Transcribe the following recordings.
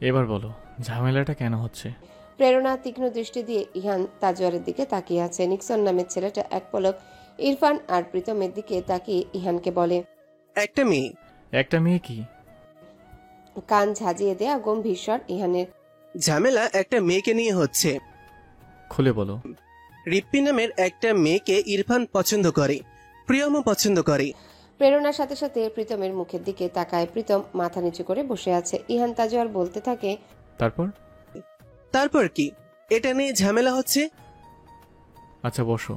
এবার বলো, ঝামেলাটা কেন হচ্ছে? প্রেরণা তীক্ষ্ণ দৃষ্টি দিয়ে ইহান তাজওয়ারের দিকে তাকিয়ে আছে। নিক্সন নামের ছেলেটা এক পলক ইরফান আর প্রীতমের দিকে তাকিয়ে ইহানকে বলে, একটা মেয়ে। একটা মেয়ে কি? কান ঝাঁজিয়ে দেয়া গম্ভীর স্বর ইহানের। ঝামেলা একটা মেয়েকে নিয়ে হচ্ছে। খুলে বলো। রিপ্পি নামের একটা মেয়েকে ইরফান পছন্দ করে, প্রিয়মও পছন্দ করে। প্রেরণার সাথে সাথে প্রীতমের মুখের দিকে তাকায়। প্রীতম মাথা নিচু করে বসে আছে। ইহান তাজওয়ার বলতে থাকে, তারপর? তারপর কি? এটা নিয়ে ঝামেলা হচ্ছে। আচ্ছা বসো।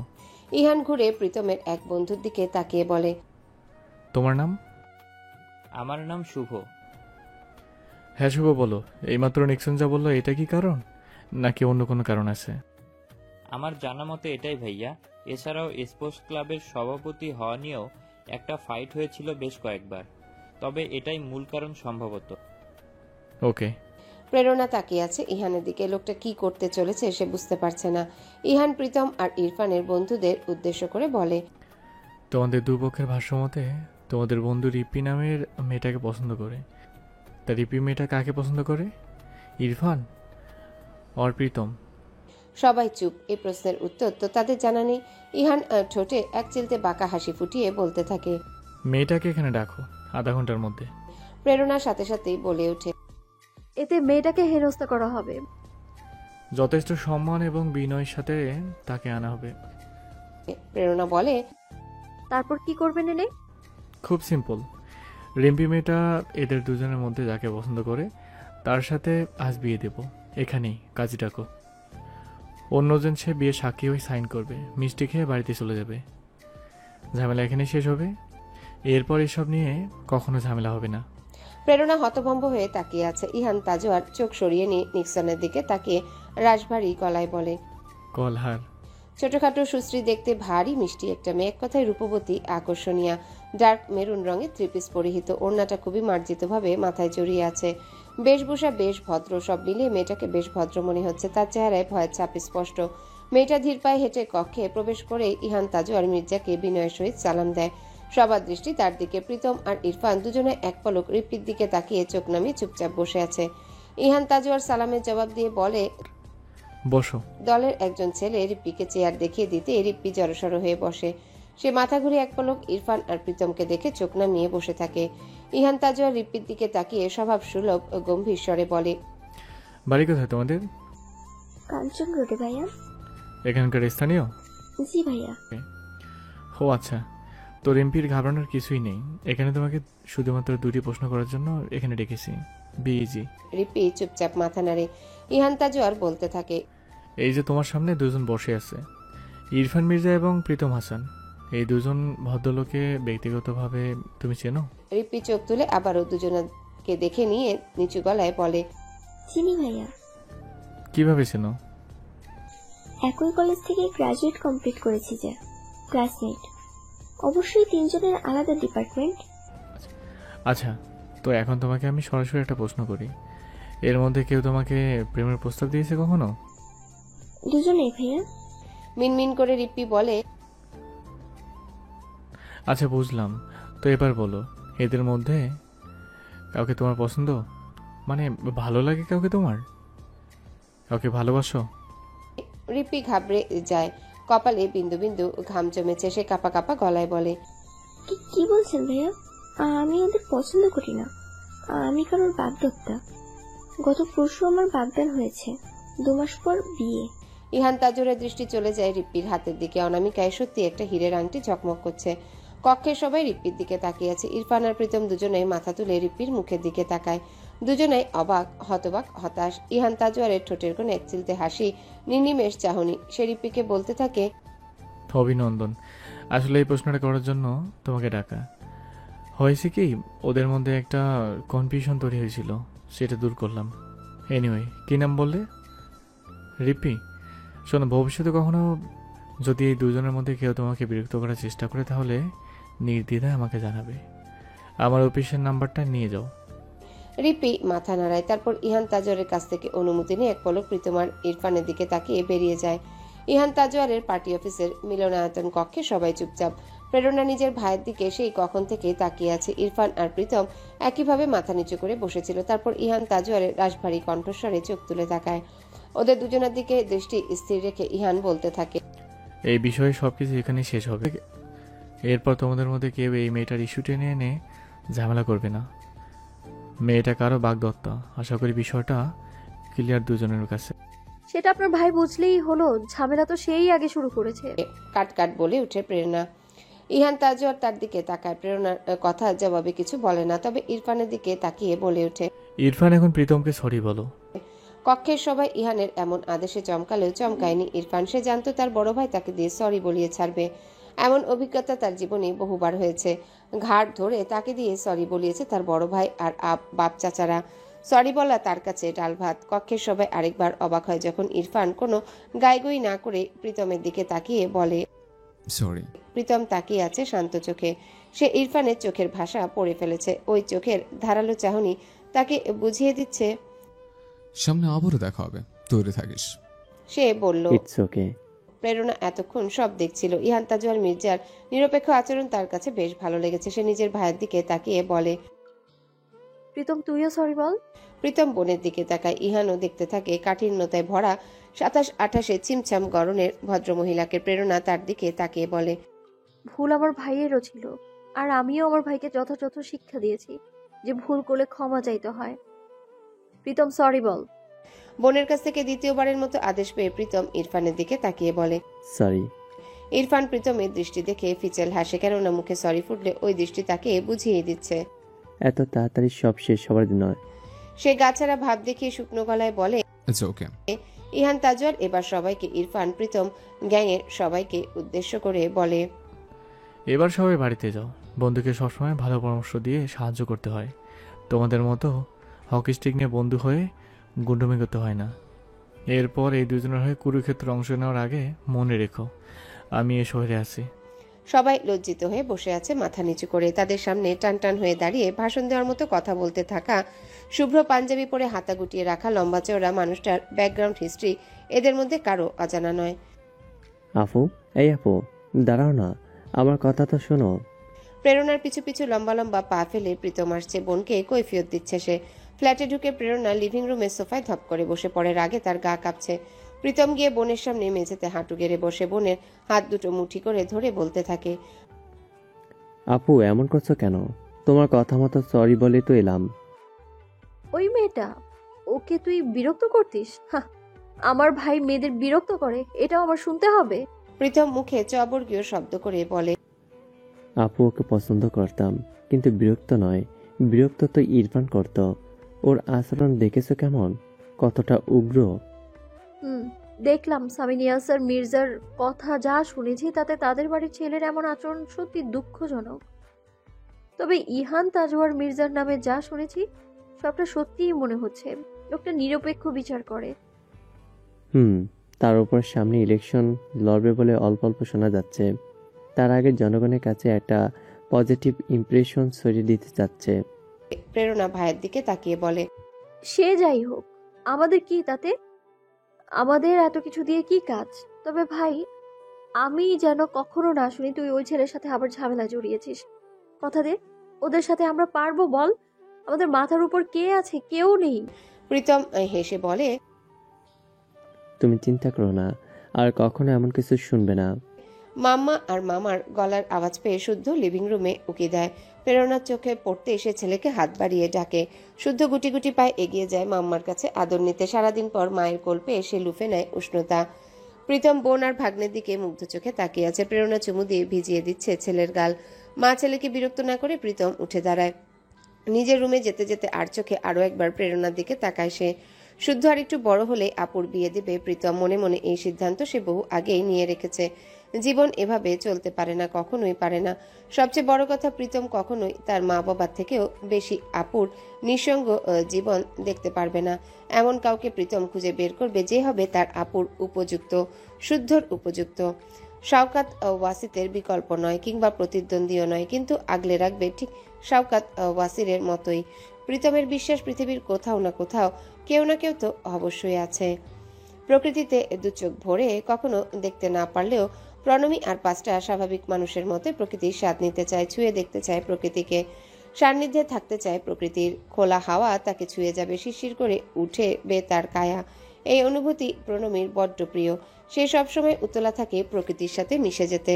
ইহান ঘুরে প্রীতমের এক বন্ধুর দিকে তাকিয়ে বলে, তোমার নাম? আমার নাম শুভ। হ্যাঁ শুভ, বলো। এইমাত্র নিক্সন যা বললো এটা কি কারণ, নাকি অন্য কোনো কারণ আছে? আমার জানা মতে এটাই ভাইয়া। এছাড়াও স্পোর্টস ক্লাবের সভাপতি হওয়া নিয়েও একটা ফাইট হয়েছিল বেশ কয়েকবার, তবে এটাই মূল কারণ সম্ভবত। ওকে। প্রেরণা তাকিয়ে আছে ইহানের দিকে। লোকটা কি করতে চলেছে সে বুঝতে পারছে না। ইহান প্রীতম আর ইরফানের বন্ধুদের উদ্দেশ্য করে বলে, তোমাদের দুপক্ষের ভাষ্য মতে তোমাদের বন্ধু রিপি নামের মেয়েটাকে পছন্দ করে। তা রিপি মেয়েটা কাকে পছন্দ করে? ইরফান আর প্রীতম? সবাই চুপ। এই প্রশ্নের উত্তর তো তাদের জানা নেই। ইহান ঠোঁটে এক চিলতে বাঁকা হাসি ফুটিয়ে বলতে থাকে, মেয়েটাকে এখানে ডাকো, আধা ঘন্টার মধ্যে। প্রেরণার সাথে সাথেই বলে ওঠে, এতে মেয়েটাকে হেনস্থা করা হবে। যথেষ্ট সম্মান এবং বিনয়ের সাথে তাকে আনা হবে। প্রেরণা বলে, তারপর কি করবেন এনে? খুব সিম্পল। রিম্পি মেয়েটা এদের দুজনের মধ্যে যাকে পছন্দ করে তার সাথে আজ বিয়ে দেব। এখানেই কাজী ডাকো। অন্যজন সে বিয়ে সাক্ষী হয়ে সাইন করবে, মিষ্টি খেয়ে বাড়িতে চলে যাবে। ঝামেলা এখানেই শেষ হবে। এরপর এসব নিয়ে কখনো ঝামেলা হবে না। প্রেরণা হতভম্ব হয়ে তাকিয়ে আছে। ইহান তাজওয়ার চোখ সরিয়ে নিয়ে নিক্সনের দিকে তাকিয়ে রাশভারী গলায় বলে, কলহার। ছোটখাটো সুশ্রী দেখতে ভারী মিষ্টি একটা মেয়ে, এক কথায় রূপবতী, আকর্ষণীয়। ডার্ক মেরুন রঙের থ্রিপিস পরিহিত, ওড়নাটা খুবই মার্জিতভাবে মাথায় জড়িয়ে আছে। বেশভূষা বেশ ভদ্র, সব মিলিয়ে মেয়েটাকে বেশ ভদ্র মনে হচ্ছে। তার চেহারায় ভয়ের ছাপ স্পষ্ট। মেয়েটা ধীর পায়ে হেঁটে কক্ষে প্রবেশ করে ইহান তাজওয়ার মির্জাকে বিনয়ের সহিত সালাম দেয়। সবার দৃষ্টি তার দিকে। প্রীতম আর ইরফান দুজনে এক পলক রিপ্পির দিকে তাকিয়ে চোখ নামিয়ে চুপচাপ বসে আছে। ইহান তাজওয়ার সালামের জবাব দিয়ে বলে, বসো। দলের একজন ছেলে রিপ্পিকে চেয়ার দেখিয়ে দিতে রিপ্পি জড়সড় হয়ে বসে। সে মাথা ঘুরে এক পলক ইরফান আর প্রীতমকে দেখে চোখ নামিয়ে বসে থাকে। ইহান তাজওয়ার রিপ্পির দিকে তাকিয়ে স্বভাব সুলভ ও গম্ভীর স্বরে বলে, বাড়ি কোথায় তোমাদের? কাঞ্চন রোডে ভাইয়া। এখানকার স্থানীয়? জি ভাইয়া। ও আচ্ছা। তো রিম্পির ঘাবড়ানোর কিছুই নেই। এখানে তোমাকে শুধুমাত্র দুটি প্রশ্ন করার জন্য এখানে ডেকেছি। বিইজি। রিপ্পি চুপচাপ মাথা নাড়ে। ইহান তাজওয়ার বলতে থাকে, এই যে তোমার সামনে দুজন বসে আছে, ইরফান মির্জা এবং প্রীতম হাসান। এই দুজন ভদ্রলোকে ব্যক্তিগতভাবে তুমি চেনো? রিপ্পি চোখ তুলে আবারও দুজনকে দেখে নিয়ে নিচু গলায় বলে, চিনি ভাইয়া। কিভাবে চেনো? একই কলেজ থেকে গ্রাজুয়েট কমপ্লিট করেছি যে, ক্লাসমেট। অবশ্যই তিনজনের আলাদা ডিপার্টমেন্ট। আচ্ছা, তো এখন তোমাকে আমি সরাসরি একটা প্রশ্ন করি। এর মধ্যে কেউ তোমাকে প্রেমের প্রস্তাব দিয়েছে কখনো? দুজনেই ভাইয়া। মিনমিন করে রিপ্পি বলে, আচ্ছা বুঝলাম। তো এবার বলো, এদের মধ্যে কাউকে তোমার পছন্দ, মানে ভালো লাগে কাউকে তোমার? কাউকে ভালোবাসো? রিপ্পি ঘাবড়ে যায়। কপালে বিন্দু বিন্দু ঘাম জমেছে। সে কাপা কাপা গলায় বলে, কি বলছেন ভাইয়া? আমি ওদের পছন্দ করি না। আমি কারোর বাগদত্তা। গত পরশু আমার বাগদান হয়েছে, 2 মাস পর বিয়ে। ইহান তাজওয়ারের দৃষ্টি চলে যায় রিপ্পির হাতের দিকে। অনামিকায় সত্যি একটা হীরের আংটি ঝকমক করছে। কক্ষের সবাই রিপ্পির দিকে তাকিয়ে আছে। ইরফান আর প্রীতম দুজনেই মাথা তুলে রিপ্পির মুখের দিকে তাকায়। দুজনেই অবাক, হতবাক, হতাশ। ইহান তাজওয়ারের ঠোঁটের কোণে এক চিলতে হাসি, নির্নিমেষ চাহনি। সে রিপ্পিকে বলতে থাকে, অভিনন্দন। আসলে এই প্রশ্নটা করার জন্য তোমাকে ডাকা হয়েছে কি, ওদের মধ্যে একটা কনফিউশন তৈরি হয়েছিল, সেটা দূর করলাম। এনিওয়ে, কী নাম বললে? রিপি। শোনো, ভবিষ্যতে কখনো যদি এই দুজনের মধ্যে কেউ তোমাকে বিরক্ত করার চেষ্টা করে তাহলে নির্দ্বিধায় আমাকে জানাবে। আমার অফিসের নাম্বারটা নিয়ে যাও। রিপ্পি মাথা নাড়ায়। তারপর ইহান তাজওয়ারের কাছ থেকে অনুমতি নিয়ে এক পলক প্রীতম আর ইরফানের দিকে তাকিয়ে বেরিয়ে যায়। ইহান তাজওয়ারের পার্টি অফিসের মিলনায়তন কক্ষে সবাই চুপচাপ। প্রেরণা নিজের ভাইয়ের দিকে সেই কখন থেকে তাকিয়ে আছে। ইরফান আর প্রীতম একইভাবে মাথা নিচু করে বসেছিল। তারপর ইহান তাজওয়ারের রাশভারী কণ্ঠস্বরে চোখ তুলে তাকায়। ওদের দুজনের দিকে দৃষ্টি স্থির রেখে ইহান বলতে থাকে, এই বিষয়ে সবকিছু এখানেই শেষ হবে। এরপর তোমাদের মধ্যে কেউ এই মেয়েটার ইস্যু টেনে এনে ঝামেলা করবে না। মেয়েটা কারো বাগদত্তা। আশা করি বিষয়টা ক্লিয়ার দুজনের কাছে। সেটা আপনার ভাই বুঝলেই হলো, ঝামেলা তো সেই আগে শুরু করেছে। কাট কাট বলে উঠে প্রেরণা। ইহান তাজওয়ার তার দিকে তাকায়। প্রেরণার কথা জবাবে কিছু বলে না, তবে ইরফানের দিকে তাকিয়ে বলে ওঠে, ইরফান এখন প্রীতমকে সরি বলো। কক্ষের সবাই ইহানের এমন আদেশে চমকালেও চমকায়নি ইরফান। সে জানতো তার বড় ভাই তাকে দিয়ে সরি বলিয়ে ছাড়বে। এমন অভিজ্ঞতা তার জীবনে বহুবার হয়েছে। ঘাড় ধরে তাকে দিয়ে সরি বলিয়েছে তার বড় ভাই আর বাপ চাচারা। সরি বলা তার কাছে ডাল ভাত। কক্ষের সবাই আরেকবার অবাক হয় যখন ইরফান কোনো গাইগুই না করে প্রীতমের দিকে তাকিয়ে বলে, সরি। প্রীতম তাকিয়ে আছে শান্ত চোখে। সে ইরফানের চোখের ভাষা পড়ে ফেলেছে। ওই চোখের ধারালো চাহনি তাকে বুঝিয়ে দিচ্ছে সামনে আবারও দেখা হবে, তৈরি থাকিস। সে বলল। It's okay. প্রেরণা এতক্ষণ সব দেখছিল। ইহান তাজওয়ার মির্জার নিরপেক্ষ আচরণ তার কাছে বেশ ভালো লেগেছে। সে নিজের ভাইয়ের দিকে তাকিয়ে বলে, প্রীতম তুইও সরি বল। প্রীতম বোনের দিকে তাকায়। ইহানও দেখতে থাকে কাঠিন্যতায় ভরা 27-28 চিমচাম গরনের ভদ্রমহিলাকে। প্রেরণা তার দিকে তাকিয়ে বলে, ভুল আমার ভাইয়েরও ছিল, আর আমিও আমার ভাইকে যথাযথ শিক্ষা দিয়েছি যে ভুল করলে ক্ষমা চাইতে হয়। প্রীতম সরি বল। বোনের কাছ থেকে দ্বিতীয়বারের মতো আদেশ পেয়ে প্রীতম ইরফানের দিকে তাকিয়ে বলে, সরি। ইরফান প্রীতমের দৃষ্টি দেখে ফিচেল হাসে, কেননা মুখে সরি ফুটলে ওই দৃষ্টি তাকে বুঝিয়ে দিচ্ছে এত তাড়াতাড়ি সব শেষ হবার নয়। সে গাছাড়া ভাব দেখিয়ে শুকনো গলায় বলে, ইটস ওকে। ইহান তাজওয়ার এবার সবাইকে, ইরফান প্রীতম গ্যাংয়ের সবাইকে উদ্দেশ্য করে বলে, এবার সবাই বাড়িতে যাও। বন্ধুকে সবসময় ভালো পরামর্শ দিয়ে সাহায্য করতে হয়। তোমাদের মতো হকি স্টিক নিয়ে বন্ধু হয়ে গুন্ডুমি করতে হয় না। এরপর এই দুজনের হয়ে কুরুক্ষেত্রে অংশ নেওয়ার আগে মনে রেখো আমি এ শহরে আছি। সবাই লজ্জিত হয়ে বসে আছে মাথা নিচু করে। তাদের সামনে টান টান হয়ে দাঁড়িয়ে ভাষণ দেওয়ার মতো কথা বলতে থাকা শুভ্র পাঞ্জাবি পরে হাতা গুটিয়ে রাখা লম্বা চওড়া মানুষটার ব্যাকগ্রাউন্ড হিস্ট্রি এদের মধ্যে কারো অজানা নয়। আপু, এই আপু, দাঁড়াও না, আমার কথা তো শোনো। প্রেরণার পিছু পিছু লম্বা লম্বা পা ফেলে প্রীতম আসছে। বোনকে কৈফিয়ত দিচ্ছে সে। ফ্ল্যাটে ঢুকে প্রেরণা লিভিং রুমের সোফায় ধপ করে বসে পড়ে। রাগে তার গা কাঁপছে। প্রীতম গিয়ে বোনের সামনে মেঝেতে হাঁটু গেড়ে বসে বোনের হাত দুটো মুঠি করে ধরে বলতে থাকে, আপু এমন করছো কেন? তোমার কথা মতো সরি বলে তো এলাম। ওই মেয়েটা, ওকে তুই বিরক্ত করতিস? হাহ, আমার ভাই মেয়েদের বিরক্ত করে, এটাও আমার শুনতে হবে? প্রীতম মুখে চবর্গীয় শব্দ করে বলে, আপু ওকে পছন্দ করতাম, কিন্তু বিরক্ত নয়। বিরক্ত তো ইরফান করত। ওর আচরণ দেখেছো কেমন, কতটা উগ্র। দেখলাম সামিনিয়াস আর মির্জার কথা যা শুনেছি তাতে তাদের বাড়ির ছেলের এমন আচরণ সত্যি দুঃখজনক। তবে ইহান তাজওয়ার মির্জার নামে যা শুনেছি সবটা সত্যিই মনে হচ্ছে লোকটা নিরপেক্ষ বিচার করে। তার উপর সামনে ইলেকশন লড়বে বলে অল্প অল্প শোনা যাচ্ছে। তার আগে জনগণের কাছে একটা পজিটিভ ইমপ্রেশন ছড়িয়ে দিতে চাচ্ছে। প্রেরণা ভাইয়ের দিকে তাকিয়ে বলে, সে যাই হোক, আমাদের কি তাতে? আমাদের এত কিছু দিয়ে কি কাজ? তবে ভাই, আমি যেন কখনো না শুনি তুই ওই ছেলের সাথে আবার ঝামেলা জড়িয়েছিস। কথা দে, ওদের সাথে আমরা পারবো বল? আমাদের মাথার উপর কে আছে? কেউ নেই। প্রীতম হেসে বলে, তুমি চিন্তা করো না, আর কখনো এমন কিছু শুনবে না। মাম্মা আর মামার গলার আওয়াজ পেয়ে শুদ্ধ লিভিং রুমে উকি দেয়। প্রেরণার চোখে পড়তে এসে ছেলেকে হাত বাড়িয়ে ডাকে। শুদ্ধ গুটি গুটি পায়ে এগিয়ে যায় মাম্মার কাছে আদর নিতে। সারাদিন পর মায়ের কোল পেয়ে সে লুফে নেয় উষ্ণতা। প্রীতম বোন আর ভাগ্নের দিকে মুগ্ধ চোখে তাকিয়ে আছে। প্রেরণা চুমু দিয়ে ভিজিয়ে দিচ্ছে ছেলের গাল। মা ছেলেকে বিরক্ত না করে প্রীতম উঠে দাঁড়ায়। নিজের রুমে যেতে যেতে আর চোখে আরো একবার প্রেরণার দিকে তাকায় সে। শুদ্ধ আর একটু বড় হলে আপুর বিয়ে দেবে প্রীতম। মনে মনে এই সিদ্ধান্ত সে বহু আগেই নিয়ে রেখেছে। জীবন এভাবে চলতে পারে না, কখনোই পারে না। সবচেয়ে বড় কথা, প্রীতম কখনোই তার মা বাবার থেকেও বেশি আপুর নিঃসঙ্গ জীবন দেখতে পারবে না। এমন কাউকে প্রীতম খুঁজে বের করবে যে হবে তার আপুর উপযুক্ত, শুদ্ধর উপযুক্ত। শওকাত ওয়াসিতের বিকল্প নয়, কিংবা প্রতিদ্বন্দ্বীও নয়, কিন্তু আগলে রাখবে ঠিক শওকাত ওয়াসিরের মতোই। প্রীতমের বিশ্বাস পৃথিবীর কোথাও না কোথাও কেউ না কেউ তো অবশ্যই আছে। প্রকৃতিতে দু চোখ ভরে কখনো দেখতে না পারলেও প্রণমী আর পাঁচটা স্বাভাবিক মানুষের মতে প্রকৃতির স্বাদ নিতে চায়, ছুঁয়ে দেখতে চায় প্রকৃতিকে, সান্নিধ্যে থাকতে চায় প্রকৃতির। খোলা হাওয়া তাকে ছুঁয়ে যাবে, শিরশির করে উঠবে তার কায়া। এই অনুভূতি প্রণমীর বড্ড প্রিয়। সে সবসময় উতলা থাকে প্রকৃতির সাথে মিশে যেতে।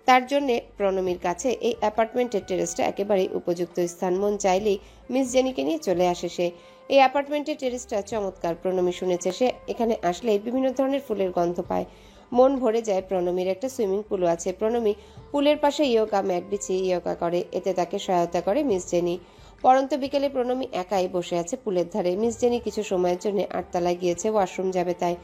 তার জন্যে প্রণমীর কাছে এই অ্যাপার্টমেন্টের টেরেসটা একেবারেই উপযুক্ত স্থান। মন চাইলেই মিস জেনিকে নিয়ে চলে আসে সে। এই অ্যাপার্টমেন্টের টেরেসটা চমৎকার। প্রণমী শুনেছে সে এখানে আসলেই বিভিন্ন ধরনের ফুলের গন্ধ পায়। মন ভরে যায়। প্রণমীর একটা সুইমিং পুলও আছে। প্রণমী পুলের পাশে ইয়োগা ম্যাট বিছিয়ে ইয়োগা করে, এতে তাকে সহায়তা করে মিস জেনি। পরন্ত বিকেলে প্রণমী একাই বসে আছে পুলের ধারে। মিস জেনি কিছু সময়ের জন্য আটতলায় গিয়েছে, ওয়াশরুম যাবে তাই।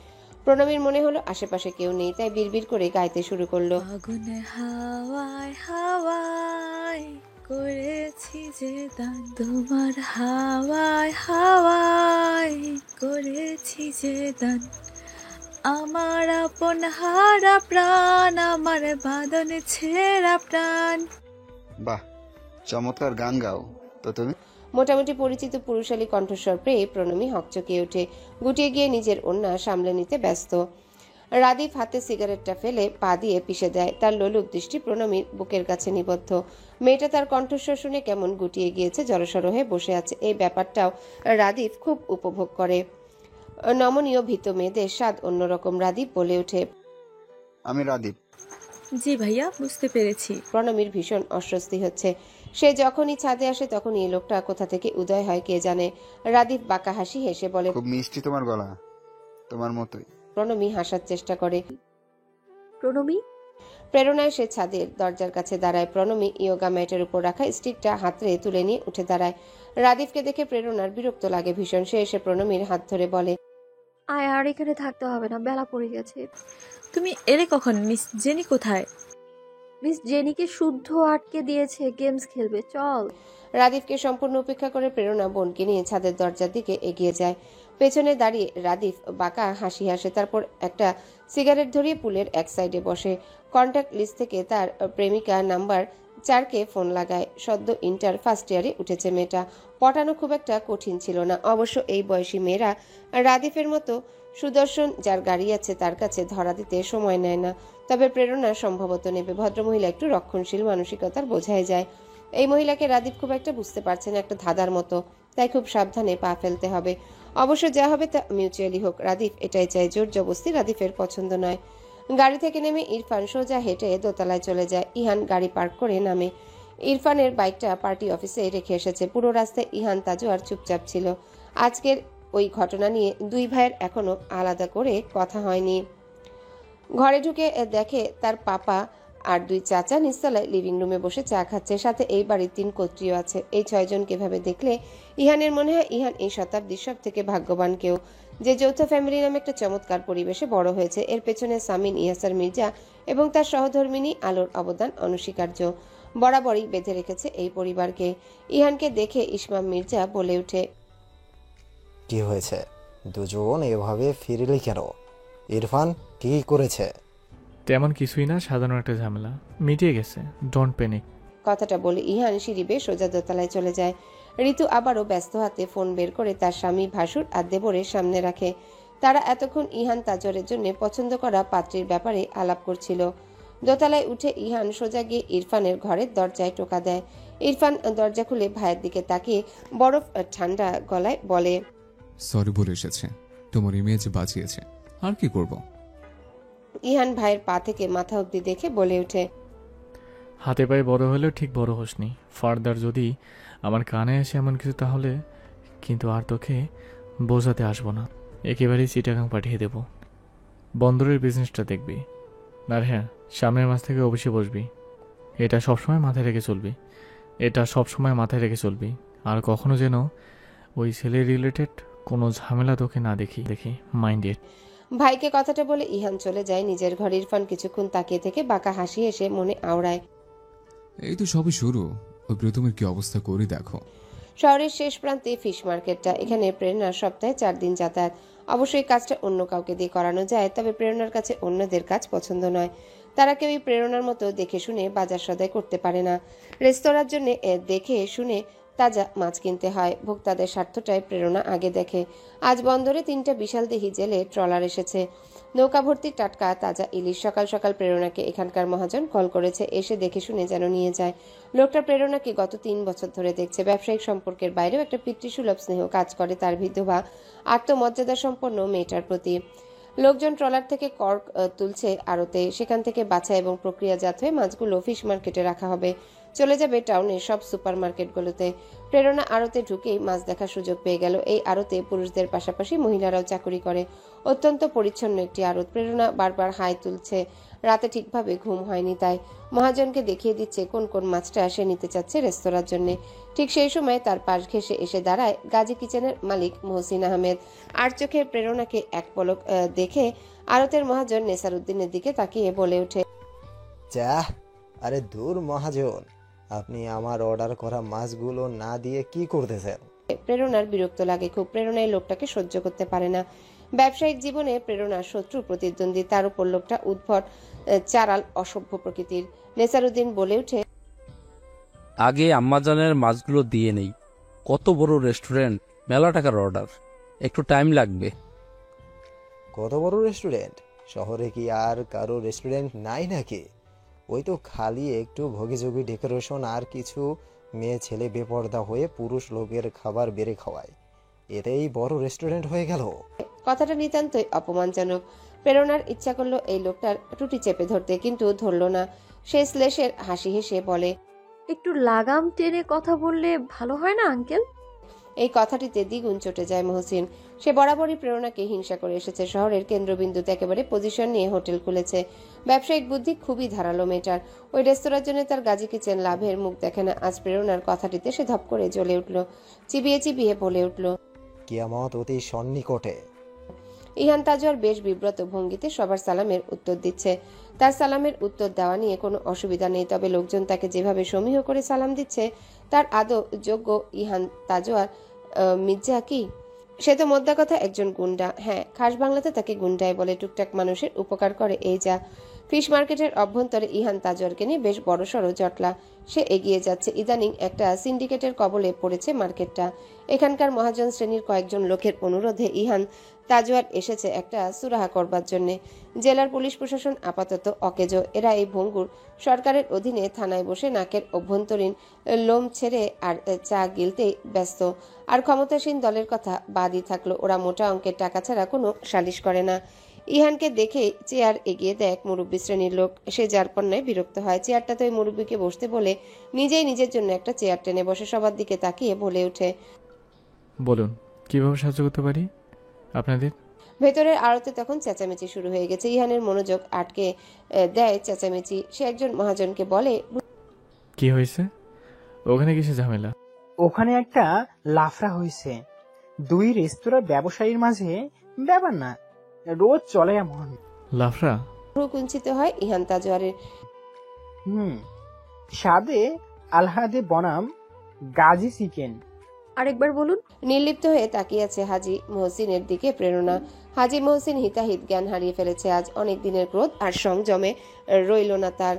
প্রণমীর মনে হলো আশেপাশে কেউ নেই, তাই বিড়বিড় করে গাইতে শুরু করলো। আগুন হাওয়ায় হাওয়ায় করেছি যে দান, তোমার হাওয়ায় হাওয়ায় করেছি যে দান, আমার আপন হারা প্রাণ, আমার বাঁধন ছেঁড়া প্রাণ। বাহ, চমৎকার গান গাও তো তুমি। মোটামুটি পরিচিত পুরুষালী কণ্ঠস্বর পেয়ে প্রণমী হকচকিয়ে ওঠে, গুটিয়ে গিয়ে নিজের ওড়না সামলে নিতে ব্যস্ত। রাদীপ হাতে সিগারেটটা ফেলে পা দিয়ে পিষে দেয়। তার লোলুপ দৃষ্টি প্রণমীর বুকের কাছে নিবদ্ধ। মেয়েটা তার কণ্ঠস্বর শুনে কেমন গুটিয়ে গিয়েছে, জড়সড় হয়ে বসে আছে। এই ব্যাপারটাও রাদীপ খুব উপভোগ করে। নমনীয় ভীত মেয়েদের স্বাদ অন্যরকম। রাদীপ বলে ওঠে, আমি রাদীপ। জি ভাইয়া, বুঝতে পেরেছি। প্রণমীর ভীষণ অস্বস্তি হচ্ছে। সে যখনই ছাদে আসে তখনই এই লোকটা কোথা থেকে উদয় হয় কে জানে। রাদীপ বাঁকা হাসি হেসে বলে, খুব মিষ্টি তোমার গলা, তোমার মতোই। প্রণমী হাসার চেষ্টা করে। প্রণমী, প্রেরণায় সে ছাদের দরজার কাছে দাঁড়ায়। প্রণমী ইয়োগা ম্যাটের উপর রাখা স্টিকটা হাতড়ে তুলে নিয়ে উঠে দাঁড়ায়। রাদীপকে দেখে প্রেরণার বিরক্ত লাগে ভীষণ। সে এসে প্রণমীর হাত ধরে বলে, আয় আর এখানে থাকতে হবে না, বেলা পড়ে গেছে। তুমি এলে কখন? মিস জেনি কোথায়? মিস জেনিকে শুদ্ধ আটকে দিয়েছে, গেমস খেলবে, চল। রাদীপকে সম্পূর্ণ উপেক্ষা করে প্রেরণা বোনকে নিয়ে ছাদের দরজার দিকে এগিয়ে যায়। পেছনে দাঁড়িয়ে রাদীপ বাঁকা হাসি হাসে, তারপর একটা সিগারেট ধরিয়ে পুলের এক সাইডে বসে। কন্ট্যাক্ট লিস্ট থেকে তার প্রেমিকা নাম্বার 4কে ফোন লাগায়। সদ্য ইন্টার ফার্স্ট ইয়ারে উঠেছে মেয়েটা। পটানো খুব একটা কঠিন ছিল না। অবশ্য এই বয়সী মেয়েরা রাদীপের মতো সুদর্শন যার গাড়ি আছে তার কাছে ধরা দিতে সময় নেয় না। তবে প্রেরণা সম্ভবত নেবে। ভদ্রমহিলা একটু রক্ষণশীল মানসিকতার বোঝাই যায়। এই মহিলাকে রাদীপ খুব একটা বুঝতে পারছে না, একটা ধাঁধার মতো, তাই খুব সাবধানে পা ফেলতে হবে। অবশ্য যা হবে তা মিউচুয়ালি হোক। রাদীপ এটাই চায়, জোর জবস্তি রাদীপের পছন্দ নয়। গাড়ি থেকে নেমে ইরফান সোজা হেঁটে দোতলায় চলে যায়। ইহান গাড়ি পার্ক করে নামে। ইরফানের বাইকটা পার্টি অফিসে রেখে এসেছে। পুরো রাস্তায় ইহান তাজু আর চুপচাপ ছিল। আজকের ওই ঘটনা নিয়ে দুই ভাইয়ের এখনো আলাদা করে কথা হয়নি। ঘরে ঢুকে দেখে তার পাপা আর দুই চাচা নিচতলায় লিভিং রুমে বসে চা খাচ্ছে। সাথে এই বাড়ির 3 কর্ত্রীও আছে। এই 6 জনকে ভাবে দেখলে ইহানের মনে হয় ইহান এই শতাব্দীর সব থেকে ভাগ্যবান কেউ, যে যৌথ ফ্যামিলি নামে একটা চমৎকার পরিবেশে বড় হয়েছে। এর পেছনে সামিন ইয়াসার মির্জা এবং তার সহধর্মিনী আলোর অবদান অনস্বীকার্য। বরাবরই বেঁধে রেখেছে এই পরিবারকে। ইহানকে দেখে ইসমাম মির্জা বলে ওঠে, কি হয়েছে? দুজন এভাবে ফিরলি কেন? ইরফান কি করেছে? তেমন কিছুই না, সাধারণ একটা ঝামেলা, মিটিয়ে গেছে, ডোন্ট প্যানিক। কথাটা বলে ইহান সিঁড়ি বেয়ে সোজা দোতলায় চলে যায়। ঋতু আবারও ব্যস্ত হাতে ফোন বের করে তার স্বামী, ভাসুর আর দেবরের সামনে রাখে। তারা এতক্ষণ ইহান তাজরের জন্য পছন্দ করা পাত্রীর ব্যাপারে আলাপ করছিল। দোতলায় উঠে ইহান সোজা গিয়ে ইরফানের ঘরের দরজায় টোকা দেয়। ইরফান দরজা খুলে ভাইয়ের দিকে তাকিয়ে বরফ ঠান্ডা গলায় বলে, সরি বলে এসেছে, তোমার ইমেজ বাঁচিয়েছে, আর কি করব। ইহান ভাইয়ের পা থেকে মাথা অবধি দেখে বলে ওঠে, হাতে পায়ে বড় হলেও ঠিক বড় হোসনি। ফার্দার যদি আমার কানে আসে এমন কিছু তাহলে কিন্তু আর তোকে বোঝাতে আসবো না, একেবারেই চিটাগাং পাঠিয়ে দেব। বন্দরের বিজনেসটা দেখবি, আর হ্যাঁ, সামনের মাস থেকে অবশ্যই বসবি। এটা সবসময় মাথায় রেখে চলবি। আর কখনো যেন ওই ছেলে রিলেটেড কোনো ঝামেলা তোকে না দেখি মাইন্ড ইট। ভাইকে কথাটা বলে ইহান চলে যায় নিজের ঘরে। ইরফান কিছুক্ষণ তাকিয়ে থেকে বাঁকা হাসি এসে মনে আওড়ায়, এই তো সবই শুরু, ওই প্রথমের কি অবস্থা করি দেখো। শহরের শেষ প্রান্তে ফিশ মার্কেটটা। এখানে প্রেরণার সপ্তাহে 4 দিন যাতায়াত। অবশ্যই কাজটা অন্য কাউকে দিয়ে করানো যায়, তবে প্রেরণার কাছে অন্যদের কাজ পছন্দ নয়। তারা কেউই প্রেরণার মতো দেখে শুনে বাজার সদাই করতে পারে না। রেস্তোরাঁর জন্য দেখে শুনে তাজা মাছ কিনতে হয়। ভোক্তাদের স্বার্থটাই প্রেরণা আগে দেখে। আজ বন্দরে 3টা বিশাল দেহি জেলে ট্রলার এসেছে। নৌকা ভর্তি টাটকা তাজা ইলিশ। সকাল সকাল প্রেরণাকে এখানকার মহাজন কল করেছে, এসে দেখে শুনে যেন নিয়ে যায়। লোকটা প্রেরণাকে গত 3 বছর ধরে দেখছে। ব্যবসায়িক সম্পর্কের বাইরেও একটা পিতৃসুলভ স্নেহ কাজ করে তার বিধবা আত্মমর্যাদা সম্পন্ন মেয়েটার প্রতি। লোকজন ট্রলার থেকে কর্ক তুলছে আড়তে, সেখান থেকে বাছা এবং প্রক্রিয়াজাত হয়ে মাছগুলো ফিশ মার্কেটে রাখা হবে, চলে যাবে টাউনের সব সুপার মার্কেটগুলোতে। প্রেরণা আড়তে ঢুকেই মাছ দেখার সুযোগ পেয়ে গেল। এই আড়তে পুরুষদের পাশাপাশি মহিলারাও চাকরি করে। অত্যন্ত পরিচ্ছন্ন একটি আড়ত। প্রেরণা বারবার হাই তুলছে, রাতে ঠিকভাবে ঘুম হয়নি, তাই মহাজনকে দেখিয়ে দিচ্ছে কোন কোন মাছটা সে নিতে চাচ্ছে রেস্তোরাঁর জন্য। ঠিক সেই সময় তার পাশ ঘেঁষে এসে দাঁড়ায় গাজী কিচেনের মালিক মহসিন আহমেদ। আর চোখে প্রেরণাকে এক পলক দেখে আড়তের মহাজন নেসারউদ্দিনের দিকে তাকিয়ে বলে ওঠে, যাহ, আরে দূর মহাজন, আপনি আমার অর্ডার করা মাছগুলো না দিয়ে কি করতেছেন? প্রেরণার বিরক্ত লাগে খুব। প্রেরণা এই লোকটাকে সহ্য করতে পারে না। ব্যবসায়িক জীবনে প্রেরণার শত্রু প্রতিদ্বন্দ্বী, তার উপর লোকটা উদ্ভট, চারাল, অসভ্য প্রকৃতির। নেসারউদ্দিন বলে ওঠে, আগে আম্মাজানের মাছগুলো দিয়ে নেই। কত বড় রেস্টুরেন্ট, মেলা টাকার অর্ডার, একটু টাইম লাগবে। কত বড় রেস্টুরেন্ট? শহরে কি আর কারো রেস্টুরেন্ট নাই নাকি? ওই তো খালি একটু ভোগীযোগী ডেকোরেশন আর কিছু মেয়ে ছেলে বেপর্দা হয়ে পুরুষ লোকের খাবার বেড়ে খাওয়ায়, এতেই বড় রেস্টুরেন্ট হয়ে গেল। কথাটা নিতান্তই অপমানজনক। প্রেরণার ইচ্ছা করলো এই লোকটার টুটি চেপে ধরতে, কিন্তু ধরল না। সে শ্লেষের হাসি হেসে বলে, একটু লাগাম টেনে কথা বললে ভালো হয় না আঙ্কেল? এই কথাটিতে দ্বিগুণ চটে যায় মহসিন। সে বরাবরই প্রেরণাকে হিংসা করে এসেছে। শহরের কেন্দ্রবিন্দুতে একেবারে পজিশন নিয়ে হোটেল খুলেছে। ব্যবসায়িক বুদ্ধি খুবই ধারালো মেয়েটার। ওই রেস্তোরাঁর জন্য তার গাজী কিচেন লাভের মুখ দেখে না। আজ প্রেরণার কথাটিতে সে ধপ করে জ্বলে উঠল, চিবিয়ে চিবিয়ে বলে উঠল, কিয়ামত অতি সন্নিকটে। ইহান তাজওয়ার বেশ বিব্রত ভঙ্গিতে সবার সালামের উত্তর দিচ্ছে। তার সালামের উত্তর দেওয়া নিয়ে কোনো অসুবিধা নেই, তবে লোকজন তাকে যেভাবে সমীহ করে সালাম দিচ্ছে তার আদৌ যোগ্য ইহান তাজওয়ার মির্জা কি? সে তো মোদ্দা কথা একজন গুন্ডা। হ্যাঁ, খাস বাংলাতে তাকে গুন্ডাই বলে। টুকটাক মানুষের উপকার করে, এই যা। ফিশ মার্কেটের অভ্যন্তরে ইহান তাজওয়ারকে নিয়ে বেশ বড়সড় জটলা। সে এগিয়ে যাচ্ছে। ইদানিং একটা সিন্ডিকেটের কবলে পড়েছে মার্কেটটা। এখানকার মহাজন শ্রেণীর কয়েকজন লোকের অনুরোধে ইহান তাজওয়ার এসেছে একটা সুরাহা করবার জন্যে। জেলার পুলিশ প্রশাসন আপাতত অকেজো। এরা এই ভঙ্গুর সরকারের অধীনে থানায় বসে নাকের অভ্যন্তরীণ লোম ছেড়ে আর চা গিলতেই ব্যস্ত। আর ক্ষমতাসীন দলের কথা বাদই থাকলো, ওরা মোটা অঙ্কের টাকা ছাড়া কোনো সালিশ করে না। ইহানকে দেখে চেয়ার এগিয়ে দেয় এক মুরব্বী শ্রেণীর লোক। সে যার পণ্যায় বিরক্ত হয়। চেয়ারটা তো ওই মুরব্বীকে বসতে বলে নিজেই নিজের জন্য একটা চেয়ার টেনে বসে সবার দিকে তাকিয়ে বলে ওঠে, বলুন কিভাবে সাহায্য করতে পারি আপনাদের? ভেতরের আড়তে তখন চেঁচামেচি শুরু হয়ে গেছে। ইহানের মনোযোগ আটকে দেয় চেঁচামেচি। সে একজন মহাজনকে বলে, কি হয়েছে ওখানে, কিসে ঝামেলা? ওখানে একটা লাফড়া হয়েছে। 2 রেস্তোরাঁ ব্যবসায়ীর মাঝে, ব্যাপার না, রোজ চলে এমন। লাফড়া? ভ্রু কুঞ্চিত হয় ইহান তাজওয়ারের। স্বাদে আলহাদে বনাম গাজী চিকেন। আরেকবার বলুন। নির্লিপ্ত হয়ে তাকিয়ে আছে হাজী মহসিনের দিকে প্রেরণা। হাজী মহসিন হিতাহিত জ্ঞান হারিয়ে ফেলেছে আজ। অনেক দিনের ক্রোধ আর সংযমে রইল না তার।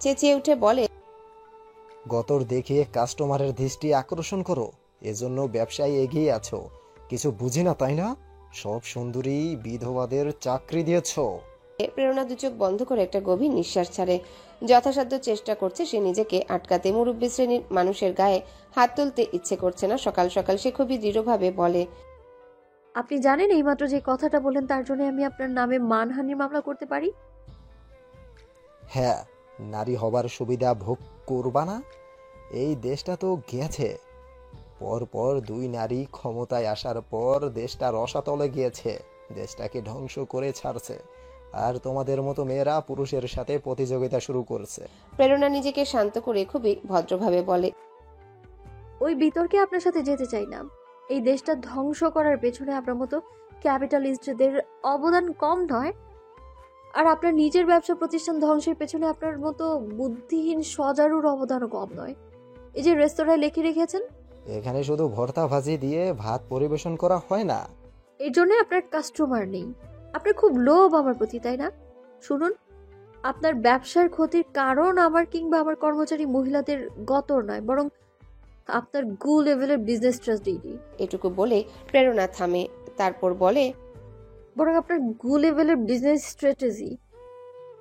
চেঁচিয়ে উঠে বলে, গতর দেখিয়ে কাস্টমারের দৃষ্টি আকর্ষণ করো, এজন্য ব্যবসায় এগিয়ে আছো। কিছু বুঝি না তাই না? সব সুন্দরী বিধবাদের চাকরি দিয়েছ। প্রেরণা দুচোখ বন্ধ করে একটা গভীর নিঃশ্বাস ছাড়ে। যথাসাধ্য চেষ্টা করছে সে নিজেকে আটকাতে। মুরব্বী শ্রেণীর মানুষের গায়ে হাত তুলতে ইচ্ছে করছে না। সকাল সকাল সে খুবই দৃঢ়ভাবে বলে, আপনি জানেন এইমাত্র যে কথাটা বলেন তার জন্য আমি আপনার নামে মানহানির মামলা করতে পারি। হ্যাঁ, নারী হবার সুবিধা ভোগ করবা না? এই দেশটা তো গেছে। পরপর 2 নারী ক্ষমতায় আসার পর দেশটা রসাতলে গিয়েছে, দেশটাকে ধ্বংস করে ছাড়ছে। আর তোমাদের মতো মেয়েরা পুরুষের সাথে প্রতিযোগিতা শুরু করছে। প্রেরণা নিজেকে শান্ত করে খুবই ভদ্রভাবে বলে, ওই বিতর্কে আপনার সাথে যেতে চাই না। এই দেশটা ধ্বংস করার পেছনে আপনার মতো ক্যাপিটালিস্টদের অবদান কম নয়, আর আপনার নিজের ব্যবসা প্রতিষ্ঠান ধ্বংসের পেছনে আপনার মতো বুদ্ধিহীন সজারুর অবদানও কম নয়। এই যে রেস্তোরাঁয় লিখে রেখেছেন, এখানে শুধু ভর্তা ভাজি দিয়ে ভাত পরিবেশন করা হয় না। এর জন্য আপনার কাস্টমার নেই। আপনার খুব লোভ আমার প্রতি, তাই না? শুনুন, আপনার ব্যবসার ক্ষতির কারণ আমার কিংবা আমার কর্মচারী মহিলাদের গতর নয়, বরং আপনার গু লেভেলের বিজনেস ট্রাস্টেডি। এটুকু বলে প্রেরণা থামে। তারপর বলে, বরং আপনার গু লেভেলের বিজনেস স্ট্র্যাটেজি।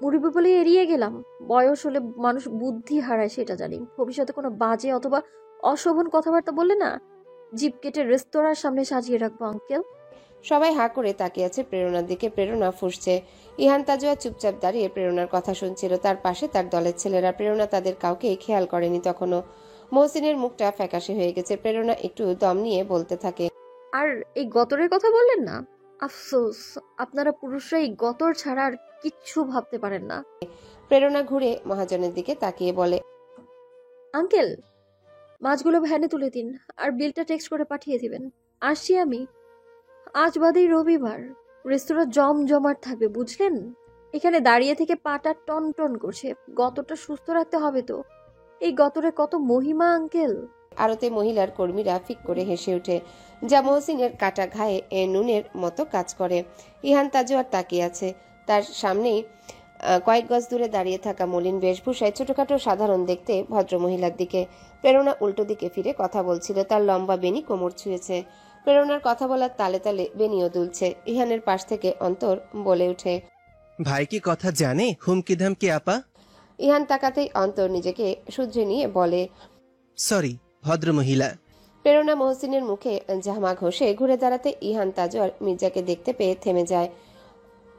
মুরব্বী বলে এড়িয়ে গেলাম। বয়স হলে মানুষ বুদ্ধি হারায় সেটা জানি। ভবিষ্যতে কোনো বাজে অথবা অশোভন কথাবার্তা বললে না, জিপ কেটে রেস্তোরাঁর সামনে সাজিয়ে রাখবো আঙ্কেল। সবাই হাঁ করে তাকিয়ে আছে প্রেরণার দিকে। প্রেরণা ফুঁসছে। ইহান তাজুয়া চুপচাপ দাঁড়িয়ে প্রেরণার কথা শুনছিল। তার পাশে তার দলের ছেলেরা। প্রেরণা তাদের কাউকে খেয়াল করেনি তখনও। মহসিনের মুখটা ফ্যাকাশে হয়ে গেছে। প্রেরণা একটু দম নিয়ে বলতে থাকে, আর এই গতরের কথা বললেন না, আফসোস, আপনারা পুরুষরা এই গতর ছাড়া আর কিচ্ছু ভাবতে পারেন না। প্রেরণা ঘুরে মহাজনের দিকে তাকিয়ে বলে, আঙ্কেল, মাছগুলো ভ্যানে তুলে দিন আর বিলটা টেক্সট করে পাঠিয়ে দিবেন। আসছি আমি। আজ বাদেই রবিবার, রেস্তোরাঁ জমজমাট থাকবে, বুঝলেন? এখানে দাঁড়িয়ে থেকে পাটা টন টন করছে। গতটা সুস্থ রাখতে হবে তো। এই গতরে কত মহিমা আঙ্কেল। আরতে মহিলার কর্মীরা ফিক করে হেসে ওঠে, যা মহসিনের কাটা ঘায়ে নুনের মতো কাজ করে। ইহান তাজুয়ার তাকিয়ে আছে। তার সামনেই কয়েক গজ দূরে দাঁড়িয়ে থাকা মলিন বেশভূষায় ছোটখাটো সাধারণ দেখতে ভদ্র মহিলার দিকে। প্রেরণা উল্টো দিকে ফিরে কথা বলছিল। তার লম্বা বেনি কোমর ছুঁয়েছে। প্রেরণার কথা বলার তালে তালে বেনিও দুলছে। ইহানের পাশ থেকে অন্তর বলে ওঠে, ভাই কি কথা জানে হুমকি ধামকি আপা? ইহান তাকাতেই অন্তর নিজেকে শুধরে নিয়ে বলে, সরি ভদ্র মহিলা। প্রেরণা মহসিনের মুখে জামা ঘষে ঘুরে দাঁড়াতে ইহান তাজওয়ার মির্জাকে দেখতে পেয়ে থেমে যায়।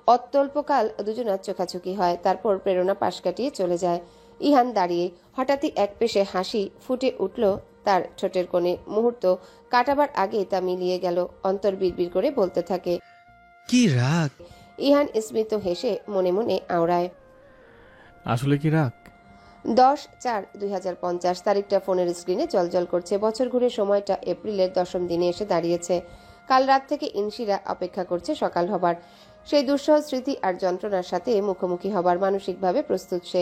অত্যল্পকাল দুজনার চোখাচোখি হয়। তারপর প্রেরণা পাশ কাটিয়ে চলে যায়। ইহান দাঁড়িয়ে। হঠাৎই এক পেশে হাসি ফুটে উঠল তার ঠোঁটের কোণে। মুহূর্ত কাটাবার আগে তা মিলিয়ে গেল। অন্তর বিড়বিড় করে বলতে থাকে, কি রাগ। ইহান স্মিত হেসে মনে মনে আওড়ায়, আসলে কি রাগ? 10/4/2050 তারিখটা ফোনের স্ক্রিনে জলজল করছে। বছর ঘুরে সময়টা এপ্রিলের 10ম দিনে এসে দাঁড়িয়েছে। কাল রাত থেকে ইনশিরা অপেক্ষা করছে সকাল হবার। সেই দুঃসহ স্মৃতি আর যন্ত্রণার সাথে মুখোমুখি হবার মানসিকভাবে প্রস্তুত সে।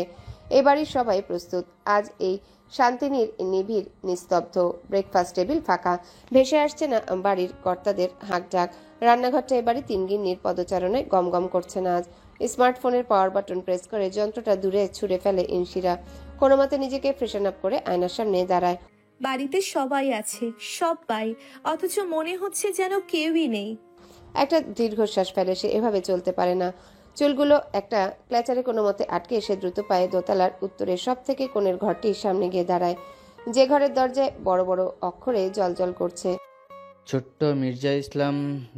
এ বাড়ির সবাই প্রস্তুত। আজ এই শান্তিনীর নিবিড় নিস্তব্ধ। ব্রেকফাস্ট টেবিল ফাঁকা। ভেসে আসছে না বাড়ির কর্তাদের হাঁকডাক। রান্নাঘরটা এবারে তিন গিন্নির পদচারণায় গমগম করছে না আজ। স্মার্টফোনের পাওয়ার বাটন প্রেস করে যন্ত্রটা দূরে ছুঁড়ে ফেলে ইনশিরা। কোনো মতে নিজেকে ফ্রেশন আপ করে আয়নার সামনে দাঁড়ায়। বাড়িতে সবাই আছে, সবাই, অথচ মনে হচ্ছে যেন কেউই নেই। একটা দীর্ঘশ্বাস ফেলে সে। এভাবে চলতে পারে না। চুলগুলো একটা ক্ল্যাচারে কোনো মতে আটকে সে দ্রুত পায়ে দোতলার উত্তরের সব থেকে কোণের ঘরটির সামনে গিয়ে দাঁড়ায়, যে ঘরের দরজায় বড় বড় অক্ষরে জলজল করছে ছোট্ট মির্জা ইসলাম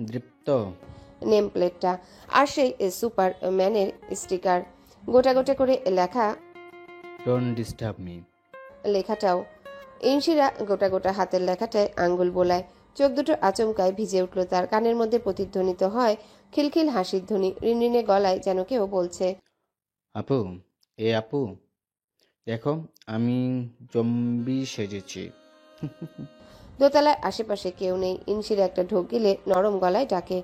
দৃপ্ত নেম প্লেটটা, আর সেই সুপারম্যানের স্টিকার গোটা গোটা করে লেখা। ডোন্ট ডিস্টার্ব মি লেখাটাও। ইনশিরা গোটা গোটা হাতের লেখাটায় আঙ্গুল বোলায়। চোখ দুটো আচমকায় ভিজে উঠল তার। কানের মধ্যে প্রতিধ্বনিত হয় খিলখিল হাসির ধ্বনি। রিনরিনে গলায় যেন কেউ বলছে, আপু, আপু, দেখো আমি জম্বি সেজেছি। দোতলায় আশেপাশে কেউ নেই। ইনশিরা একটা ঢোক গিলে নরম গলায় ডাকে,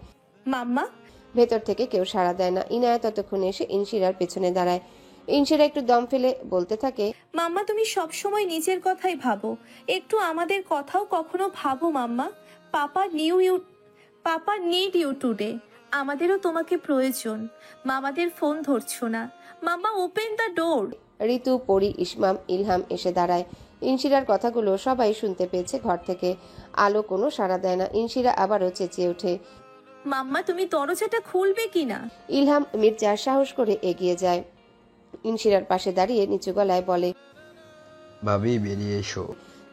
মাম্মা। ভেতর থেকে কেউ সাড়া দেয় না। ইনায়া ততক্ষণে এসে ইনশিরার পেছনে দাঁড়ায়। ইনশিরা একটু দম ফেলে বলতে থাকে, মাম্মা তুমি সব সময় নিজের কথাই ভাবো, একটু আমাদের কথাও কখনো ভাবো মাম্মা। পাপা নিড ইউ টুডে। আমাদেরও তোমাকে প্রয়োজন। মামাদের ফোন ধরছো না। মাম্মা ওপেন দ্য ডোর। ঋতু, পরি, ইসমাম, ইলহাম এসে দাঁড়ায়। ইনশিরার কথাগুলো সবাই শুনতে পেয়েছে ঘর থেকে। আলো কোনো সাড়া দেয় না। ইনশিরা আবারও চেঁচিয়ে ওঠে, মাম্মা তুমি দরজাটা খুলবে কিনা? ইলহাম মির্জা সাহস করে এগিয়ে যায়। ইনশিরার পাশে দাঁড়িয়ে নিচু গলায় বলে, ভাবি বেরিয়ে এসো।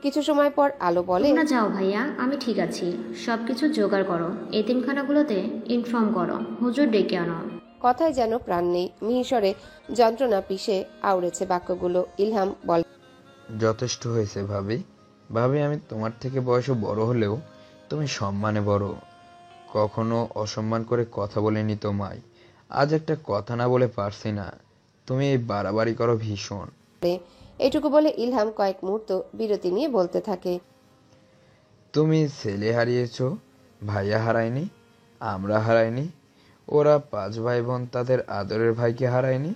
কিছু সময় পর আলো বলে, তোমরা যাও ভাইয়া, আমি ঠিক আছি। সবকিছু জোগাড় করো, এতিমখানাগুলোতে ইনফর্ম করো, হুজুর ডেকে আনো। কথায় যেন প্রাণ নেই। মিহিসরে যন্ত্রণা পিষে আউড়েছে বাক্যগুলো। ইলহাম বলে, যথেষ্ট হয়েছে ভাবি। ভাবি আমি তোমার থেকে বয়সে বড় হলেও তুমি সম্মানে বড়। কখনো অসম্মান করে কথা বলিনি তোমায়। আজ একটা কথা না বলে পারছি না। তুমি এই বাড়াবাড়ি করো ভীষণ। এটুকু বলে ইলহাম কয়েক মুহূর্ত বিরতি নিয়ে বলতে থাকে, তুমি ছেলে হারিয়েছ, ভাইয়া হারায়নি, আমরা হারাইনি, ওরা 5 ভাই বোন তাদের আদরের ভাইকে হারায়নি,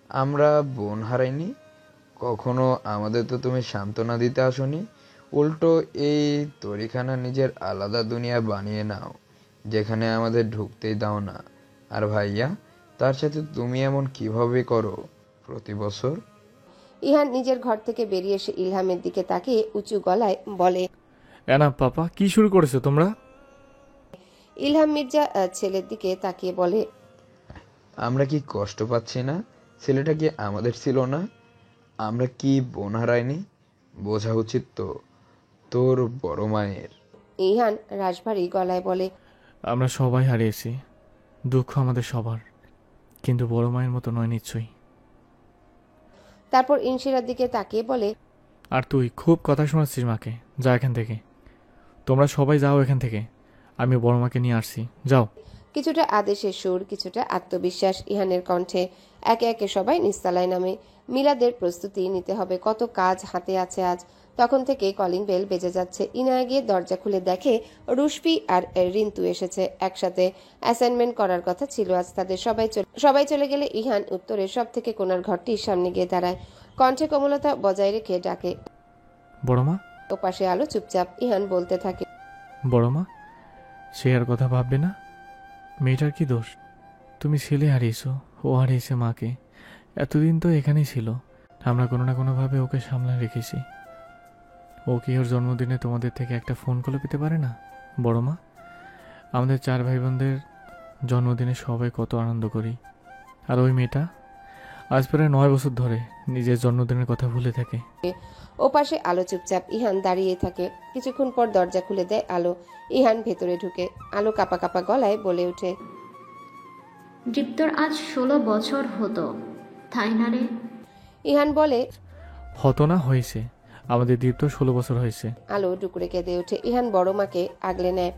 আমরা বোন হারাইনি। কখনো আমাদের তো তুমি সান্ত্বনা দিতে আসনি। উল্টো এই তরিখানা নিজের আলাদা দুনিয়া বানিয়ে নাও, যেখানে আমাদের ঢুকতেই দাও না। আর ভাইয়া, তার সাথে তুমি এমন কিভাবে করো প্রতি বছর? ইহান নিজের ঘর থেকে বেরিয়ে এসে ইলহামের দিকে তাকিয়ে উঁচু গলায় বলে, এনা পাপা, কি শুরু করেছো তোমরা? ইলহাম মির্জা ছেলের দিকে তাকিয়ে বলে, আমরা কি কষ্ট পাচ্ছি না? ছেলেটা কি আমাদের ছিল না? আমরা কি বোন হারাইনি? বোঝা উচিত তো তোর বড় মায়ের। ইহান রাশভারী গলায় বলে, আমরা সবাই হারিয়েছি, দুঃখ আমাদের সবার, কিন্তু বড় মায়ের মতো নয় নিশ্চয়ই। তারপর ইনশিরার দিকে তাকিয়ে বলে, আর তুই খুব কথা শোনাচ্ছিস মাকে, যা এখান থেকে। তোমরা সবাই যাও এখান থেকে, আমি বড় মাকে নিয়ে আসছি, যাও। কিছুটা আদেশের সুর, কিছুটা আত্মবিশ্বাস ইহানের কণ্ঠে। একে একে সবাই নিস্তালায় নামে। মিলাদের প্রস্তুতি নিতে হবে, কত কাজ হাতে আছে আজ। তখন থেকে কলিং বেল বেজে যাচ্ছে। ইনায়া গিয়ে দরজা খুলে দেখে রুশফি আর রিন্তু এসেছে একসাথে। অ্যাসাইনমেন্ট করার কথা ছিল আজ তাদের। সবাই চলে গেলে ইহান উত্তরের সব থেকে কোণার ঘরটির সামনে গিয়ে দাঁড়ায়। কণ্ঠে কোমলতা বজায় রেখে ডাকে, বড় মা। ওপাশে আলো চুপচাপ। ইহান বলতে থাকে, বড় মা, সে আর কথা ভাববে না? মেয়েটার কি দোষ? তুমি ছেলে হারিয়েছো, ও হারিয়েছে মাকে। এতদিন তো এখানেই ছিল, আমরা কোনো না কোনোভাবে ওকে সামলে রেখেছি। ও কি ওর জন্মদিনে তোমাদের থেকে একটা ফোন কল পেতে পারে না? বড় মা, আমাদের 4 ভাই বোনদের জন্মদিনে সবাই কত আনন্দ করি, আর ওই মেয়েটা আজ প্রায় 9 বছর ধরে নিজের জন্মদিনের কথা ভুলে থাকে। ওপাশে আলো চুপচাপ। ইহান দাঁড়িয়ে থাকে। কিছুক্ষণ পর দরজা খুলে দেয় আলো। ইহান ভেতরে ঢুকে। আলো কাপা কাপা গলায় বলে ওঠে, দীপ্তর আজ 16 বছর হতো, তাই না রে? ইহান বলে, হতো না, হয়েছে। আমাদের দীপ্ত 16 বছর হয়েছে। আলো ডুকরে কেঁদে ওঠে। ইহান বড় মাকে আগলে নেয়।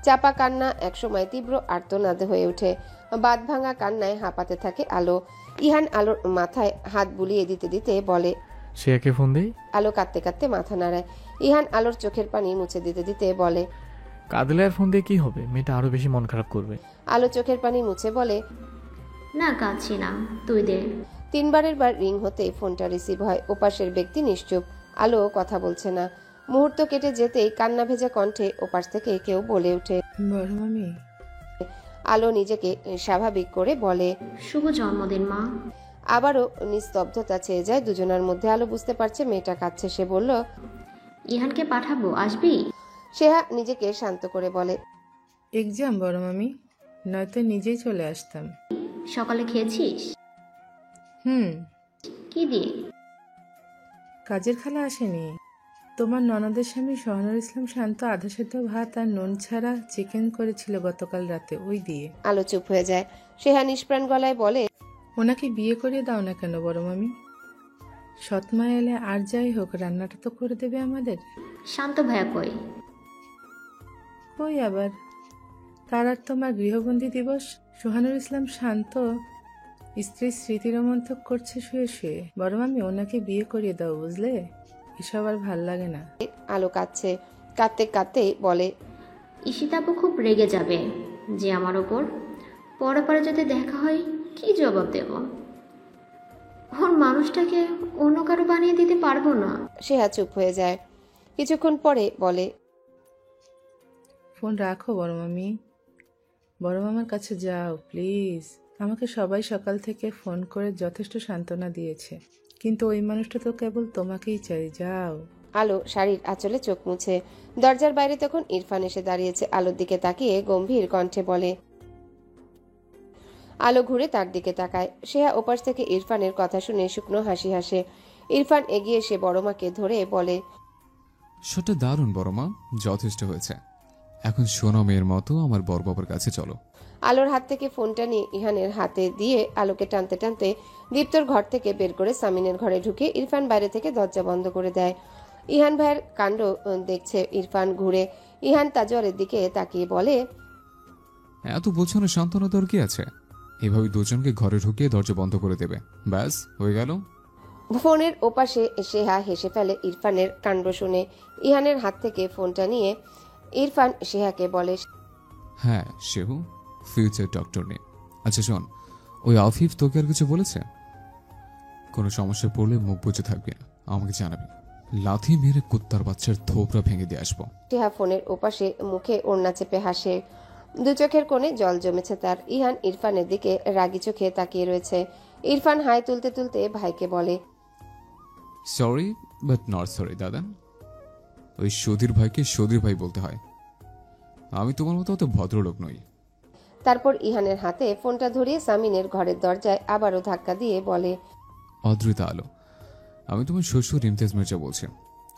চাপা কান্না একসময় তীব্র আর্তনাদ হয়ে ওঠে। বাঁধ ভাঙা কান্নায় হাঁপাতে থাকে আলো। ইহান আলোর মাথায় হাত বুলিয়ে দিতে দিতে বলে, সে একে ফোন দেই। আলো কাঁদতে কাঁদতে মাথা নাড়ায়। ইহান আলোর চোখের পানি মুছে দিতে দিতে বলে, কাঁদলে আর ফোন দিয়ে কি হবে? মেয়েটা আরো বেশি মন খারাপ করবে। আলো চোখের পানি মুছে বলে, না কাঁদছি না, তুই দে। 3বারের বার রিং হতে ফোনটা রিসিভ হয়। ওপাশের ব্যক্তি নিশ্চুপ। আলো কথা বলছে না। মুহূর্ত কেটে যেতেই কান্না ভেজা কণ্ঠে ওপাশ থেকে কেউ বলে ওঠে, বড় মামি। আলো নিজেকে স্বাভাবিক করে বলে, শুভ জন্মদিন মা। আবারও নিস্তব্ধতা ছেয়ে যায় দুজনের মধ্যে। আলো বুঝতে পারছে মেয়েটা কাঁদছে। সে বলল, ইহানকে পাঠাবো, আসবি? সেহা নিজেকে শান্ত করে বলে, এক্সাম বড় মামি, নয়তো নিজেই চলে আসতাম। সকালে খেয়েছিস? কি দিয়ে? কাজের খালা আসেনি? তোমার ননদের স্বামী শহনুর ইসলাম শান্ত আধা সেদ্ধ ভাত আর নুন ছাড়া চিকেন করেছিল গতকাল রাতে, ওই দিয়ে। আলো চুপ হয়ে যায়। সেহা নিষ্প্রাণ গলায় বলে, ওনাকে বিয়ে করিয়ে দাও না কেন বড় মামি? সৎমা এলে আর যাই হোক, রান্নাটা তো করে দেবে আমাদের। শান্ত ভাইয়া কই? কই আবার? তার আর তোমার গৃহবন্দী দিবস। সোহানুর ইসলাম শান্ত স্ত্রীর স্মৃতি রোমন্থক করছে শুয়ে শুয়ে। বড় মামি, ওনাকে বিয়ে করিয়ে দাও, বুঝলে? এসব আর ভাল লাগে না। আলো কাঁদছে। কাঁদতে কাঁদতে বলে, ঈশিতাপু খুব রেগে যাবে যে আমার ওপর। পরে পরে যদি দেখা হয় কি জবাব দেব? ওর মানুষটাকে অন্য কারো বানিয়ে দিতে পারবো না। সেহা চুপ হয়ে যায়। কিছুক্ষণ পরে বলে, ফোন রাখো বড় মামি, বড় মামার কাছে যাও প্লিজ। আমাকে সবাই সকাল থেকে ফোন করে যথেষ্ট সান্ত্বনা দিয়েছে, কিন্তু ওই মানুষটা তো কেবল তোমাকেই চাই, যাও। আলো শাড়ির আঁচলে চোখ মুছে। দরজার বাইরে তখন ইরফান এসে দাঁড়িয়েছে। আলোর দিকে তাকিয়ে গম্ভীর কণ্ঠে বলে, আলো ঘুরে তার দিকে তাকায়। সেহা ওপাশ থেকে ইরফানের কথা শুনে শুকনো হাসি হাসে। ইরফান এগিয়ে এসে বড় মাকে ধরে বলে, সেটা দারুণ বড় মা, যথেষ্ট হয়েছে। এখন শোনো মেয়ের মতো আমার বড় বাবার কাছে চলো। আলোর হাত থেকে ফোনটা নিয়ে ইহানের হাতে দিয়ে আলোকে টানতে টানতে দীপ্তর ঘর থেকে বের করে সামিনের ঘরে ঢুকে ইরফান বাইরে থেকে দরজা বন্ধ করে দেয়। ইহান ভাইয়ের কাণ্ড দেখছে ইরফান ঘুরে। ইহান তাজওয়ারের দিকে তাকিয়ে বলে, এত বলছো না, সান্ত্বনা তোর কি আছে? এভাবে দুজনকে ঘরে ঢুকিয়ে দরজা বন্ধ করে দেবে, ব্যাস হয়ে গেল। ফোনের ওপাশে সেহা হেসে ফেলে ইরফানের কাণ্ড শুনে। ইহানের হাত থেকে ফোনটা নিয়ে ইরফান সেহাকে বলে, হ্যাঁ সেহু, ফিউচার ডক্টর নেই। আচ্ছা শোন, ওই আফিফ তোকে আর কিছু বলেছে? কোনো সমস্যা পড়লে মুখ বুঝে থাকবি না, আমাকে জানাবি। লাথি মেরে কুত্তার বাচ্চার থোপড়া ভেঙে দিয়ে আসবো। সেহা ফোনের ওপাশে মুখে ওড়না চেপে হাসে। দু চোখের কোণে জল জমেছে তার। ইহান ইরফানের দিকে রাগি চোখে তাকিয়ে রয়েছে। ইরফান হাই তুলতে তুলতে ভাইকে বলে, সরি বাট নট সরি দাদা। ওই সুধীর ভাইকে সুধীর ভাই বলতে হয়। আমি তোমার মতো অত ভদ্রলোক নই। তারপর ইহানের হাতে ফোনটা ধরিয়ে সামিনের ঘরের দরজায় আবারও ধাক্কা দিয়ে বলে, অদ্রিতা আলো, আমি তোমার শ্বশুর ইমতিয়াজ মির্জা বলছি।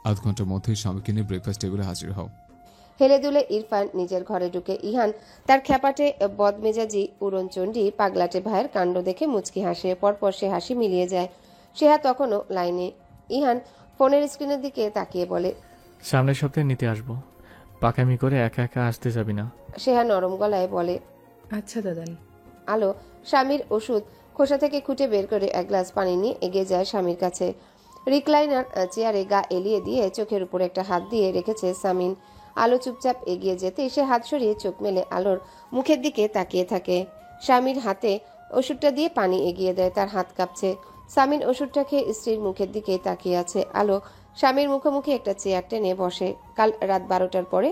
আধ ঘন্টার মধ্যেই স্বামীকে নিয়ে ব্রেকফাস্ট টেবিলে হাজির হও। হেলে দুলে ইরফান নিজের ঘরে ঢুকে ইহান তার খ্যাপাটে বদমেজাজি উড়নচণ্ডী পাগলাটে ভাইয়ের কাণ্ড দেখে মুচকি হাসে। পরপর সে হাসি মিলিয়ে যায়। সেহা তখনও লাইনে। ইহান ফোনের স্ক্রিনের দিকে তাকিয়ে বলে, সামনের সপ্তাহে নিতে আসবো। পাকামি করে একা একা আসতে যাবি না। সেহা নরম গলায় বলে, আচ্ছা দাদান। আলো স্বামীর ওষুধ খোসা থেকে খুঁটে বের করে এক গ্লাস পানি নিয়ে এগিয়ে যায় স্বামীর কাছে। রিক্লাইনার চেয়ারে গা এলিয়ে দিয়ে চোখের উপর একটা হাত দিয়ে রেখেছে সামিন। আলো চুপচাপ এগিয়ে যেতে সে হাত সরিয়ে চোখ মেলে আলোর মুখের দিকে তাকিয়ে থাকে। স্বামীর হাতে ওষুধটা দিয়ে পানি এগিয়ে দেয়। তার হাত কাঁপছে। সামিন ওষুধটা খেয়ে স্ত্রীর মুখের দিকে তাকিয়ে আছে। আলো স্বামীর মুখোমুখি একটা চেয়ার টেনে বসে। কাল রাত 12টার পরে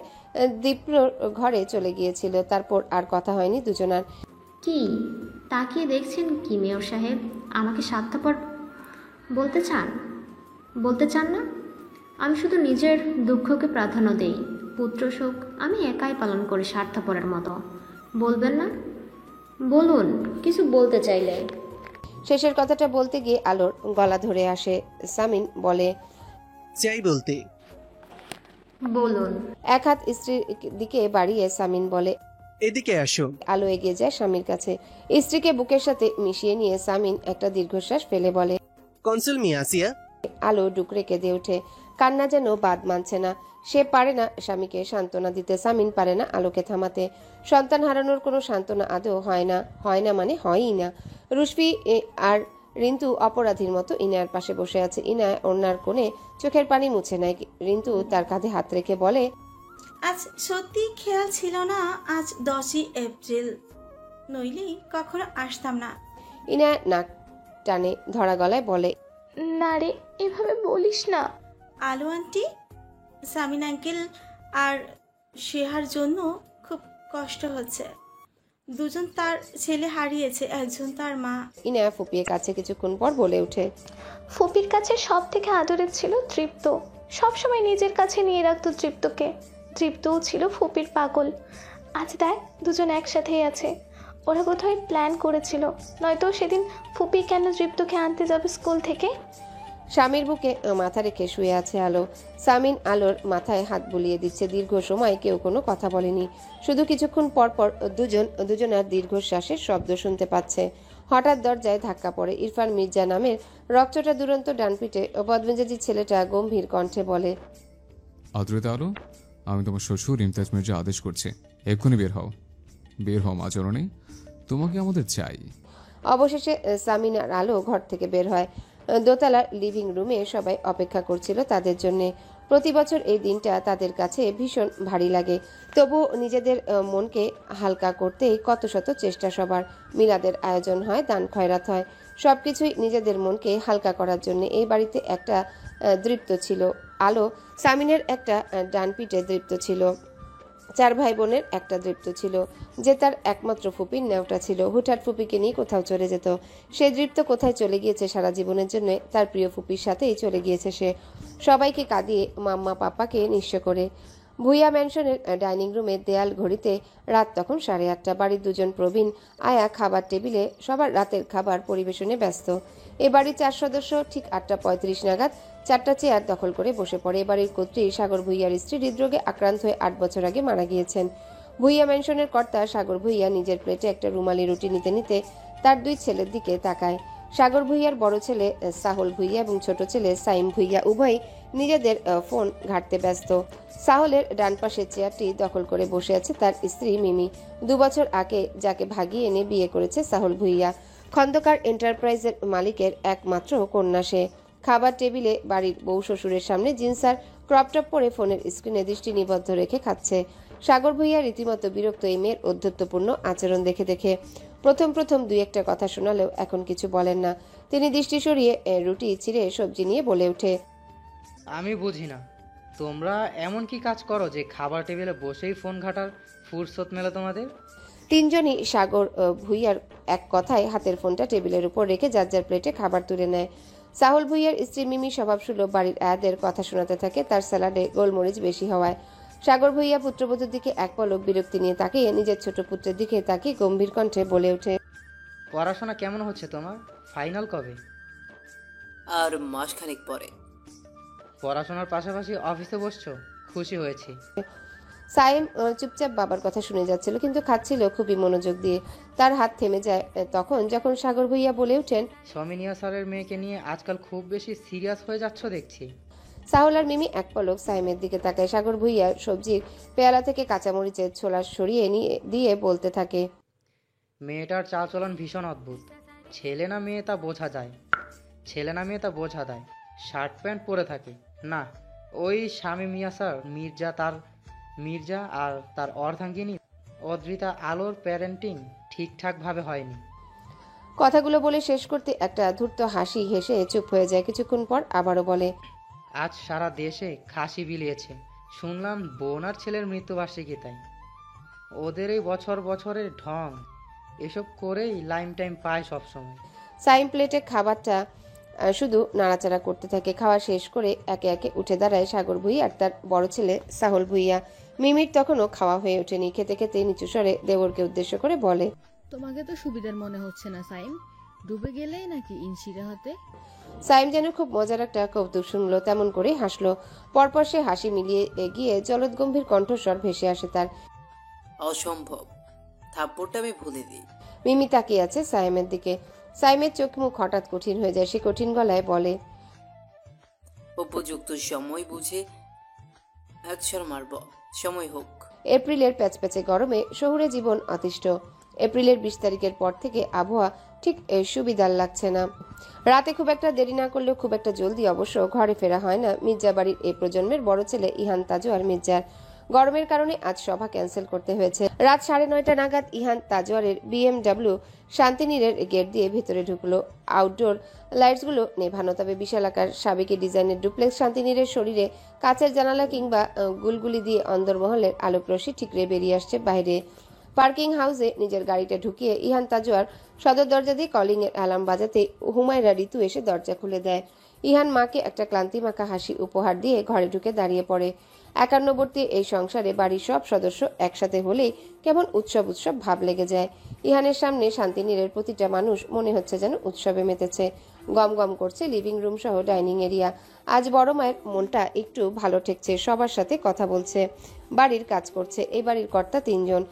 দীপ্রর ঘরে চলে গিয়েছিল। তারপর আর কথা হয়নি দুজনার। কি তাকিয়ে দেখছেন কি মেয়র সাহেব? আমাকে স্বার্থপর বলতে চান না? আমি শুধু নিজের দুঃখকে প্রাধান্য দেই। পুত্র শোক আমি একাই পালন করি স্বার্থপরের মতো। বলবেন না? বলুন কিছু বলতে চাইলে। শেষের কথাটা বলতে গিয়ে আলোর গলা ধরে আসে। সামিন বলে, চাই বলতে। বলুন। এক হাত স্ত্রীর দিকে বাড়িয়ে সামিন বলে, এদিকে আসো। আলো এগিয়ে যায় স্বামীর কাছে। স্ত্রীকে বুকের সাথে মিশিয়ে নিয়ে সামিন একটা দীর্ঘশ্বাস ফেলে বলে, কনসুল মি আসিয়া। আলো ডুকরে কেঁদে ওঠে। কান্না যেন বাদ মানছে না। সে পারে না স্বামীকে সান্ত্বনা দিতে। সামিন পারে না আলোকে থামাতে। সন্তান হারানোর কোনো সান্ত্বনা আদৌ হয় না মানে হয়ই না। রুশফি আর রিন্তু অপরাধীর মতো ইনায়ের পাশে বসে আছে। ইনায় ওনার কোণে চোখের পানি মুছে নেয়। রিন্তু তার কাঁধে হাত রেখে বলে, আজ সত্যি খেয়াল ছিল না আজ 10ই এপ্রিল, নইলে কখনো আসতাম না। ইনায় নাক টানে ধরা গলায় বলে, না রে, এভাবে বলিস না। আলো আন্টি, সামিন আঙ্কেল আর শেহার জন্য খুব কষ্ট হচ্ছে। দুজন তার ছেলে হারিয়েছে, একজন তার মা। ইনায়া ফুপিয়ে কাছে কিছুক্ষণ পর বলে ওঠে, ফুপির কাছে সব থেকে আদরের ছিল তৃপ্ত। সবসময় নিজের কাছে নিয়ে রাখতো তৃপ্তকে। তৃপ্তও ছিল ফুপির পাগল। আজ দেখ দুজন একসাথেই আছে। ওরা বোধহয় প্ল্যান করেছিল, নয়তো সেদিন ফুপি কেন তৃপ্তকে আনতে যাবে স্কুল থেকে। স্বামীর বুকে মাথা রেখে শুয়ে আছে আলো। সামিন আলোর মাথায় হাত বুলিয়ে দিচ্ছে। দীর্ঘ সময় কেউ কোনো কথা বলেনি। শুধু কিছুক্ষণ পর পর দুজনার দীর্ঘশ্বাসের শব্দ শুনতে পাচ্ছে। হঠাৎ দরজায় ধাক্কা পড়ে। ইরফান মির্জা নামের রক্তটা দুরন্ত ডানপিটে বদমেজাজি ছেলেটা গম্ভীর কণ্ঠে বলে, অদ্রিতা আলো, আমি তোমার শ্বশুর ইমতিয়াজ মির্জা আদেশ করছি, এক্ষুনি বের হও মা জননী, তোমাকে আমাদের চাই। অবশেষে সামিন আর আলো ঘর থেকে বের হয়। দোতলার লিভিং রুমে সবাই অপেক্ষা করছিল তাদের জন্য। প্রতি বছর এই দিনটা তাদের কাছে ভীষণ ভারী লাগে। তবুও নিজেদের মনকে হালকা করতেই কত শত চেষ্টা সবার। মিলাদের আয়োজন হয়, দান খয়রাত হয়, সবকিছুই নিজেদের মনকে হালকা করার জন্য। এই বাড়িতে একটা দৃপ্ত ছিল। আলো সামিনের একটা ডানপিটে দৃপ্ত ছিল। 4 ভাই বোনের একটা দৃপ্ত ছিল, যে তার একমাত্র ফুপির নেওটা ছিল। হুটহাট ফুপিকে নিয়ে কোথাও চলে যেত। সে দৃপ্ত কোথায় চলে গিয়েছে সারা জীবনের জন্য, তার প্রিয় ফুপির সাথেই চলে গিয়েছে সে, সবাইকে কাঁদিয়ে, মাম্মা পাপ্পাকে নিঃস্ব করে। ভুইয়া ম্যানশনের ডাইনিং রুমের দেয়াল ঘড়িতে রাত তখন 8:30। বাড়ির দুজন প্রবীণ আয়া খাবার টেবিলে সবার রাতের খাবার পরিবেশনে ব্যস্ত। এ বাড়ির 4 সদস্য ঠিক 8:35 নাগাদ 4টা চেয়ার দখল করে বসে পড়ে। এবাড়ির কর্ত্রী সাগর ভুইয়ার স্ত্রী হৃদরোগে আক্রান্ত হয়ে 8 বছর আগে মারা গিয়েছেন। ভুইয়া ম্যানশনের কর্তা সাগর ভুইয়া নিজের প্লেটে একটা রুমালি রুটি নিতে নিতে তার 2 ছেলের দিকে তাকায়। সাগর ভুইয়ার বড় ছেলে সাহল ভুইয়া এবং ছোট ছেলে সাইম ভুইয়া উভয়ই নিজেদের ফোন ঘাঁটতে ব্যস্ত। সাহলের ডান পাশের চেয়ারটি দখল করে বসে আছে তার স্ত্রী মিমি। 2 বছর আগে যাকে ভাগিয়ে এনে বিয়ে করেছে সাহল ভুইয়া। খন্দকার এন্টারপ্রাইজের মালিকের একমাত্র কন্যা সে। খাবার টেবিলে বাড়ির বউ শ্বশুরের সামনে জিন্স আর ক্রপটপ পরে ফোনের স্ক্রিনে দৃষ্টি নিবদ্ধ রেখে খাচ্ছে। সাগর ভুইয়া রীতিমতো বিরক্ত এই মেয়ের অধ্যত্বপূর্ণ আচরণ দেখে। প্রথম 2-একটা কথা শোনালেও এখন কিছু বলেন না। তিনি দৃষ্টি সরিয়ে রুটি চিড়ে সবজি নিয়ে বলে ওঠে, আমি বুঝি না তোমরা এমন কি কাজ করো যে খাবার টেবিলে বসেই ফোন ঘাটার ফুরসত মেলে তোমাদের? 3 জনই সাগর ভুইয়ার এক কথায় হাতের ফোনটা টেবিলের উপর রেখে যার যার প্লেটে খাবার তুলে নেয়। সাহুল ভুইয়ার স্ত্রী মিমি স্বভাবসুলভ বাড়ির আয়াদের কথা শোনাতে থাকে তার স্যালাডে গোলমরিচ বেশি হওয়ায়। সাগর ভূঁইয়া পুত্রবধূর দিকে এক পলক বিরক্তি নিয়ে তাকিয়ে নিজের ছোট পুত্রের দিকে তাকিয়ে গম্ভীর কণ্ঠে বলে ওঠে, পড়াশোনা কেমন হচ্ছে তোমার? ফাইনাল কবে? আর মাসখানেক পরে। পড়াশোনার পাশাপাশি অফিসে বসছো? খুশি হয়েছি। সাইম চুপচাপ বাবার কথা শুনে যাচ্ছিল, কিন্তু খাচ্ছিল খুবই মনোযোগ দিয়ে। তার হাত থেমে যায় যখন সাগর ভূঁইয়া বলে ওঠেন, সমিনিয়া স্যারের মেয়েকে নিয়ে আজকাল খুব বেশি সিরিয়াস হয়ে যাচ্ছ দেখছি। সাহুল আর মিমি এক পলক সাইমের দিকে তাকায়। সাগর ভূঁইয়া সবজির পেয়ালা থেকে কাঁচামরিচের ছোলা সরিয়ে নিয়ে দিয়ে বলতে থাকে, মেয়েটার চালচলন ভীষণ অদ্ভুত। ছেলে না মেয়ে তা বোঝা যায়, শার্ট প্যান্ট পরে থাকে না। ওই স্বামী মিয়া স্যার, মির্জা আর তার অর্ধাঙ্গিনী অদ্রিতা আলোর প্যারেন্টিং ঠিকঠাকভাবে হয়নি। কথাগুলো বলে শেষ করতে একটা ধূর্ত হাসি হেসে চুপ হয়ে যায়। কিছুক্ষণ পর আবারও বলে, আজ সারা দেশে খাসি বিলিয়েছে, শুনলাম বোন আর ছেলের মৃত্যুবার্ষিকী, তাই ওদের এই বছরের ঢং, এসব করেই লাইম টাইম পায় সবসময়। সাইম প্লেটে খাবারটা শুধু নাড়াচাড়া করতে থাকে। খাওয়া শেষ করে একে একে উঠে দাঁড়ায় সাগর ভূঁইয়া আর তার বড় ছেলে সাহুল ভূঁইয়া। মিমির তখনও খাওয়া হয়ে ওঠেনি। খেতে খেতে নিচু স্বরে দেবরকে উদ্দেশ্য করে বলে, তোমাকে তো সুবিধার মনে হচ্ছে না সাইম, ডুবে গেলেই নাকি ইনশিরা হতে। সাইম যেন খুব মজার একটা কৌতুক শুনলো, তেমন করে হাসলো। পরপর সে হাসি মিলিয়ে গিয়ে জলদগম্ভীর কণ্ঠস্বর ভেসে আসে তার, অসম্ভব, থাপ্পড়টা আমি ভুলে দিই। মিমি তাকিয়ে আছে সাইমের দিকে। সাইমের চোখ মুখ হঠাৎ কঠিন হয়ে যায়। সে কঠিন গলায় বলে, উপযুক্ত সময় বুঝে একশর মারব, সময় হোক। এপ্রিলের প্যাচপ্যাচে গরমে শহুরে জীবন অতিষ্ঠ। এপ্রিলের 20 তারিখের পর থেকে আবহাওয়া ঠিক সুবিধার লাগছে না। রাতে খুব একটা দেরি না করলেও খুব একটা জলদি অবশ্য ঘরে ফেরা হয় না মির্জা বাড়ির এই প্রজন্মের বড় ছেলে ইহান তাজওয়ার মির্জার। গরমের কারণে আজ সভা ক্যান্সেল করতে হয়েছে। রাত 9:30 নাগাদ ইহান তাজওয়ারের BMW শান্তিনীরের গেট দিয়ে ভেতরে ঢুকলো। আউটডোর লাইটসগুলো নেভানো, তবে বিশালাকার সাবেকি ডিজাইনের ডুপ্লেক্স শান্তিনীরের শরীরে কাচের জানালা কিংবা গুলগুলি দিয়ে অন্দরমহলের আলোক রশ্মি ঠিকরে বেরিয়ে আসছে বাইরে। পার্কিং হাউসে নিজের গাড়িটা ঢুকিয়ে ইহান তাজওয়ার সদর দরজা দিয়ে কলিং এর অ্যালার্ম বাজাতে হুমায়রা ঋতু এসে দরজা খুলে দেয়। ইহান মাকে একটা ক্লান্তি মাখা হাসি উপহার দিয়ে ঘরে ঢুকে দাঁড়িয়ে পড়ে। একান্নবর্তী এই সংসারে বাড়ির সব সদস্য একসাথে হলেই কেমন উৎসব ভাব লেগে যায়। ইহানের সামনে শান্তিনীরের প্রতিটা মানুষ মনে হচ্ছে যেন উৎসবে মেতেছে। গম গম করছে লিভিং রুম সহ ডাইনিং এরিয়া। আজ বড় মায়ের মনটা একটু ভালো ঠেকছে। সবার সাথে কথা বলছে, বাড়ির কাজ করছে। এই বাড়ির কর্তা 3 জন,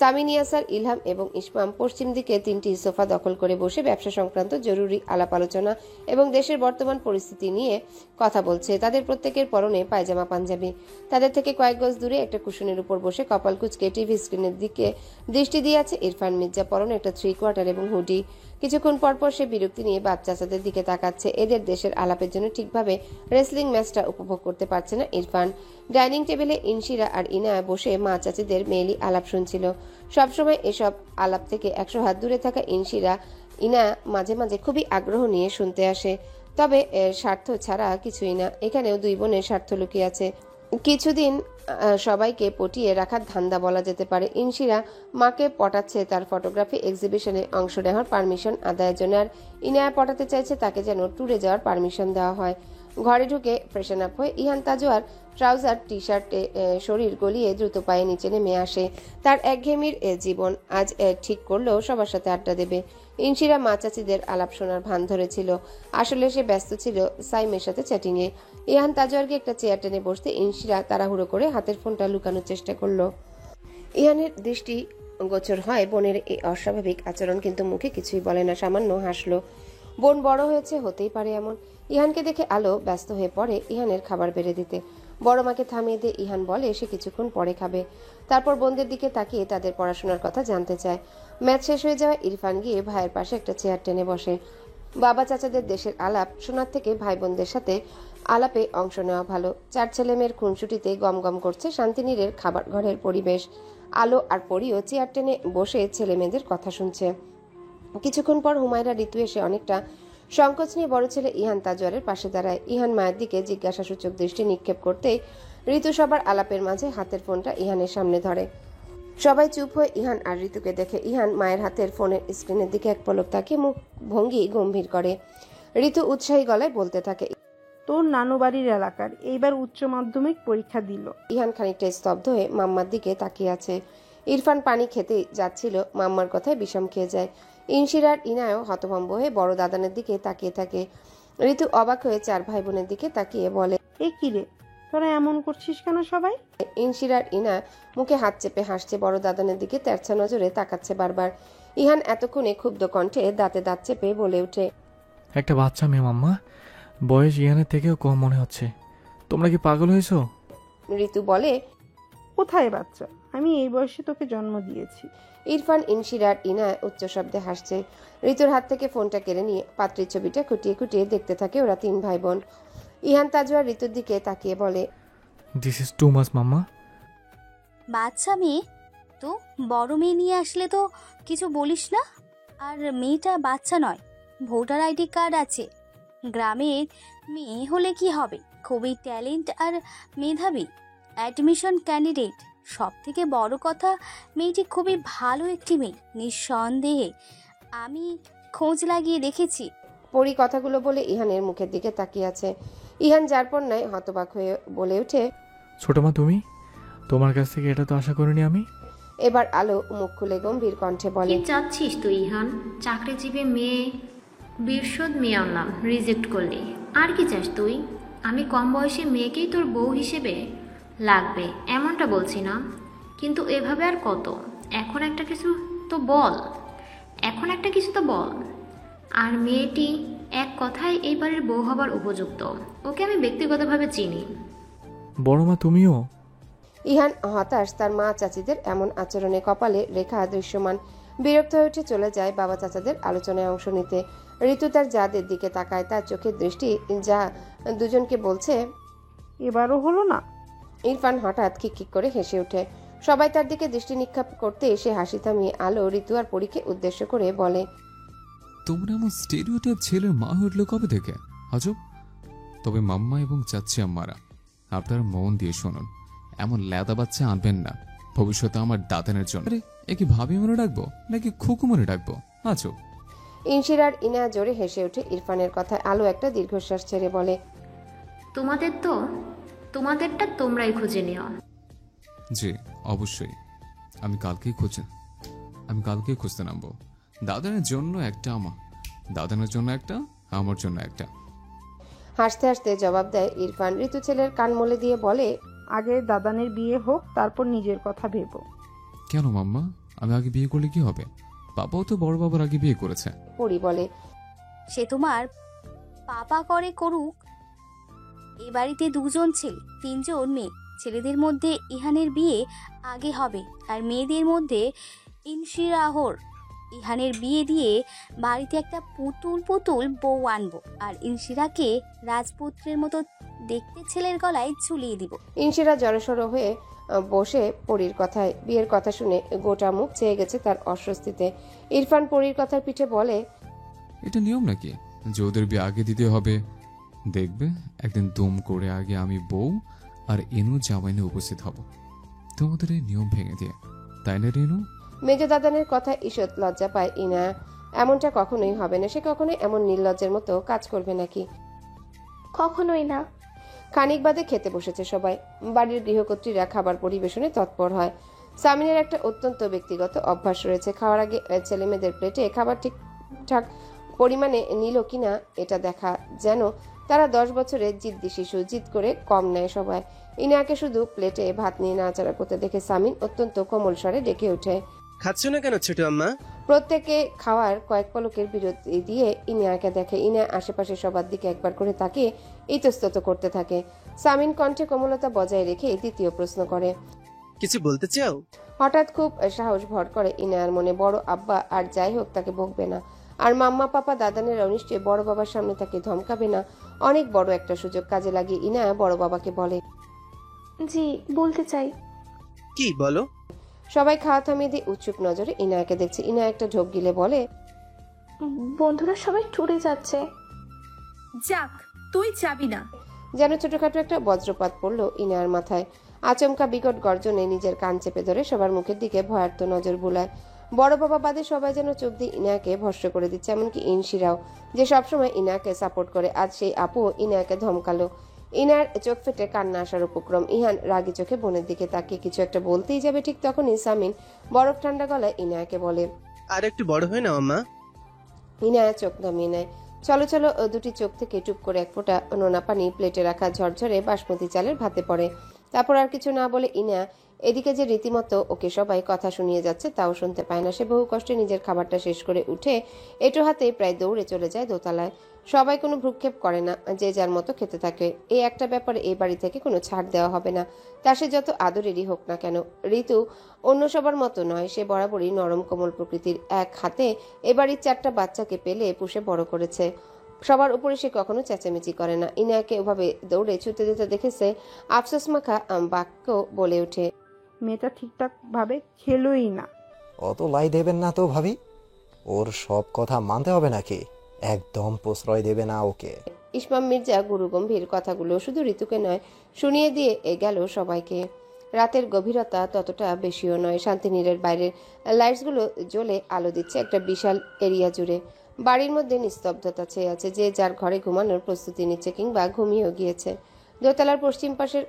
সামিনিয়া স্যার, ইলহাম এবং ইসমাম। পশ্চিম দিকে 3টি সোফা দখল করে বসে ব্যবসা সংক্রান্ত জরুরি আলাপ আলোচনা এবং দেশের বর্তমান পরিস্থিতি নিয়ে কথা বলছে। তাদের প্রত্যেকের পরনে পায়জামা পাঞ্জাবি। তাদের থেকে কয়েক গজ দূরে একটা কুশনের উপর বসে কপাল কুঁচকে টিভি স্ক্রিনের দিকে দৃষ্টি দিয়ে আছে ইরফান মির্জা, পরনে একটা 3/4 এবং হুডি। কিছুক্ষণ পরপর সে বিরক্তি নিয়ে বাচ্চাদের দিকে তাকাচ্ছে। এদের দেশের আলাপের জন্য ঠিকভাবে রেসলিং ম্যাচটা উপভোগ করতে পারছে না ইরফান। ডাইনিং টেবিলে ইনশিরা আর ইনায়া বসে মা চাচিদের মেয়েলি আলাপ শুনছিল। সবসময় এসব আলাপ থেকে 100 হাত দূরে থাকা ইনায়া মাঝে মাঝে খুবই আগ্রহ নিয়ে শুনতে আসে, তবে স্বার্থ ছাড়া কিছুই না। এখানেও 2 বোনের স্বার্থ লুকিয়ে আছে। কিছুদিন সবাইকে পটিয়ে রাখার ধান্দা বলা যেতে পারে। ইনশিরা মাকে পটাচ্ছে তার ফটোগ্রাফি এক্সিবিশনে অংশ নেওয়ার পারমিশন আদায়ের জন্য, আর ইনায়া পটাতে চাইছে তাকে যেন ট্যুরে যাওয়ার পারমিশন দেওয়া হয়। ঘরে ঢুকে ফ্রেশন আপ হয়ে ইহান তাজওয়ার ট্রাউজার টি শার্টে শরীর গলিয়ে দ্রুত পায়ে নিচে নেমে আসে। তার একঘেয়েমির জীবন আজ ঠিক করলেও সবার সাথে আড্ডা দেবে। ইনশিরা মা চাচিদের আলাপ শোনার ভান ধরেছিল, আসলে সে ব্যস্ত ছিল সাইমের সাথে চ্যাটিংয়ে। ইহান তাজওয়ারকে একটা চেয়ার টেনে বসতে ইনশিরা তাড়াহুড়ো করে হাতের ফোনটা লুকানোর চেষ্টা করলো। ইহানের দৃষ্টি গোচর হয় বোনের এই অস্বাভাবিক আচরণ, কিন্তু মুখে কিছুই বলে না, সামান্য হাসলো। বোন বড় হয়েছে, হতেই পারে এমন। ইহানকে দেখে আলো ব্যস্ত হয়ে পড়ে ইহানের খাবার বেড়ে দিতে। বড় মাকে থামিয়ে দিয়ে ইহান বলে সে কিছুক্ষণ পরে খাবে। তারপর বোনদের দিকে তাকিয়ে তাদের পড়াশোনার কথা জানতে চায়। ম্যাচ শেষ হয়ে যাওয়া ইরফান গিয়ে ভাইয়ের পাশে একটা চেয়ার টেনে বসে। বাবা চাচাদের দেশের আলাপ শোনার থেকে ভাই বোনদের সাথে আলাপে অংশ নেওয়া ভালো। 4 ছেলেমেয়ের খুনসুটিতে গম গম করছে শান্তিনীরের খাবার ঘরের পরিবেশ। আলো আর পরিও চেয়ার টেনে বসে ছেলে মেয়েদের কথা শুনছে। কিছুক্ষণ পর হুমায়রা ঋতু এসে অনেকটা সংকোচ নিয়ে বড় ছেলে ইহান তাজওয়ারের পাশে দাঁড়ায়। ইহান মায়ের দিকে জিজ্ঞাসাসূচক দৃষ্টি নিক্ষেপ করতেই ঋতু সবার আলাপের মাঝে হাতের ফোনটা ইহানের সামনে ধরে। সবাই চুপ হয়ে ইহান আর ঋতুকে দেখে। ইহান মায়ের হাতের ফোনের স্ক্রিনের দিকে এক পলক তাকিয়ে মুখ ভঙ্গি গম্ভীর করে। ঋতু উৎসাহী গলায় বলতে থাকে, তোর নানু বাড়ির এলাকার, এইবার উচ্চ মাধ্যমিক পরীক্ষা দিল। ইহান খানিকটা স্তব্ধ হয়ে মাম্মার দিকে তাকিয়ে আছে। ইরফান পানি খেতে যাচ্ছিল, মাম্মার কথায় বিষম খেয়ে যায়। ইনশিরার ইনায়ও হতভম্ব হয়ে বড় দাদানের দিকে তাকিয়ে থাকে। ঋতু অবাক হয়ে চার ভাই বোনের দিকে তাকিয়ে বলে, এ কি রে, তোরা এমন করছিস কেন সবাই? ইনশিরার ইনা মুখে হাত চেপে হাসছে, বড় দাদানের দিকে তেরছা নজরে তাকাচ্ছে বারবার। ইহান এতক্ষণে ক্ষুব্ধ কণ্ঠে দাঁতে দাঁত চেপে বলে ওঠে, একটা বাচ্চা মেয়ে মাম্মা, বয়স ইহানের থেকেও কম মনে হচ্ছে। তোমরা কি পাগল হয়েছো? ঋতু বলে, কোথায় বাচ্চা, আমি এই বয়সে তোকে জন্ম দিয়েছি। ইরফান ইনশিরার ইনা উচ্চ শব্দে হাসছে। ঋতুর হাত থেকে ফোনটা কেড়ে নিয়ে পাত্রীর ছবিটা খুঁটিয়ে খুঁটিয়ে দেখতে থাকে ওরা তিন ভাই বোন। ইহান তাজওয়ার ঋতুর দিকে তাকিয়ে বলে, দিস ইজ টু মাচ মাম্মা। বাচ্চা মেয়ে তো, বড় মেয়ে নিয়ে আসলে তো কিছু বলিস না। আর মেয়েটা বাচ্চা নয়, ভোটার আইডি কার্ড আছে। গ্রামের মেয়ে হলে কি হবে, খুবই ট্যালেন্ট আর মেধাবী, অ্যাডমিশন ক্যান্ডিডেট। সব থেকে বড় কথা, মেয়েটি খুবই ভালো একটি মেয়ে, নিঃসন্দেহে। আমি খোঁজ লাগিয়ে দেখেছি। পরি কথাগুলো বলে ইহানের মুখের দিকে তাকিয়ে আছে। ইহান যার পর নাই হতবাক হয়ে বলে ওঠে, ছোট মা তুমি, তোমার কাছ থেকে এটা তো আশা করিনি আমি। এবার আলো মুখ খুলে গম্ভীর কণ্ঠে বলে, কি চাচ্ছিস তুই ইহান? চাকরিজীবী মেয়ে, বিরশোদ মেয়ে আনলাম, রিজেক্ট করলি। আর কি চাস তুই? আমি কম বয়সী মেয়েকেই তোর বউ হিসেবে লাগবে এমনটা বলছি না, কিন্তু এভাবে আর কত? এখন একটা কিছু তো বল। আর মেয়েটি এক কথায় এই বাড়ির বউ হবার উপযুক্ত। ওকে আমি ব্যক্তিগতভাবে চিনি। বড় মা তুমিও? ইহান হতাশ, তার মা চাচিদের এমন আচরণে কপালে রেখা দৃশ্যমান। বিরক্ত হয়ে উঠে চলে যায় বাবা চাচাদের আলোচনায় অংশ নিতে। ঋতু তার যাদের দিকে তাকায়, তার চোখের দৃষ্টি যা দুজনকে বলছে, এবারও হলো না। ইরফান হঠাৎ খিকখিক করে হেসে ওঠে। সবাই তার দিকে দৃষ্টি নিক্ষেপ করতে এসে হাসি থামিয়ে আলো ঋতু আর পরীকে উদ্দেশ্য করে বলে, তোমরা এমন স্টেরিওটাইপ ছেলের মা হয়ে উঠলো কবে থেকে? আজব। তবে মাম্মা এবং চাচ্ছি আম্মারা, আপনারা মন দিয়ে শুনুন, এমন ল্যাদা বাচ্চা আনবেন না ভবিষ্যতে আমার দাদানের জন্য। একে ভাবি মনে রাখবো নাকি খুকু মনে রাখবো? আজব। ইনশিরার ইনা জোরে হেসে ওঠে ইরফানের কথায়। আলো একটা দীর্ঘশ্বাস ছেড়ে বলে, তোমাদেরটা তোমরাই খুঁজে নিও। জি অবশ্যই, আমি কালকেই খুঁজতে নামবো। দাদানের জন্য একটা আমার জন্য একটা। হাসতে হাসতে জবাব দেয় ইরফান। ঋতু ছেলের কান মলে দিয়ে বলে, আগে দাদানের বিয়ে হোক, তারপর নিজের কথা ভেবো। কেন মাম্মা, আমি আগে বিয়ে করলে কি হবে? বাবাও তো বড় বাবার আগে বিয়ে করেছে। পরি বলে, সে তোমার পাপা করে করুক। এ বাড়িতে 2 জন ছেলে, 3 জন মেয়ে। ছেলেদের মধ্যে ইহানের বিয়ে আগে হবে, আর মেয়েদের মধ্যে ইনশিরাহর। ইহানের বিয়ে দিয়ে বাড়িতে একটা পুতুল বউ আনবো, আর ইনশিরাকে রাজপুত্রের মতো দেখতে ছেলের গলায় ঝুলিয়ে দিব। ইনশিরা জড়সড় হয়ে বসে পরির কথায়। বিয়ের কথা শুনে গোটা মুখ চেয়ে গেছে তার অস্বস্তিতে। ইরফান পরির কথার পিঠে বলে, এটা নিয়ম নাকি যে ওদের বিয়ে আগে দিতে হবে? দেখবে একদিন দুম করে আগে আমি বউ আর এনু জামাইনে উপস্থিত হব তোমাদের এই নিয়ম ভেঙে দিয়ে, তাই না রেনু? মেজ দাদানের কথা ঈষৎ লজ্জা পায় ইনা। এমনটা কখনোই হবে না, সে কখনোই এমন নির্লজ্জের মতো কাজ করবে নাকি? কখনোই না। খানিক বাদে খেতে বসেছে সবাই। বাড়ির গৃহকর্ত্রীরা খাবার পরিবেশনে তৎপর হয়। সামিনের একটা অত্যন্ত ব্যক্তিগত অভ্যাস রয়েছে, খাওয়ার আগে ছেলে মেয়েদের প্লেটে খাবার ঠিকঠাক পরিমাণে নিল কিনা এটা দেখা, যেন তারা 10 বছরের জিদ্দি শিশু, জিদ করে কম নেয় সবাই। ইনাকে শুধু প্লেটে ভাত নিয়ে নাড়াচাড়া করতে দেখে সামিন অত্যন্ত কোমল স্বরে ডেকে ওঠে, খাচ্ছ না কেন ছোট আম্মা? প্রত্যেকে খাওয়ার কয়েক পলকের বিরতি দিয়ে ইনাকে দেখে। ইনা আশেপাশে সবার দিকে একবার করে তাকিয়ে ইতস্তত করতে থাকে। সামিন কণ্ঠে কোমলতা বজায় রেখে দ্বিতীয় প্রশ্ন করে, কিছু বলতে চাও? হঠাৎ খুব সাহস ভর করে ইনার মনে। বড় আব্বা আর যাই হোক তাকে বকবে না, আর মাম্মা পাপা দাদানেরাও নিশ্চয়ই বড় বাবার সামনে তাকে ধমকাবে না। অনেক বড় একটা সুযোগ কাজে লাগিয়ে ইনা বড় বাবাকে বলে, জি বলতে চাই। কি বলো? সবাই খাওয়া থামিয়ে দিয়ে উৎসুক নজরে ইনায়াকে দেখছে। ইনা একটা ঢোক গিলে বলে, বন্ধুরা সবাই ট্যুরে যাচ্ছে। যাক, তুই যাবি না? যেন ছোটখাটো একটা বজ্রপাত পড়লো ইনার মাথায়। আচমকা বিকট গর্জনে নিজের কান চেপে ধরে সবার মুখের দিকে ভয়ার্থ নজর বুলায়। বড় বাবা বাদে সবাই যেন চোখ দিয়ে ইনায়াকে ভস্ম করে দিচ্ছে, এমনকি ইনশিরাও, যে সবসময় ইনায়াকে সাপোর্ট করে। আজ সেই আপুও ইনায়াকে ধমকালো। ইনার চোখ ফেটে কান্না আসার উপক্রম। ইহান রাগি চোখে বোনের দিকে তাকিয়ে কিছু একটা বলতেই যাবে, ঠিক তখনই সামিন বরফ ঠান্ডা গলায় ইনায়াকে বলে, আর একটু বড় হয় না আম্মা। ইনায়া চোখ নামিয়ে নেয়। চলো চলো দুটি চোখ থেকে টুপ করে এক ফোঁটা নোনা পানি প্লেটে রাখা ঝরঝরে বাসমতি চালের ভাতে পড়ে। তারপর আর কিছু না বলে ইনায়া এদিকে যে রীতিমতো ওকে সবাই কথা শুনিয়ে যাচ্ছে তাও শুনতে পায় না। সে বহু কষ্টে নিজের খাবারটা শেষ করে উঠে এটো হাতে প্রায় দৌড়ে চলে যায় দোতলায়। সবাই কোনো ভ্রুক্ষেপ করে না, যে যার মতো খেতে থাকে। এই একটা ব্যাপারে এই বাড়ি থেকে কোনো ছাড় দেওয়া হবে না, তা সে যত আদরেরই হোক না কেন। ঋতু অন্য সবার মতো নয়, সে বরাবরই নরম কোমল প্রকৃতির। এক হাতে এ বাড়ির 4টা বাচ্চাকে পেলে পুষে বড় করেছে। সবার উপরে সে কখনো চেঁচামেচি করে না। ইনায়াকে ওভাবে দৌড়ে ছুটে যেতে দেখেছে আফসোস মাখা বাক্য বলে ওঠে, মেয়েটা ঠিকঠাক ভাবে খেলোই না। অত লাই দেবেন না তো ভাবি, ওর সব কথা মানতে হবে নাকি? একদম প্রশ্রয় দেবে না ওকে। ইসমাম মির্জা গুরু গম্ভীর কথাগুলো শুধু ঋতুকে নয় শুনিয়ে দিয়ে গেল সবাইকে। রাতের গভীরতা ততটা বেশিও নয়। শান্তিনীরের বাইরের লাইটসগুলো জ্বলে আলো দিচ্ছে একটা বিশাল এরিয়া জুড়ে। বাড়ির মধ্যে নিস্তব্ধতা ছেয়ে আছে, যে যার ঘরে ঘুমানোর প্রস্তুতি নিচ্ছে কিংবা ঘুমিয়েও গিয়েছে। দোতলার পশ্চিম পাশের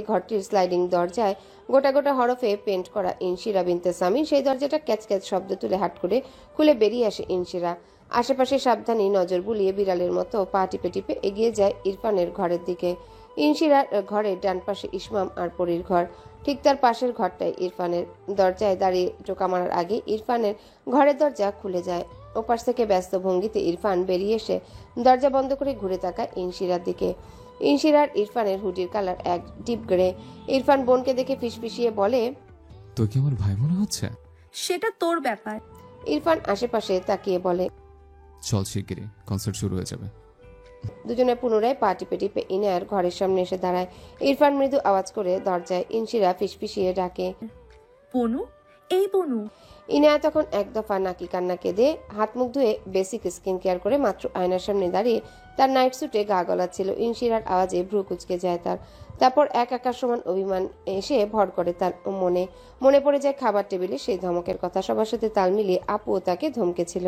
ঘরটির স্লাইডিং দরজায় গোটা গোটা হরফে পেন্ট করা ইনশিরা বিনতে সামিন, সেই দরজাটা ক্যাচ ক্যাচ শব্দ তুলে হাট করে খুলে বেরিয়ে আসে ইনশিরা। আশেপাশে সাবধানী নজর বুলিয়ে বিড়ালের মতো পা টিপে টিপে এগিয়ে যায় ইরফানের ঘরের দিকে। ইনশিরার ঘরের ডান পাশে ইসমাম আর পরীর ঘর, ঠিক তার পাশের ঘরটায় ইরফানের। দরজায় দাঁড়িয়ে টোকা মারার আগে ইরফানের ঘরের দরজা খুলে যায়। ওপাশ থেকে ব্যস্ত ভঙ্গিতে ইরফান বেরিয়ে এসে দরজা বন্ধ করে ঘুরে তাকায় ইনশিরার দিকে। ইনশিরার ইরফানের হুডির কালার এক ডিপ গ্রে। ইরফান বোনকে দেখে ফিসফিসিয়ে বলে, তো কি আমার ভাই মনে হচ্ছে? সেটা তোর ব্যাপার। ইরফান আশেপাশে তাকিয়ে বলে, চল শিগগিরই, কনসার্ট শুরু হয়ে যাবে। দুজনে পুনরায় পা টিপে টিপে ইনায়ার ঘরের সামনে এসে দাঁড়ায়। ইরফান মৃদু আওয়াজ করে দরজায়। ইনশিরা ফিসফিসিয়ে ডাকে, বনু, এই বনু। ইনায়া তখন এক দফা নাকি কান্না কেঁদে হাত মুখ ধুয়ে বেসিক স্কিন কেয়ার করে মাত্র আয়নার সামনে দাঁড়িয়ে তার নাইট স্যুটে গা গলাচ্ছিল। ইনশিরার আওয়াজে ভ্রু কুচকে যায় তার। তারপর এক আকাশ সমান অভিমান এসে ভর করে তার মনে পড়ে যায় খাবার টেবিলে সেই ধমকের কথা। সবার সাথে তাল মিলিয়ে আপুও তাকে ধমকেছিল।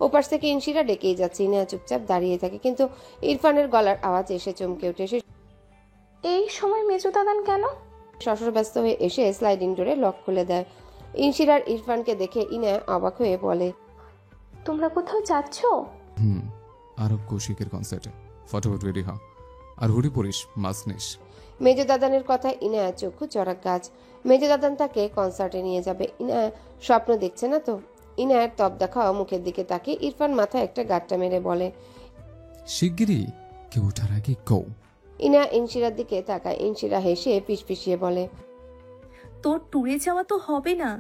ওপাশ থেকে ইনশিরা ডেকেই যাচ্ছে। ইনায়া চুপচাপ দাঁড়িয়ে থাকে, কিন্তু ইরফানের গলার আওয়াজ এসে চমকে ওঠে। সে এই সময় মেজো দাদান কেন? শশব্যস্ত হয়ে এসে স্লাইডিং ডোরে লক খুলে দেয়। ইনশিরার ইরফানকে দেখে ইনায়া অবাক হয়ে বলে, তোমরা কোথাও যাচ্ছ? আরব কৌশিকের কনসার্টে, ফটোফট রেডি হ, আর হুডি পরিস, মাস্ক নিস। মেজো দাদানের কথায় ইনায়া চক্ষু চড়াক গাছ। মেজো দাদান তাকে কনসার্টে নিয়ে যাবে। ইনায়া স্বপ্ন দেখছে না তো? ইনায়ার তপ দেখাও মুখের দিকে তাকিয়ে ইরফান মাথায় একটা গাঁটটা মেরে বলে, শিগগিরই, কেউ ওঠার আগে গো। ইনায়া ইনশিরার দিকে তাকায়। ইনশিরা হেসে ফিসফিসিয়ে বলে, তোর ট্যুরে যাওয়া তো হবে না,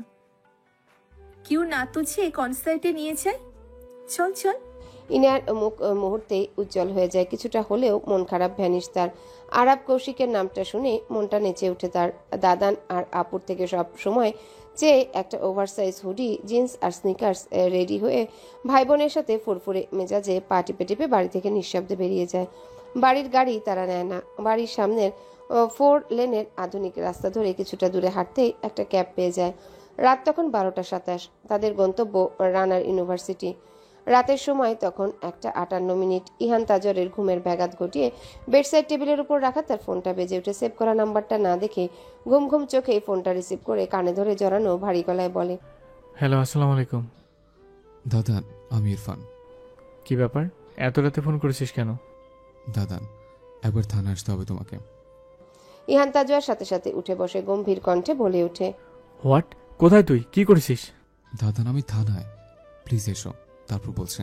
কেউ না তুঝে কনসার্টে নিয়ে যায়। চল চল। ইনায়ার মুখ মুহূর্তেই উজ্জ্বল হয়ে যায়। কিছুটা হলেও মন খারাপ ভ্যানিশ তার। আরব কৌশিকের নামটা শুনে মনটা নেচে ওঠে তার। দাদান আর আপুর থেকে সব সময় যে একটা ওভারসাইজ হুডি, জিন্স আর স্নিকার্স রেডি হয়ে ভাই বোনের সাথে ফুরফুরে মেজাজে পা টিপে টিপে বাড়ি থেকে নিঃশব্দে বেরিয়ে যায়। বাড়ির গাড়ি তারা নেয় না। বাড়ির সামনের 4 লেনের আধুনিক রাস্তা ধরে কিছুটা দূরে হাঁটতেই একটা ক্যাব পেয়ে যায়। রাত তখন 12:27। তাদের গন্তব্য রানার ইউনিভার্সিটি। রাতের সময় তখন 1:58। ইহান তাজরের ঘুমের ব্যাঘাত ঘটিয়ে বেডসাইড টেবিলের উপর রাখা তার ফোনটা বেজে উঠে। সেভ করা নাম্বারটা না দেখে ঘুম ঘুম চোখে ফোনটা রিসিভ করে কানে ধরে জড়ানো ভারী গলায় বলে, হ্যালো, আসসালামু আলাইকুম। দাদান, আমি ইরফান। কি ব্যাপার, এত রাতে ফোন করেছিস কেন? দাদান, একবার থানা আসতে হবে তোমাকে। ইহান তাজওয়ার সাথে সাথে উঠে বসে গম্ভীর কণ্ঠে বলে ওঠে, হোয়াট? কোথায় তুই? কি করেছিস? দাদান, আমি থানায়, প্লিজ এসো। তারপর বলছে।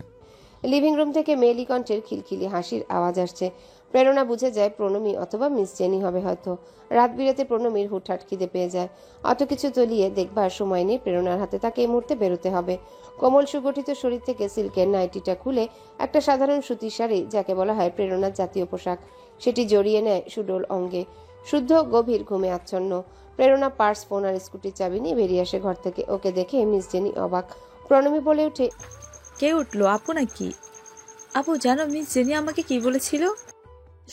লিভিং রুম থেকে মেয়েলি কণ্ঠের খিলখিলি হাসির আওয়াজ আসছে। প্রেরণা বুঝে যায় প্রণমী অথবা মিস জেনি হবে হয়তো। রাত বিরাতে প্রণমীর হুটহাট খিদে পেয়ে যায়। অত কিছু তলিয়ে দেখবার সময় নেই প্রেরণার হাতে। তাকে এই মুহূর্তে বেরোতে হবে। কোমল সুগঠিত শরীর থেকে সিল্কের নাইটিটা খুলে একটা সাধারণ সুতির শাড়ি, যাকে বলা হয় প্রেরণার জাতীয় পোশাক, সেটি জড়িয়ে নেয় সুডোল অঙ্গে। শুদ্ধ গভীর ঘুমে আচ্ছন্ন। প্রেরণা পার্স, ফোন আর স্কুটির চাবি নিয়ে বেরিয়ে আসে ঘর থেকে। ওকে দেখে মিস জেনি অবাক। প্রণমী বলে ওঠে, কে উঠলো? আপু নাকি? আপু জানো মিস জেনি আমাকে কি বলেছিল?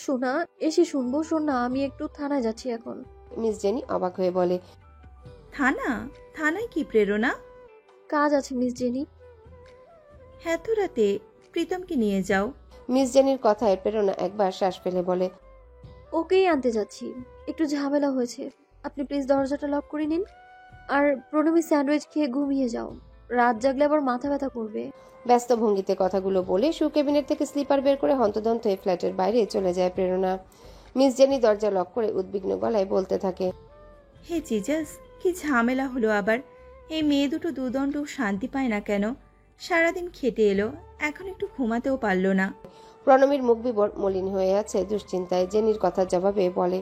শোনা, এসে শুনবো। শোনা, আমি একটু থানায় যাচ্ছি এখন। মিস জেনি অবাক হয়ে বলে, থানায় কি প্রেরণা? কাজ আছে মিস জেনি। এত রাতে প্রীতমকে নিয়ে যাও। মিস জেনির কথায় প্রেরণা একবার শ্বাস ফেলে বলে, ওকেই আনতে যাচ্ছি, একটু ঝামেলা হয়েছে। আপনি প্লিজ দরজাটা লক করে নিন। আর প্রণমী স্যান্ডউইচ খেয়ে ঘুমিয়ে যাও, রাত জাগলে আবার মাথা ব্যথা করবে। ব্যস্ত ভঙ্গিতে কথাগুলো বলে শু ক্যাবিনেট থেকে স্লিপার বের করে হন্তদন্ত হয়ে ফ্ল্যাটের বাইরে চলে যায় প্রেরণা। মিস জেনি দরজা লক করে উদ্বিগ্ন গলায় বলতে থাকে, হে জিজাস, কি ঝামেলা হলো আবার? এই মেয়ে দুটো দুদণ্ড শান্তি পায় না কেন? সারাদিন খেটে এলো, এখন একটু ঘুমাতেও পারলো না। প্রণমীর মুখ বিবর মলিন হয়ে আছে দুশ্চিন্তায়। জেনির কথার জবাবে বলে,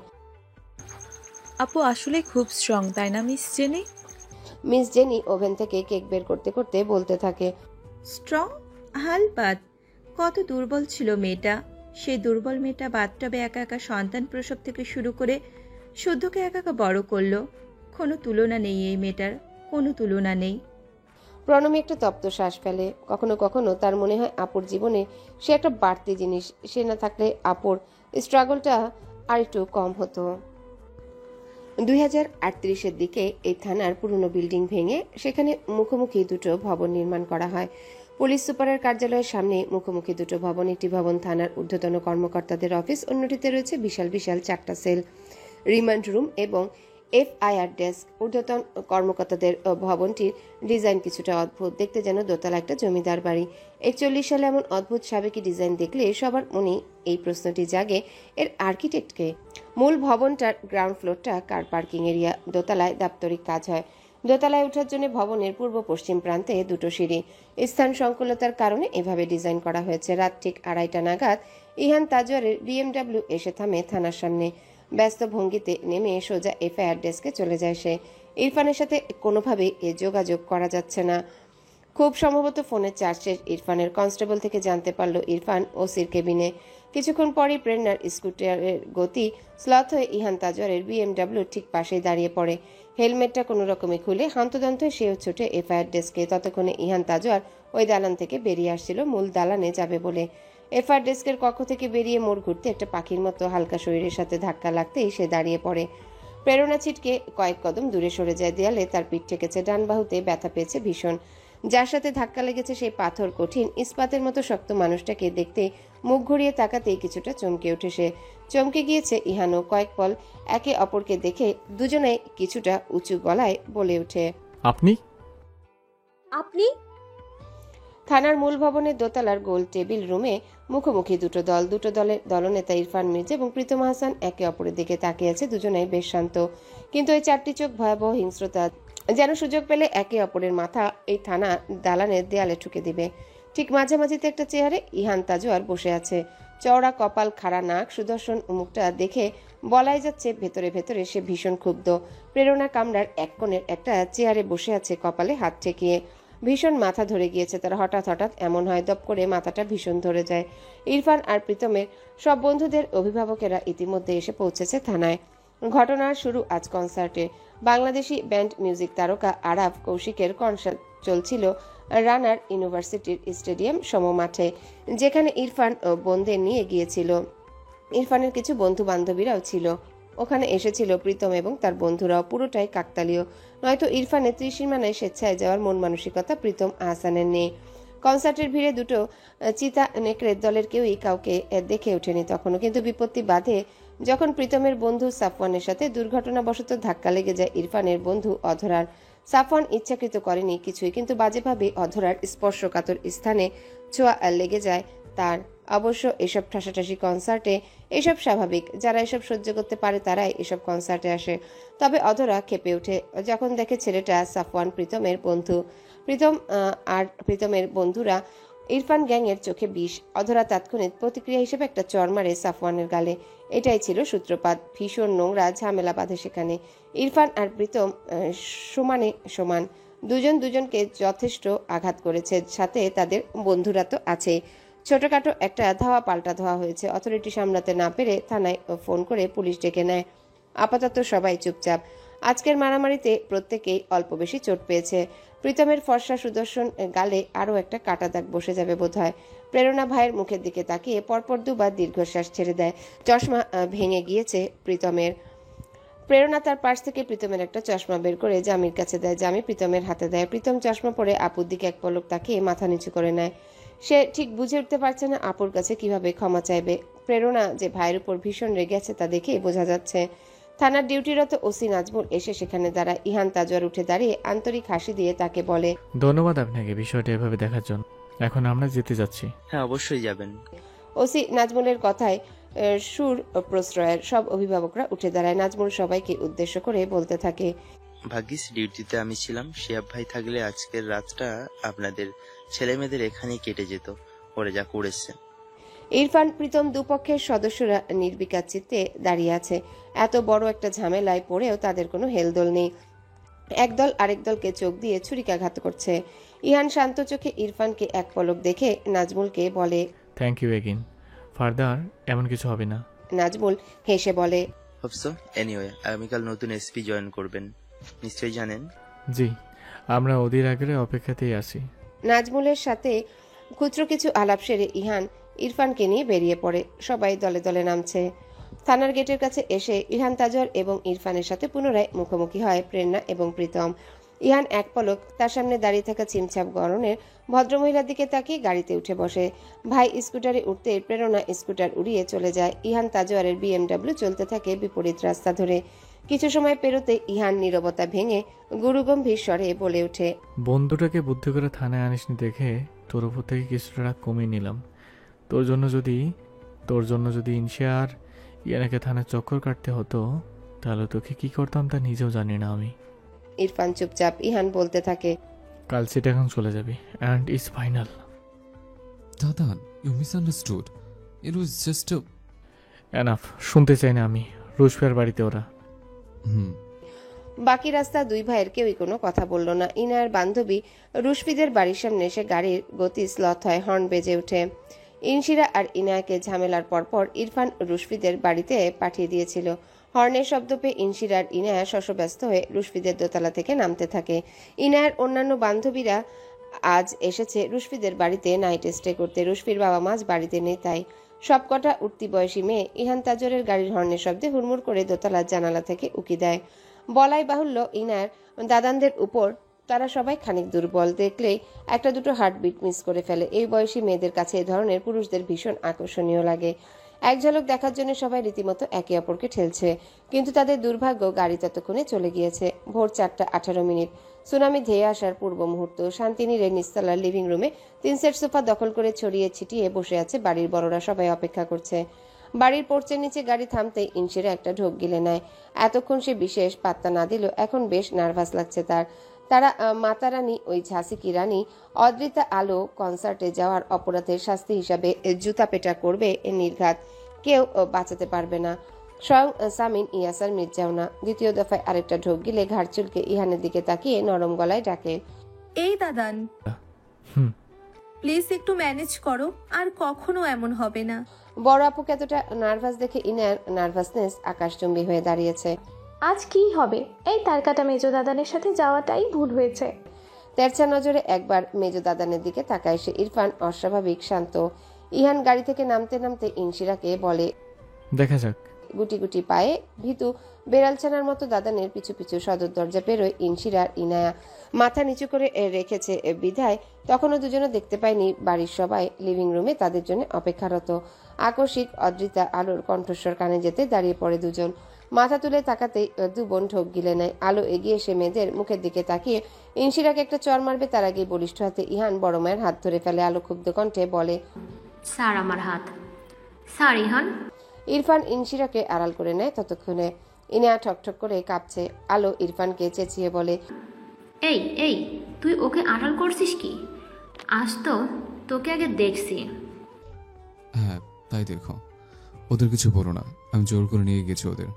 আপু আসলে খুব স্ট্রং, তাই না miss jenny? Miss jenny oven থেকে কেক বের করতে করতে বলতে থাকে, স্ট্রং? হালবাদ, কত দুর্বল ছিল মেয়েটা। সেই দুর্বল মেয়েটা বাথটবে একা একা সন্তান প্রসব থেকে শুরু করে শুদ্ধকে একা একা বড় করলো। কোনো তুলনা নেই এই মেয়েটার, কোনো তুলনা নেই। প্রণমী একটা তপ্ত শ্বাস ফেলে। কখনো কখনো তার মনে হয় আপুর জীবনে সে একটা বাড়তি জিনিস। সে না থাকলে আপুর স্ট্রাগলটা আর একটু কম হতো। 2038-এর দিকে এই থানার পুরনো বিল্ডিং ভেঙে সেখানে মুখোমুখি দুটো ভবন নির্মাণ করা হয়। পুলিশ সুপারের কার্যালয়ের সামনে মুখোমুখি দুটো ভবন। একটি ভবন থানার ঊর্ধ্বতন কর্মকর্তাদের অফিস, অন্যটিতে রয়েছে বিশাল বিশাল 4টা সেল, রিমান্ড রুম এবং FIR ডেস্ক। ঊর্ধ্বতন কর্মকর্তাদের ভবনটির ডিজাইন কিছুটা অদ্ভুত, দেখতে যেন দোতলা একটা জমিদার বাড়ি। 41 সালে এমন অদ্ভুত সাবেকি ডিজাইন দেখলে সবার মনে এই প্রশ্নটি জাগে, এর আর্কিটেক্টকে। মূল ভবনটার গ্রাউন্ড ফ্লোরটা কার পার্কিং এরিয়া, দোতলায় দাপ্তরিক কাজ হয়। দোতলায় ওঠার জন্য ভবনের পূর্ব পশ্চিম প্রান্তে দুটো সিঁড়ি। স্থান সংকুলতার কারণে এভাবে ডিজাইন করা হয়েছে। রাত ঠিক 2:30 নাগাদ ইহান তাজওয়ারের BMW এসে থামে থানার সামনে। ব্যস্ত ভঙ্গিতে নেমে সোজা FIR ডেস্কে চলে যায় সে। ইরফানের সাথে কোনোভাবেই যোগাযোগ করা যাচ্ছে না। খুব সম্ভবত ফোনের চার্জ শেষ ইরফানের। কনস্টেবল থেকে জানতে পারল ইরফান ওসির কেবিনে। কিছুক্ষণ পরই প্রেরণার স্কুটারের গতি স্লথ হয়ে ইহান তাজওয়ারের BMW ঠিক পাশেই দাঁড়িয়ে পড়ে। হেলমেটটা কোনো রকমে খুলে হন্তদন্ত সেও ছুটে FIR ডেস্কে। ততক্ষণে ইহান তাজওয়ার ওই দালান থেকে বেরিয়ে আসছিল মূল দালানে যাবে বলে। FIR ডেস্কের কক্ষ থেকে বেরিয়ে মোড় ঘুরতে একটা পাখির মতো হালকা শরীরের সাথে ধাক্কা লাগতেই সে দাঁড়িয়ে পড়ে। প্রেরণা ছিটকে কয়েক কদম দূরে সরে যায়। দেয়ালে তার পিঠ ঠেকেছে, ডান বাহুতে ব্যথা পেয়েছে ভীষণ। যার সাথে ধাক্কা লেগেছে সেই পাথর কঠিন ইস্পাতের মতো শক্ত মানুষটাকে দেখতে মুখ ঘুরিয়ে তাকাতেই কিছুটা চমকে ওঠে সে। চমকে গিয়েছে ইহানও। কয়েক পল একে অপরকে দেখে দুজনে কিছুটা উঁচু গলায় বলে ওঠে, আপনি? আপনি? থানার মূল ভবনের দোতলার গোল টেবিল রুমে মুখোমুখি দুটো দল। দুটো দলের দলনেতা ইরফান মির্জা এবং প্রীতম হাসান একে অপরের দিকে তাকিয়ে আছে। দুজনেই বেশ শান্ত, কিন্তু এই 4টি চোখ ভয়াবহ হিংস্রতা। যেন সুযোগ পেলে একে অপরের মাথা এই থানা দালানের দেয়ালে ঠুকে দিবে। ঠিক মাঝামাঝিতে একটা চেয়ারে ইহান তাজওয়ার বসে আছে। চওড়া কপাল, খাড়া নাক, সুদর্শন মুখটা দেখে বলাই যাচ্ছে ভেতরে ভেতরে সে ভীষণ ক্ষুব্ধ। প্রেরণা কামরার এক কোণের একটা চেয়ারে বসে আছে, কপালে হাত ঠেকিয়ে। ভীষণ মাথা ধরে গিয়েছে তার। হঠাৎ হঠাৎ এমন হয় দপ করে মাথাটা ভীষণ ধরে যায়। ইরফান আর প্রীতমের সব বন্ধুদের অভিভাবকেরা ইতিমধ্যে এসে পৌঁছেছে থানায়। ঘটনার শুরু আজ কনসার্টে। বাংলাদেশি ব্যান্ড মিউজিক তারকা আরাফ কৌশিকের কনসার্ট চলছিল রানার ইউনিভার্সিটির স্টেডিয়াম সমমাঠে, যেখানে ইরফান ও বোনদের নিয়ে গিয়েছিল। ইরফানের কিছু বন্ধু বান্ধবীরাও ছিল ওখানে। এসেছিল প্রীতম এবং তার বন্ধুরাও। পুরোটাই কাকতালীয়, নয়তো ইরফানের ত্রিসীমানায় স্বেচ্ছায় যাওয়ার মন মানসিকতা প্রীতম আহসানের নেই। কনসার্টের ভিড়ে দুটো চিতা নেকড়ের দলের কেউই কাউকে দেখে ওঠেনি তখনও। কিন্তু বিপত্তি বাধে যখন প্রীতমের বন্ধু সাফওয়ানের সাথে দুর্ঘটনাবশত ধাক্কা লেগে যায় ইরফানের বন্ধু অধরার। সাফওয়ান ইচ্ছাকৃত করেনি কিছুই, কিন্তু বাজেভাবে অধরার স্পর্শকাতর স্থানে ছোঁয়া লেগে যায় তার। অবশ্য এসব ঠাসাঠাসি কনসার্টে এসব স্বাভাবিক। যারা এসব সহ্য করতে পারে তারাই এসব কনসার্টে আসে। তবে অধরা ক্ষেপে ওঠে যখন দেখে ছেলেটা সাফওয়ান প্রীতমের বন্ধু। প্রীতম আর প্রীতমের বন্ধুরা ইরফান গ্যাংয়ের চোখে বিষ। অধরা তাৎক্ষণিক প্রতিক্রিয়া হিসেবে একটা চড় মারে সাফওয়ানের গালে। এটাই ছিল সূত্রপাত। ভীষণ নোংরা ঝামেলা বাঁধে সেখানে। ইরফান আর প্রীতম সমানে সমান, দুজন দুজনকে যথেষ্ট আঘাত করেছে, সাথে তাদের বন্ধুরা তো আছেই। ছোটখাটো একটা ধাওয়া পাল্টা ধাওয়া হয়েছে। অথরিটি সামলাতে না পেরে থানায় ফোন করে পুলিশ ডেকে নেয়। আপাতত সবাই চুপচাপ। আজকের মারামারিতে প্রত্যেকেই অল্প বেশি চোট পেয়েছে। প্রীতমের ফর্সা সুদর্শন গালে আরও একটা কাটা দাগ বসে যাবে বোধহয়। প্রেরণা ভাইয়ের মুখের দিকে তাকিয়ে পরপর দুবার দীর্ঘশ্বাস ছেড়ে দেয়। চশমা ভেঙে গিয়েছে প্রীতমের। প্রেরণা তার পাশ থেকে প্রীতমের একটা চশমা বের করে জামির কাছে দেয়। জামি প্রীতমের হাতে দেয়। প্রীতম চশমা পরে আপুর দিকে এক পলক তাকিয়ে মাথা নিচু করে নেয়। সে ঠিক বুঝে উঠতে পারছে না আপুর কাছে কিভাবে ক্ষমা চাইবে। প্রেরণা যে ভাইয়ের উপর ভীষণ রেগে আছে তা দেখে বোঝা যাচ্ছে। থানার ডিউটিরত ওসি নাজমুল এসে সেখানে দাঁড়ায়। ইহান তাজওয়ার উঠে দাঁড়িয়ে আন্তরিক হাসি দিয়ে তাকে বলে, ধন্যবাদ আপনাকে বিষয়টা এভাবে দেখার জন্য। এখন আমরা যেতে যাচ্ছি। হ্যাঁ, অবশ্যই যাবেন। ওসি নাজমুলের কথায় সুর প্রশ্রয়ের সব অভিভাবকরা উঠে দাঁড়ায়। নাজমুল সবাইকে উদ্দেশ্য করে বলতে থাকে, ভাগ্যিস ডিউটিতে আমি ছিলাম। শিয়াব ভাই থাকলে আজকের রাতটা আপনাদের ছেলেমেয়েদের এখানেই কেটে যেত। ওরা যা করেছে। ইরফান প্রীতম দুপক্ষের সদস্যরা নির্বিকার চিত্তে দাঁড়িয়ে আছে। এত বড় একটা ঝামেলায় পড়েও তাদের কোনো হেলদোল নেই। একদল আরেক দলকে চোখ দিয়ে ছুরিকাঘাত করছে। ইহান শান্ত চোখে ইরফানকে এক পলক দেখে নাজমুলকে বলে, থ্যাংক ইউ এগেইন। ফার্দার এমন কিছু হবে না। নাজমুল হেসে বলে, হোপসো। এনিওয়ে, আগামীকাল নতুন এসপি জয়েন করবেন, নিশ্চয়ই জানেন। জি, আমরা ওদের আগের অপেক্ষাতেই আছি। নাজমুলের সাথে ক্ষুদ্র কিছু আলাপ সেরে ইহান ইরফানকে নিয়ে বেরিয়ে পড়ে। সবাই দলে দলে নামছে। থানার গেটের কাছে এসে ইহান তাজওয়ার এবং ইরফানের সাথে পুনরায় মুখোমুখি হয় প্রেরণা এবং প্রীতম। ইহান এক পলক তার সামনে দাঁড়িয়ে থাকা চিমছাপ গড়নের ভদ্রমহিলার দিকে তাকিয়ে গাড়িতে উঠে বসে। ভাই স্কুটারে উঠতে প্রেরণা স্কুটার উড়িয়ে চলে যায়। ইহান তাজওয়ারের বিএমডব্লিউ চলতে থাকে বিপরীত রাস্তা ধরে। কিছু সময় পেরোতে ইহান নীরবতা ভেঙে গুরুগম্ভীর স্বরে বলে ওঠে, বন্ধুটাকে বুদ্ধি করে থানায় আনিসনি দেখে তোর উপর থেকে কিছুটা রাগ কমিয়ে নিলাম। তোর জন্য যদি ইনশা আর ইয়ানাকে থানায় চক্কর কাটতে হতো তাহলে তোকে কি করতাম তা নিজেও জানি না আমি। ইরফান চুপচাপ। ইহান বলতে থাকে, কাল চিটাগাং চলে যাবি অ্যান্ড ইটস ফাইনাল। দাদান, you misunderstood. It was just a enough. শুনতে চাই না আমি। রুশফের বাড়িতে ওরা। বাকি রাস্তা দুই ভাইয়ের কেউই কোনো কথা বলল না। ইনার বান্ধবী রুশফিদের বাড়ির সামনে এসে গাড়ির গতি স্লথ হয়, হর্ন বেজে ওঠে। ইনশিরা আর ইনায়াকে ঝামেলার পরপর ইরফান রুশফিদের বাড়িতে পাঠিয়ে দিয়েছিল। হর্নের শব্দ পেয়ে ইনশিরা আর ইনায়া শশব্যস্ত হয়ে রুশফিদের দোতলা থেকে নামতে থাকে। ইনায়ার অন্যান্য বান্ধবীরা আজ এসেছে রুশফিদের বাড়িতে নাইট স্টে করতে। রুশফির বাবা মা আজ বাড়িতে নেই, তাই সবকটা উঠতি বয়সী মেয়ে ইহান তাজরের গাড়ির হর্নের শব্দে হুড়মুড় করে দোতলার জানালা থেকে উকি দেয়। বলাই বাহুল্য ইনায়ার দাদানদের উপর তারা সবাই খানিক দুর্বল। দেখলেই একটা দুটো হার্টবিট মিস করে ফেলে। এই বয়সী মেয়েদের কাছে এই ধরনের পুরুষদের ভীষণ আকর্ষণীয় লাগে। এক ঝলক দেখার জন্য সবাই রীতিমতো একে অপরকে ঠেলছে, কিন্তু তাদের দুর্ভাগ্য গাড়ি ততক্ষণে চলে গিয়েছে। ভোর 4:18। সুনামি ধেয়ে আসার পূর্ব মুহূর্ত। শান্তিনীরের নিচতলার লিভিং রুমে 3 সেট সোফা দখল করে ছড়িয়ে ছিটিয়ে বসে আছে বাড়ির বড়রা। সবাই অপেক্ষা করছে। বাড়ির পোর্চের নিচে গাড়ি থামতেই ইনশিরা একটা ঢোক গিলে নেয়। এতক্ষণ সে বিশেষ পাত্তা না দিল, এখন বেশ নার্ভাস লাগছে তার। তারা মাতারানী, ওই ঝাঁসি কি রানী অদ্রিতা আলো কনসার্টে যাওয়ার অপরাধের শাস্তি হিসাবে জুতা পেটা করবে নির্ঘাত। কেউ বাঁচাতে পারবে না, স্বয়ং সামিন, ইয়াসার, মির্জাও না। দ্বিতীয় দফায় আরেকটা ঢোক গিলে ঘাড় চুলকে ইহানের দিকে তাকিয়ে নরম গলায় ডাকে, এই দাদান, প্লিজ একটু ম্যানেজ করো, আর কখনো এমন হবে না। বড় আপুকে এতটা নার্ভাস দেখে ইনার নার্ভাসনেস আকাশচুম্বী হয়ে দাঁড়িয়েছে। আজ কি হবে? এই তারকাটা মেজো দাদানের সাথে যাওয়াটাই ভুল হয়েছে। তেরছা নজরে একবার মেজো দাদানের দিকে তাকায় সে। ইরফান অস্বাভাবিক শান্ত। ইহান গাড়ি থেকে নামতে নামতে ইনশিরাকে বলে, দেখা যাক। গুটি গুটি পায়ে ভীতু বেড়ালছানার মতো দাদানের পিছু পিছু সদর দরজা পেরোয় ইনশিরা আর ইনায়া। মাথা নিচু করে রেখেছে বিধায় তখনও দুজনে দেখতে পায়নি বাড়ির সবাই লিভিং রুমে তাদের জন্য অপেক্ষারত। আকস্মিক অদ্রিতা আলোর কণ্ঠস্বর কানে যেতে দাঁড়িয়ে পড়ে দুজন। মাথা তুলে তাকাতেই দু বোন ঢোক গিলে নেয়। আলো এগিয়ে এসে মেয়েদের মুখের দিকে তাকিয়ে ইনশিরাকে একটা চর মারবে, তার আগে বলিষ্ঠ হাতে ইহান বড় মায়ের হাত ধরে ফেলে। আলো ক্ষুব্ধ কণ্ঠে বলে, স্যার আমার হাত, স্যার ইহান। ইরফান ইনশিরাকে আড়াল করে নেয়। ততক্ষণে ইনায়া ঠকঠক করে কাঁপছে। আলো ইরফানকে চেঁচিয়ে বলে, এই এই তুই ওকে আড়াল করছিস কি? আজ তো তোকে আগে দেখছি। হ্যাঁ তাই দেখো, ওদের কিছু বলো না, আমি জোর করে নিয়ে গেছি ওদের।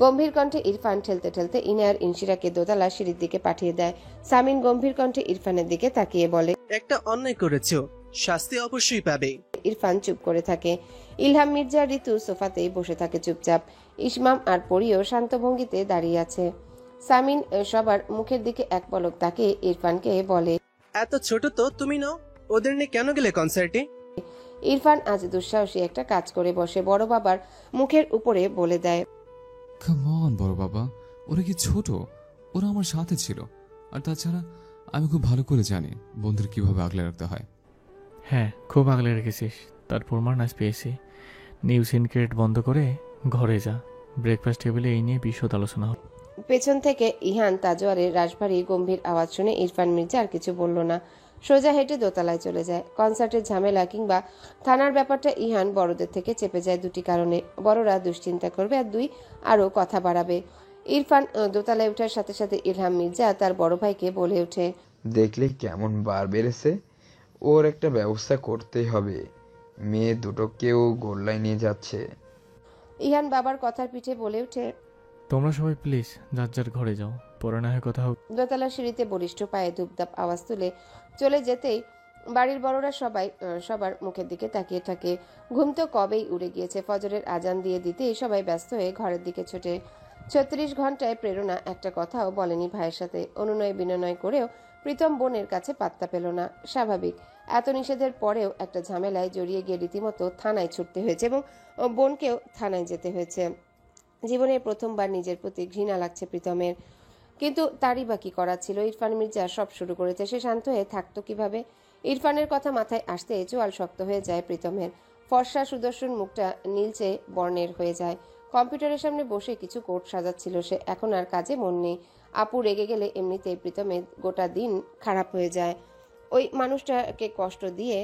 গম্ভীর কণ্ঠে ইরফান ঠেলতে ঠেলতে ইনায়ার ইনশিরাকে দোতলা সিঁড়ির দিকে পাঠিয়ে দেয়। সামিন গম্ভীর কণ্ঠে ইরফানের দিকে তাকিয়ে বলে, একটা অন্যায় করেছো, শাস্তি অবশ্যই পাবে। ইরফান চুপ করে থাকে। ইলহাম, মির্জা, ঋতু সোফাতেই বসে থাকে চুপচাপ। ইসমাম আর পরিও শান্ত ভঙ্গিতে দাঁড়িয়ে আছে। সামিন সবার মুখের দিকে এক পলক তাকিয়ে ইরফানকে বলে, এত ছোট তো তুমি নও, ওদের নিয়ে কেন গেলে কনসার্টে? ইরফান আজ দুঃসাহসী একটা কাজ করে বসে। বড় বাবার মুখের উপরে বলে দেয়, কাম অন বড় বাবা, ওরা কি ছোট? ওরা আমার সাথে ছিল। আর তাছাড়া আমি খুব ভালো করে জানি বন্ধুর কিভাবে আগলে রাখতে হয়। হ্যাঁ, খুব আগলে রেখেছিস। তার প্রমাণ আজ পেয়েছি। নিউজ সিনক্রেট বন্ধ করে ঘরে যা। ব্রেকফাস্ট টেবিলে এই নিয়ে বিশদ আলোচনা হবে। পেছন থেকে ইহান তাজওয়ারের রাশভারী গম্ভীর আওয়াজ শুনে ইরফান মির্জা আর কিছু বলল না। সোজা হেঁটে দোতলায় চলে যায়। কনসার্টের ঝামেলা কিংবা থানার ব্যাপারটা ইহান বড়দের থেকে চেপে যায় দুটি কারণে। বড়রা দুশ্চিন্তা করবে, আর দুই, আরও কথা বাড়াবে। ইরফান দোতলায় ওঠার সাথে সাথে ইলহাম মির্জা তার বড় ভাইকে বলে ওঠে, দেখলে কেমন বার বেড়েছে। ওর একটা ব্যবস্থা করতেই হবে। মেয়ে দুটোকেও গোল্লায় নিয়ে যাচ্ছে। ইহান বাবার কথার পিঠে বলে ওঠে, তোমরা সবাই প্লিজ যার যার ঘরে যাও, পরে না হয় কথা হোক। দোতলার সিঁড়িতে বলিষ্ঠ পায়ে ধূপধাপ আওয়াজ তুলে চলে যেতেই বাড়ির বড়রা সবাই সবার মুখের দিকে তাকিয়ে থাকে। ঘুম তো কবেই উড়ে গিয়েছে। ফজরের আজান দিয়ে দিতেই সবাই ব্যস্ত হয়ে ঘরের দিকে ছোটে। 36 ঘন্টায় প্রেরণা একটা কথাও বলেনি ভাইয়ের সাথে। অনুনয় বিনয় করেও প্রীতম বোনের কাছে পাত্তা পেল না। স্বাভাবিক, এত নিষেধের পরেও একটা ঝামেলায় জড়িয়ে গিয়ে রীতিমতো থানায় ছুটতে হয়েছে এবং বোনকেও থানায় যেতে হয়েছে। জীবনে প্রথমবার নিজের প্রতি ঘৃণা লাগছে প্রীতমের। কিন্তু তারই বা কি করার ছিল? ইরফান মির্জা সব শুরু করেছে, সে শান্ত হয়ে থাকতো কিভাবে? ইরফানের কথা মাথায় আসতে চোয়াল শক্ত হয়ে যায় প্রীতমের। ফর্সা সুদর্শন মুখটা নীলচে বর্ণের হয়ে যায়। কম্পিউটারের সামনে বসে কিছু কোড সাজাচ্ছিল সে। এখন আর কাজে মন নেই। আপু রেগে গেলে এমনিতেই প্রীতমের গোটা দিন খারাপ হয়ে যায়। ওই মানুষটাকে কষ্ট দিয়ে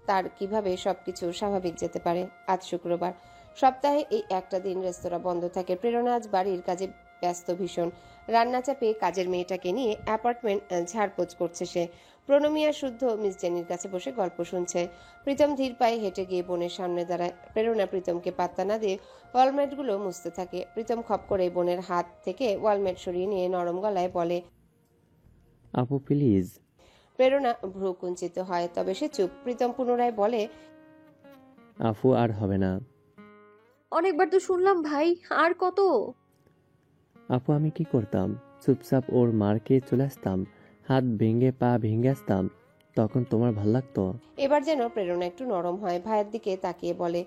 তার কিভাবে সবকিছু স্বাভাবিক যেতে পারে? আজ শুক্রবার, সপ্তাহে এই একটা দিন রেস্তোরাঁ বন্ধ থাকে। প্রেরণা আজ বাড়ির কাজে ব্যস্ত ভীষণ। রান্না চাপে কাজের মেয়েটাকে নিয়ে অ্যাপার্টমেন্ট ঝাড়পোছ করছে সে। প্রণমিয়া শুদ্ধ মিস জেনির কাছে বসে গল্প শুনছে। প্রীতম ধীর পায়ে হেঁটে গিয়ে বোনের সামনে দাঁড়ায়। প্রেরণা প্রীতমকে পাত্তা না দিয়ে ওয়ালমেটগুলো মুছতে থাকে। প্রীতম খপ করে বোনের হাত থেকে ওয়ালমেট সরিয়ে নিয়ে নরম গলায় বলে, আপু প্লিজ। প্রেরণা ভ্রু কুঞ্চিত হয়, তবে সে চুপ। প্রীতম পুনরায় বলে, আপু আর হবে না। অনেকবার তো শুনলাম ভাই, আর কত? আপু আমি কি করতাম? চুপচাপ ওর মারকে চলে আসতাম, হাত ভেঙে পা ভেঙে আসতাম। তখন তোমার ভাল লাগতো? এবার যেন প্রেরণা একটু নরম হয়। ভাইয়ের দিকে তাকিয়ে বলে,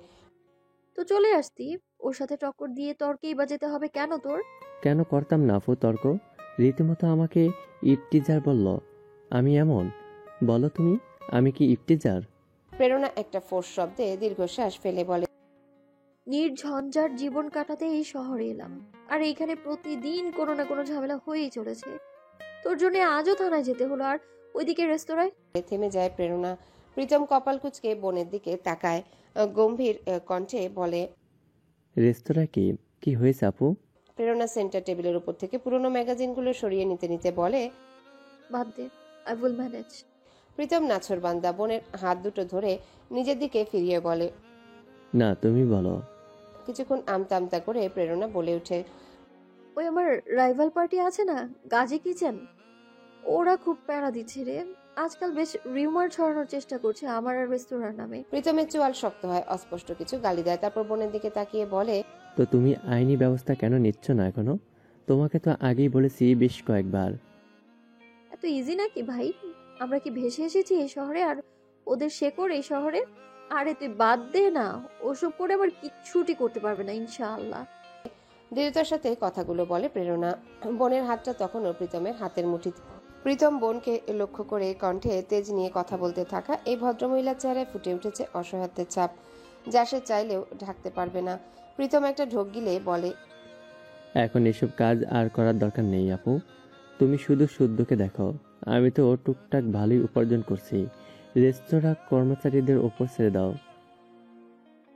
তো চলে আসতি। ওর সাথে টক্কর দিয়ে তর্কেই বা যেতে হবে কেন তোর? কেন করতাম না আপু তর্ক? রীতিমতো আমাকে ইপটিজার বলল। আমি এমন? বলো তুমি, আমি কি ইপটিজার? প্রেরণা একটা ফোর্স শব্দে দীর্ঘশ্বাস ফেলে বলে, নির্ঝঞ্ঝাট জীবন কাটাতে এই শহরে এলাম, আর এইখানে প্রতিদিন কোনো না কোনো ঝামেলা হয়েই চলেছে। তোর জন্য আজও থানায় যেতে হলো, আর ওইদিকে রেস্তোরাঁয়। থেমে যায় প্রেরণা। প্রীতম কপাল কুঁচকে বোনের দিকে তাকায়, গম্ভীর কণ্ঠে বলে, রেস্তোরাঁ কি হয়েছে আপু? প্রেরণা সেন্টার টেবিলের উপর থেকে পুরনো ম্যাগাজিনগুলো সরিয়ে নিতে নিতে বলে, বাদ দে, আই উইল ম্যানেজ। প্রীতম নাছরবান্দা বোনের হাত দুটো ধরে নিজের দিকে ফিরিয়ে বলে, না তুমি বলো। কিছুক্ষণ আমতা আমতা করে প্রেরণা বলে ওঠে, ওই আমার রাইভাল পার্টি আছে না, গাজী কিচেন, ওরা খুব প্যারা দিচ্ছে রে। আজকাল বেশ রিউমার ছড়ানোর চেষ্টা করছে আমার আর রেস্তোরাঁর নামে। প্রীতমের চোয়াল শক্ত হয়, অস্পষ্ট কিছু গালি দেয়, তারপর বোনের দিকে তাকিয়ে বলে, তো তুমি আইনি ব্যবস্থা কেন নিচ্ছ না এখনো? তোমাকে তো আগেই বলেছি বেশ কয়েকবার। এত ইজি নাকি ভাই? আমরা কি ভেসে এসেছি এই শহরে, আর ওদের শেকড় এই শহরে? আরে তুই বাদ দে না, ওসব করে আবার কিচ্ছুটি করতে পারবে না ইনশাআল্লাহ। দৃঢ়তার সাথে কথাগুলো বলে প্রেরণা। বোনের হাতটা তখনও প্রীতমের হাতের মুঠিতে। প্রীতম বোনকে লক্ষ্য করে কণ্ঠে তেজ নিয়ে কথা বলতে থাকা এই ভদ্রমহিলার চেহারায় ফুটে উঠেছে অসহায়ত্বের ছাপ, যা সে চাইলেও ঢাকতে পারবে না। প্রীতম একটা ঢোক গিলে বলে, এখন এসব কাজ আর করার দরকার নেই আপু। তুমি শুধু শুদ্ধকে দেখো। আমি তো টুকটাক ভালোই উপার্জন করছি। রেস্তোরাঁ কর্মচারীদের ওপর ছেড়ে দাও।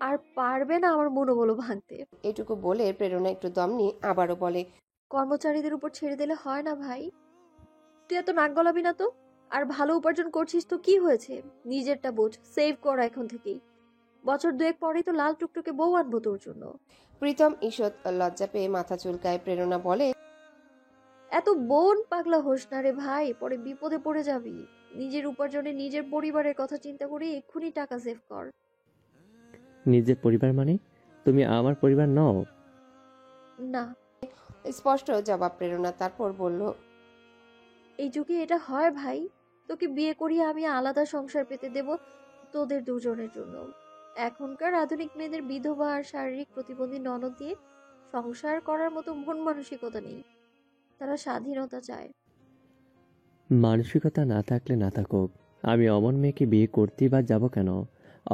আর পারবে না আমার মনোবল ভাঙতে। এটুকু বলে প্রেরণা একটু দম নিয়ে আবারও বলে, কর্মচারীদের উপর ছেড়ে দিলে হয় না ভাই। তুই এত নাক গলাবি না তো। আর ভালো উপার্জন করছিস তো কি হয়েছে? নিজেরটা বোঝ, সেভ কর এখন থেকেই। বছর দুয়েক পরেই তো লাল টুকটুকে বউ আনবো তোর জন্য। প্রীতম ঈষৎ লজ্জা পেয়ে মাথা চুলকায়। প্রেরণা বলে, এত বোন পাগলা হোস না রে ভাই, পরে বিপদে পড়ে যাবি। নিজের উপার্জনে নিজের পরিবারের কথা চিন্তা করে এক্ষুনি টাকা সেভ কর। নিজের পরিবার মানে তুমি আমার পরিবার নও? না। স্পষ্ট জবাব প্রেরণা। তারপর বলল, এই যুগে এটা হয় ভাই? তোকে বিয়ে করিয়ে আমি আলাদা সংসার পেতে দেব তোদের দুজনের জন্য। এখনকার আধুনিক মেয়েদের বিধবা আর শারীরিক প্রতিবন্ধী ননদ দিয়ে সংসার করার মতো মন মানসিকতা নেই। তারা স্বাধীনতা চায়। মানসিকতা না থাকলে না থাকুক, আমি অমন মেয়েকে বিয়ে করতেই বা যাবো কেন?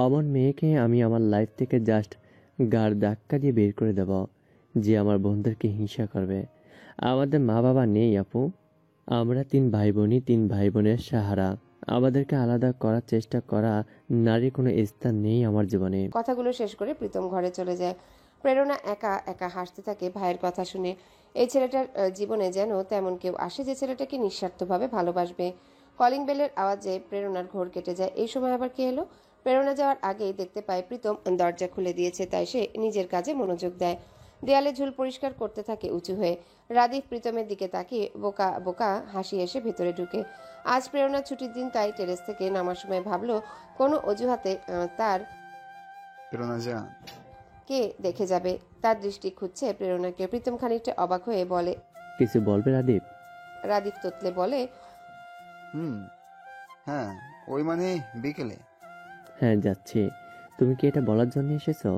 অমন মেয়েকে আমি আমার লাইফ থেকে জাস্ট গাড় ধাক্কা দিয়ে বের করে দেব, যে আমার বোনদেরকে হিংসা করবে। আমাদের মা বাবা নেই আপু, আমরা 3 ভাই বোনই 3 ভাই বোনের সাহারা। আমাদেরকে আলাদা করার চেষ্টা করা নারীর কোনো স্থান নেই আমার জীবনে। কথাগুলো শেষ করে প্রীতম ঘরে চলে যায়। প্রেরণা একা একা হাসতে থাকে ভাইয়ের কথা শুনে। এই ছেলেটার জীবনে যেন তেমন কেউ আসে যে ছেলেটাকে নিঃস্বার্থভাবে ভালোবাসবে। কলিং বেলের আওয়াজে প্রেরণার ঘোর কেটে যায়। এই সময় আবার কে এলো? প্রেরণা যাওয়ার আগেই দেখতে পায় প্রীতম দরজা খুলে দিয়েছে, তাই সে নিজের কাজে মনোযোগ দেয়। দেয়ালে ঝুল পরিষ্কার করতে থাকে উঁচু হয়ে। রাদীপ প্রীতমের দিকে তাকিয়ে বোকা বোকা হাসি এসে ভেতরে ঢুকে। আজ প্রেরণার ছুটির দিন, তাই টেরেস থেকে নামার সময় ভাবলো কোনো অজুহাতে তার কে দেখে যাবে। তার দৃষ্টি খুঁজছে প্রেরণাকে। প্রীতম খানিকটা অবাক হয়ে বলে, কিছু বলবে রাদীপ? রাদীপ তোতলে বলে, হ্যাঁ ওই মানে বিকেলে। হ্যাঁ যাচ্ছি। তুমি কি এটা বলার জন্য এসেছো?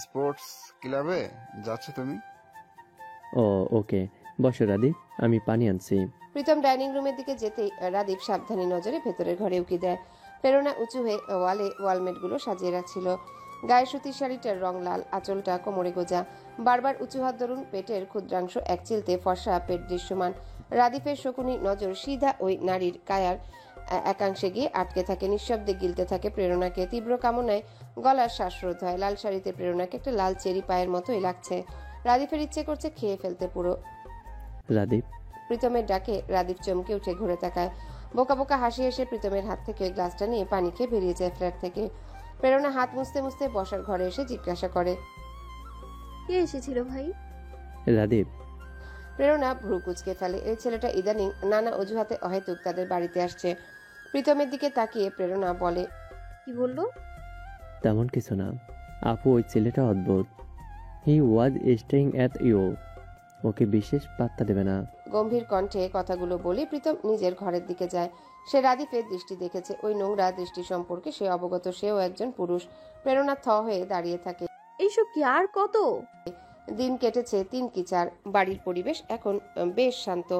স্পোর্টস ক্লাবে যাচ্ছ তুমি? ও ওকে, বসো রাদীপ, আমি পানি আনছি। প্রীতম ডাইনিং রুমের দিকে যেতেই রাদীপ সাবধানী নজরে ভেতরের ঘরে উকি দেয়। প্রেরণা উঁচু হয়ে ওয়ালে ওয়ালমেটগুলো সাজিয়ে রাখছিল। গায়ে সুতির শাড়িটার রং লাল, আঁচলটা কোমরে গোজা। বারবার উঁচু হাত ধরুন, পেটের ক্ষুদ্রাংশ এক চিলতে ফর্সা পেট দৃশ্যমান। রাদীপের শকুনি নজর সিধা ওই নারীর কায়ার একাংশে গিয়ে আটকে থাকে। নিঃশব্দে গিলতে থাকে প্রেরণাকে। তীব্র কামনায় গলার শ্বাসরোধ হয়। লাল শাড়িতে প্রেরণাকে একটা লাল চেরি পায়ের মতোই লাগছে। রাদীপের ইচ্ছে করছে খেয়ে ফেলতে পুরো। রাদীপ। প্রীতমের ডাকে রাদীপ চমকে উঠে ঘুরে তাকায়। বোকা বোকা হাসি এসে প্রীতমের হাত থেকে ওই গ্লাসটা নিয়ে পানি খেয়ে বেরিয়ে যায় ফ্ল্যাট থেকে। প্রেরণা হাত মুছতে মুছতে বসার ঘরে এসে জিজ্ঞাসা করে, কে এসেছিল ভাই? রাদীপ। প্রেরণা ভ্রু কুচকে ফেলে। এই ছেলেটা ইদানিং নানা অজুহাতে অহেতুক তাদের বাড়িতে আসছে। প্রীতমের দিকে তাকিয়ে প্রেরণা বলে, কি বললো? তেমন কিছু না আপু, ওই ছেলেটা অদ্ভুত। হি ওয়াজ স্টেইং অ্যাট ইউ। ওকে বিশেষ পাত্তা দেবে না। গম্ভীর কণ্ঠে কথাগুলো বলে প্রীতম নিজের ঘরের দিকে যায়। সে রাদীপের দৃষ্টি দেখেছে। ওই নোংরা দৃষ্টি সম্পর্কে সে অবগত। সেও একজন পুরুষ। প্রেরণা থ হয়ে দাঁড়িয়ে থাকে। এইসব কি আর কত দিন কেটেছে 3 কি 4। বাড়ির পরিবেশ এখন বেশ শান্ত।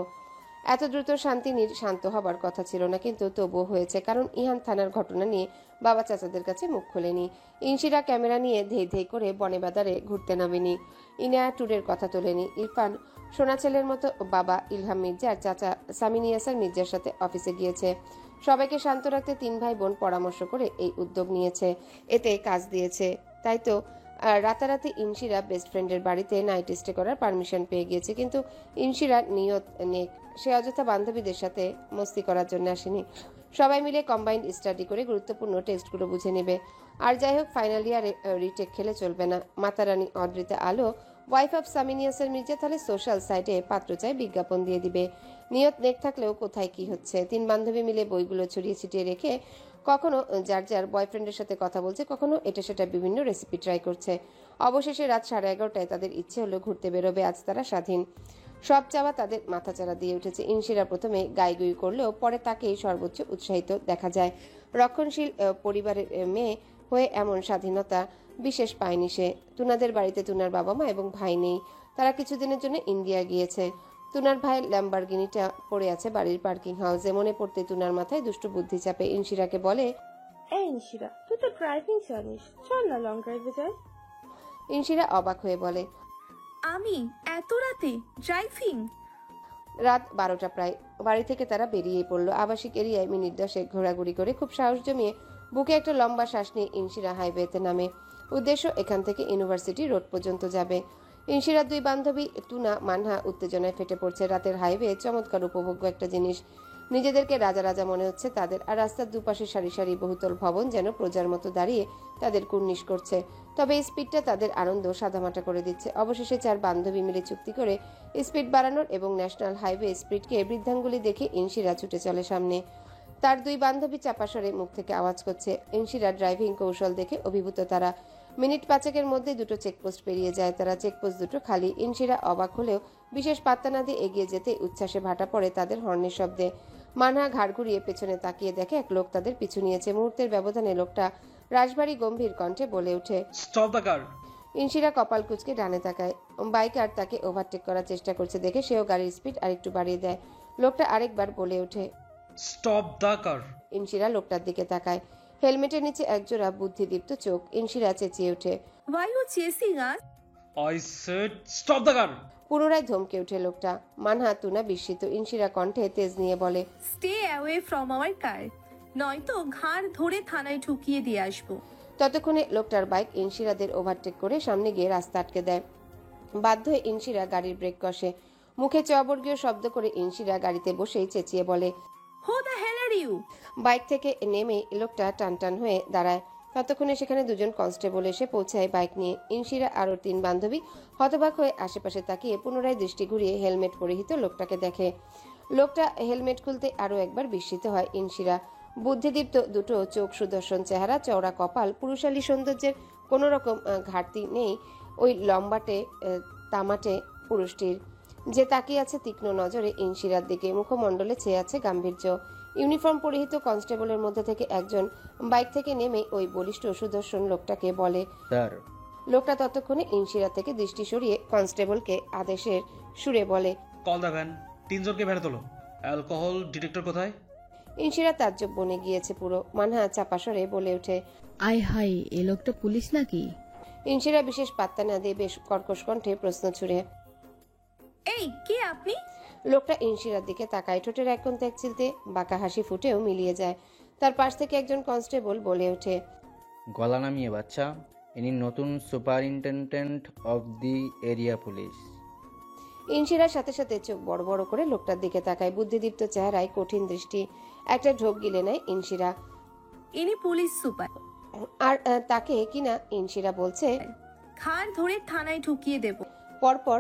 এত দ্রুত শান্তিনীর শান্ত হবার কথা ছিল না, কিন্তু তবুও হয়েছে। কারণ ইহান থানার ঘটনা নিয়ে বাবা চাচাদের কাছে মুখ খোলেনি। ইনশিরা ক্যামেরা নিয়ে ধেই ধেই করে বনে বাজারে ঘুরতে নামেনি। ইনায়া ট্যুরের কথা তোলেনি। ইরফান সোনা ছেলের মতো বাবা ইলহাম মির্জা আর চাচা সামিনিয়াসার মির্জার সাথে অফিসে গিয়েছে। সবাইকে শান্ত রাখতে 3 ভাই বোন পরামর্শ করে এই উদ্যোগ নিয়েছে। এতে কাজ দিয়েছে। তাই তো রাতারাতি ইনশিরা বেস্ট ফ্রেন্ডের বাড়িতে নাইট স্টে করার পারমিশন পেয়ে গিয়েছে। কিন্তু ইনশিরার নিয়ত নেক। সে অযথা বান্ধবীদের সাথে মস্তি করার জন্য আসেনি। সবাই মিলে কম্বাইন্ড স্টাডি করে গুরুত্বপূর্ণ টেস্টগুলো বুঝে নেবে। আর যাই হোক, ফাইনাল ইয়ারে রিটেক খেলে চলবে না। মাতারানী অদ্রিতা আলো, ওয়াইফ অফ সামিনিয়াসার মির্জা, তাহলে সোশ্যাল সাইটে পাত্র চাই বিজ্ঞাপন দিয়ে দিবে। নিয়ত নেক থাকলেও কোথায় কি হচ্ছে। 3 বান্ধবী মিলে বইগুলো ছড়িয়ে ছিটিয়ে রেখে কখনো যার যার বয়ফ্রেন্ডের সাথে কথা বলছে, কখনো এটা সেটা বিভিন্ন রেসিপি ট্রাই করছে। অবশেষে রাত 11:30টায় তাদের ইচ্ছে হলো ঘুরতে বেরোবে। আজ তারা স্বাধীন। সব চাওয়া তাদের মাথাচাড়া দিয়ে উঠেছে। ইনশিরা প্রথমে গাইগুই করলেও পরে তাকেই সর্বোচ্চ উৎসাহিত দেখা যায়। রক্ষণশীল পরিবারের মেয়ে হয়ে এমন স্বাধীনতা বিশেষ পায়নি সে। তুনাদের বাড়িতে তুনার বাবা মা এবং ভাই নেই। তারা কিছুদিনের জন্য ইন্ডিয়া গিয়েছে। তুনার ভাইয়ের ল্যাম্বরগিনিটা পড়ে আছে বাড়ির পার্কিং হাউসে। মনে পড়তে তুনার মাথায় দুষ্টু বুদ্ধি চাপে। ইনশিরাকে বলে, এই ইনশিরা, তুই তো ড্রাইভিং জানিস, চল না লং ড্রাইভে যাই। ইনশিরা অবাক হয়ে বলে, আমি এত রাতে ড্রাইভিং? রাত 12টা প্রায়। বাড়ি থেকে তারা বেরিয়ে পড়লো। আবাসিক এরিয়ায় মিনিট 10 ঘোরাঘুরি করে খুব সাহস জমিয়ে বুকে একটা লম্বা শ্বাস নিয়ে ইনশিরা হাইওয়েতে নামে। উদ্দেশ্য এখান থেকে ইউনিভার্সিটি রোড পর্যন্ত যাবে। ইনশিরার 2 বান্ধবী তুনা মানহা উত্তেজনায় ফেটে পড়ছে। রাতের হাইওয়ে চমৎকার উপভোগ্য একটা জিনিস। নিজেদেরকে রাজা রাজা মনে হচ্ছে তাদের। আর রাস্তার দুপাশে সারি সারি বহুতল ভবন যেন প্রজার মতো দাঁড়িয়ে তাদের কুর্নিশ করছে। তবে এই স্পিডটা তাদের আনন্দ সাদামাটা করে দিচ্ছে। অবশেষে 4 বান্ধবী মিলে চুক্তি করে স্পিড বাড়ানোর এবং ন্যাশনাল হাইওয়ে স্পিডকে বৃদ্ধাঙ্গুলি দেখে ইনশিরা ছুটে চলে সামনে। তার 2 বান্ধবী চাপাসরে মুখ থেকে আওয়াজ করছে। ইনশিরা ড্রাইভিং কৌশল দেখে অভিভূত তারা। মিনিট 5 মধ্যে 2টো চেকপোস্ট পেরিয়ে যায় তারা। চেকপোস্ট 2টো খালি। ইনশিরা অবাক হলেও বিশেষ পাত্তা না দিয়ে এগিয়ে যেতে উচ্ছ্বাসে ভাটা পড়ে তাদের হর্নের শব্দে। মানহা ঘাড় ঘুরিয়ে পেছনে তাকিয়ে দেখে এক লোক তাদের পিছু নিয়েছে। মুহূর্তের ব্যবধানে লোকটা রাশভারী গম্ভীর কণ্ঠে বলে ওঠে, স্টপ দ্য কার। ইনশিরা কপাল কুঁচকে ডানে তাকায়। বাইকার তাকে ওভারটেক করার চেষ্টা করছে দেখে সেও গাড়ির স্পিড আরেকটু বাড়িয়ে দেয়। লোকটা আরেকবার বলে ওঠে, স্টপ দ্য কার। ইনশিরা লোকটার দিকে তাকায়। হেলমেটের নিচে একজোড়া বুদ্ধিদীপ্ত চোখ। ইনশিরা চেঁচিয়ে ওঠে, Why you chasing us? I said stop the car. পুনরায় ধমকে ওঠে লোকটা। মানহা তুনা বিস্মিত। ইনশিরা কণ্ঠে তেজ নিয়ে বলে, Stay away from our car. নয়তো ঘাড় ধরে থানায় ঢুকিয়ে দিয়ে আসবো। ততক্ষণে লোকটার বাইক ইনশিরাদের ওভারটেক করে সামনে গিয়ে রাস্তা আটকে দেয়। বাধ্য হয়ে ইনশিরা গাড়ির ব্রেক কষে। মুখে চবর্গীয় শব্দ করে ইনশিরা গাড়িতে বসেই চেঁচিয়ে বলে, Who the hell are you? Bike থেকে নেমে লোকটা টানটান হয়ে দাঁড়ায়। ততক্ষণে সেখানে দুজন কনস্টেবল এসে পৌঁছায় বাইক নিয়ে। ইনশিরা আর ওর 3 বান্ধবী হতবাক হয়ে আশেপাশে তাকিয়ে পুনরায় দৃষ্টি ঘুরিয়ে হেলমেট পরিহিত লোকটাকে দেখে। লোকটা হেলমেট খুলতে আরো একবার বিস্মিত হয় ইনশিরা। বুদ্ধিদীপ্ত দুটো চোখ, সুদর্শন চেহারা, চওড়া কপাল, পুরুষালী সৌন্দর্যের কোনো রকম ঘাটতি নেই ওই লম্বাটে তামাটে পুরুষটির, যে তাকিয়ে আছে তীক্ষ্ণ নজরে ইনশিরার দিকে। মুখমণ্ডলে ছেয়ে আছে গাম্ভীর্য। ইউনিফর্ম পরিহিত কনস্টেবলের মধ্যে থেকে একজন বাইক থেকে নেমে ওই বলিষ্ঠ সুদর্শন লোকটাকে বলে, স্যার। লোকটা ততক্ষণে ইনশিরা থেকে দৃষ্টি সরিয়ে কনস্টেবলকে আদেশের সুরে বলে, কল দ্য ভ্যান। 3 জনকে ভেড়ে তোলো। অ্যালকোহল ডিটেক্টর কোথায়? ইনশিরা তাজ্জব বনে গিয়েছে পুরো। মানহা চাপা স্বরে বলে ওঠে, আয় হাই, এ লোকটা পুলিশ নাকি? ইনশিরা বিশেষ পাত্তা না দিয়ে বেশ কর্কশ কণ্ঠে প্রশ্ন ছুড়ে। এই কে আপনি? লোকটা ইনশিরার দিকে তাকায়। ঠোঁটের এক কোণ ত্যাগ চিলতে বাঁকা হাসি ফুটেও মিলিয়ে যায়। তার পাশ থেকে একজন কনস্টেবল বলে ওঠে, গলা নামিয়ে বাচ্চা, ইনি নতুন superintendent of the area police. ইনশিরার সাথে সাথে চোখ বড় বড় করে লোকটার দিকে তাকায়। বুদ্ধিদীপ্ত চেহারায় কঠিন দৃষ্টি। একটা ঢোক গিলে নেয় ইনশিরা। ইনি পুলিশ সুপার। আর তাকে কিনা ইনশিরা বলছে, ঘাড় ধরে থানায় ঢুকিয়ে দেব। পরপর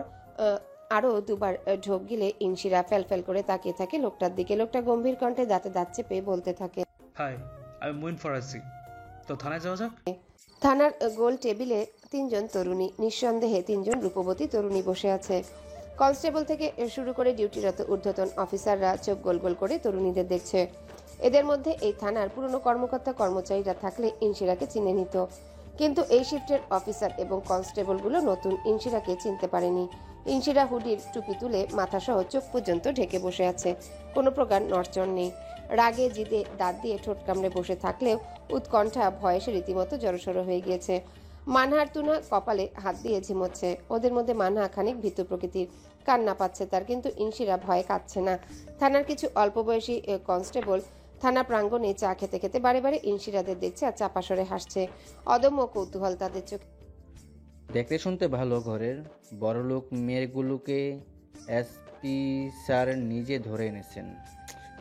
আরো দুবার ঢোক গিলে ইনশিরা ফেল করে তাকিয়ে থাকে লোকটার দিকে। লোকটা গম্ভীর কণ্ঠে দাঁতে দাঁত চেপে বলতে থাকে, হাই, আই এম ওয়েন ফর আসি। তো থানায় যাওয়া যাক। থানার গোল টেবিলে 3 জন তরুণী, নিঃসন্দেহে 3 জন রূপবতী তরুণী বসে আছে। কনস্টেবল থেকে শুরু করে ডিউটিরত ঊর্ধ্বতন অফিসাররা চোখ গোল গোল করে তরুণীদের দেখছে। এদের মধ্যে এই থানার পুরনো কর্মকর্তা কর্মচারীরা থাকলে ইনশিরাকে চিনে নিত, কিন্তু এই শিফটের অফিসার এবং কনস্টেবলগুলো নতুন, ইনশিরাকে চিনতে পারেনি। ইনশিরা হুডির টুপি তুলে মাথাসহ চোখ পর্যন্ত ঢেকে বসে আছে। কোনো প্রকার নড়চড় নেই। রাগে জিদে দাঁত দিয়ে ঠোঁট কামড়ে বসে থাকলেও উৎকণ্ঠা ভয়ে সে রীতিমতো জড়সড় হয়ে গিয়েছে। মানহার তুনা কপালে হাত দিয়ে ঝিমোচ্ছে। ওদের মধ্যে মানহা খানিক ভীতু প্রকৃতির, কান্না পাচ্ছে তার, কিন্তু ইনশিরা ভয়ে কাঁদছে না। থানার কিছু অল্প বয়সী কনস্টেবল থানা প্রাঙ্গণে চা খেতে খেতে বারে বারে ইনশিরাদের দেখছে আর চাপাসরে হাসছে। অদম্য কৌতূহল তাদের চোখে। দেখতে শুনতে ভালো ঘরের বড়লোক মেয়েগুলোকে এসপি স্যার নিজে ধরে এনেছেন।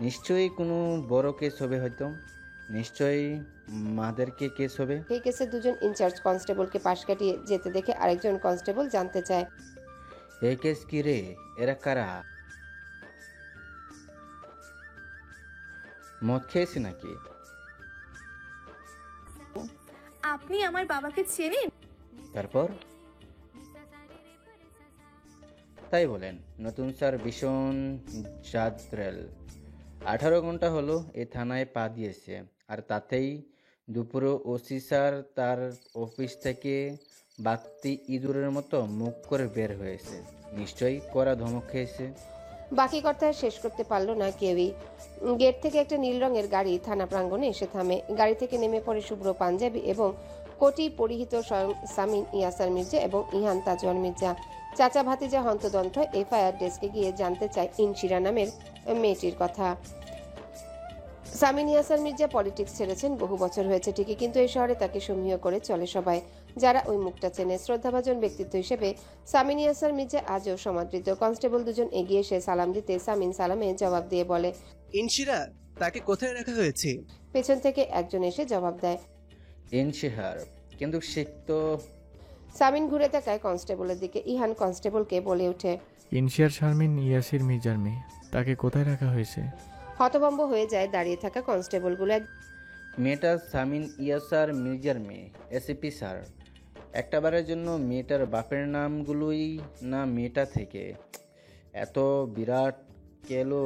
নিশ্চয়ই কোনো বড় কেস হবে, হয়তো নিশ্চয়ই মাদেরকে কেস হবে। এই কেসে 2 জন ইনচার্জ কনস্টেবলকে পাশ কাটিয়ে যেতে দেখে আরেকজন কনস্টেবল জানতে চায়, এই কেস কি রে? এরা কারা? মদ খেয়েছে নাকি? আপনি আমার বাবাকে চেনেন? তারপর তাই বলেন। নতুন স্যার ভীষণ জাদ্রেল। 18 ঘন্টা হলো এই থানায় পা দিয়েছে, আর তাতেই দুপুরে ওসি স্যার তার অফিস থেকে বাত্তি ইঁদুরের মতো মুখ করে বের হয়েছে। নিশ্চয়ই কড়া ধমক খেয়েছে। বাকি কথা শেষ করতে পারলো না কেউই। গেট থেকে একটা নীল রঙের গাড়ি থানা প্রাঙ্গণে এসে থামে। গাড়ি থেকে নেমে পড়ে শুভ্র পাঞ্জাবি এবং কোটি পরিহিত স্বয়ং সামিন ইয়াসার মির্জা এবং ইহান তাজওয়ান মির্জা। চাচা ভাতিজা হন্তদন্ত এফআইআর ডেস্কে গিয়ে জানতে চায় ইনশিরা নামের মেয়েটির কথা। সামিন ইয়াসার মির্জা পলিটিক্স ছেড়েছেন, বহু বছর হয়েছে ঠিকই, কিন্তু এই শহরে তাকে সমীহ করে চলে সবাই। যারা ওই মুখটা চেনে, শ্রদ্ধাভাজন ব্যক্তিত্ব হিসেবে সামিন ইয়াসার মির্জা আজও সমাদৃত। কনস্টেবল 2 জন এগিয়ে এসে সালাম দিতে সামিন সালামে জবাব দিয়ে বলে, ইনশিরা, তাকে কোথায় রাখা হয়েছে? পেছন থেকে একজন এসে জবাব দেয়, ইনশিহার। কিন্তু সে তো। সামিন ঘুরে তাকায় কনস্টেবলের দিকে। ইহান কনস্টেবলকে বলে ওঠে, ইনশিয়ার শারমিন ইয়াসির মির্জার মেয়ে, তাকে কোথায় রাখা হয়েছে? হতভম্ব হয়ে যায় দাঁড়িয়ে থাকা কনস্টেবলগুলো। মেয়েটা সামিন ইয়াসার মির্জার মেয়ে। এসিপি স্যার, একটাবারের জন্য মেয়েটার বাপের নামগুলোই না মেয়েটা থেকে এত বিরাট কেলো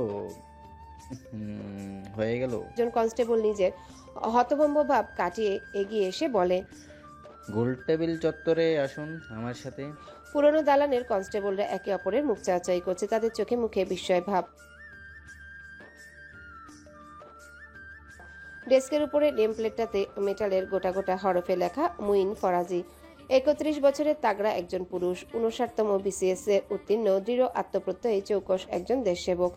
হয়ে গেল। একজন কনস্টেবল নিজের হতভম্ব ভাব কাটিয়ে এগিয়ে এসে বলে, গোল টেবিল চত্বরে আসুন আমার সাথে। পুরনো দালানের কনস্টেবলরা একে অপরের মুখ চাওয়াচাই করছে, তাদের চোখে মুখে বিস্ময় ভাব। ডেস্কের উপরে নেম প্লেটটাতে মেটালের গোটা গোটা হরফে লেখা মুইন ফরাজি। 31 বছরের তাগড়া একজন পুরুষ, 59তম BCS এর উত্তীর্ণ, দৃঢ় আত্মপ্রত্যয়ী, চৌকস একজন দেশসেবক।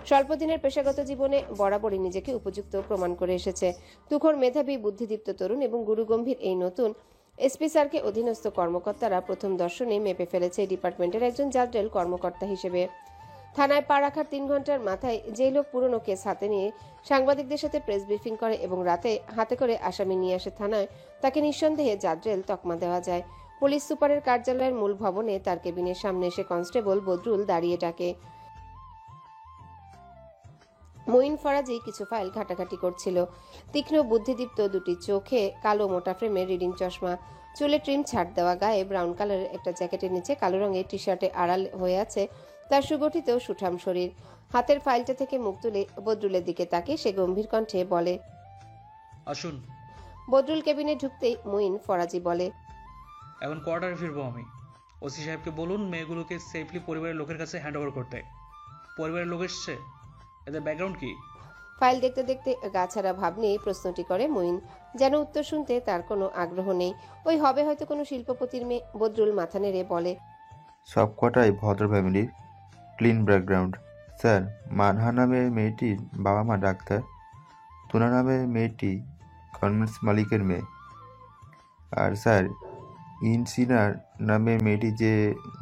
স্বল্পদিনের পেশাগত জীবনে বরাবরই নিজেকে উপযুক্ত প্রমাণ করে এসেছে। তুখোড় মেধাবী, বুদ্ধিদীপ্ত তরুণ এবং গুরুগম্ভীর এই নতুন এসপি স্যারকে অধীনস্থ কর্মকর্তারা প্রথম দর্শনে মেপে ফেলেছে ডিপার্টমেন্টের একজন জাদ্রেল কর্মকর্তা হিসেবে। থানায় পা রাখার 3 ঘন্টার মাথায় যেই লোক পুরনো কেস হাতে নিয়ে সাংবাদিকদের সাথে প্রেস ব্রিফিং করে এবং রাতে হাতে করে আসামি নিয়ে আসে থানায়, তাকে নিঃসন্দেহে জাদ্রেল তকমা দেওয়া যায়। পুলিশ সুপারের কার্যালয়ের মূল ভবনে তার কেবিনের সামনে এসে কনস্টেবল বদরুল দাঁড়িয়ে ডাকে। মুইন ফরাজি কিছু ফাইল ঘাটাঘাটি করছিল। তীক্ষ্ণ বুদ্ধিদীপ্ত দুটি চোখে কালো মোটা ফ্রেমের রিডিং চশমা, চুলে ট্রিম ছাড় দেওয়া, গায়ে ব্রাউন কালারের একটা জ্যাকেটের নিচে কালো রঙের টি শার্টে আড়াল হয়ে আছে তার সুগঠিত সুঠাম শরীর। হাতের ফাইলটা থেকে মুখ তুলে বদরুলের দিকে তাকিয়ে সে গম্ভীর কণ্ঠে বলে, আসুন। বদরুল কেবিনে ঢুকতেই মুইন ফরাজি বলে, এখন কোয়ার্টারে ফিরবো আমি। ওসি সাহেবকে বলুন মেয়েগুলোকে সেফলি পরিবারের লোকের কাছে হ্যান্ড ওভার করতে। পরিবারের লোক এসছে, এদের ব্যাকগ্রাউন্ড কি? ফাইল দেখতে দেখতে গাছাড়া ভাব নিয়ে প্রশ্নটি করে মুইন, যেন উত্তর শুনতে তার কোনো আগ্রহ নেই। ওই হবে হয়তো কোনো শিল্পপতির মেয়ে। বদরুল মাথা নেড়ে বলে, সবকটাই ভদ্র ফ্যামিলির, ক্লিন ব্যাকগ্রাউন্ড। স্যার, মানহা নামের মেয়েটির বাবা মা ডাক্তার, তুনা নামের মেয়েটি কনভেন্স মালিকের মেয়ে। আর স্যার, ইনসিনার নামের মেয়েটি যে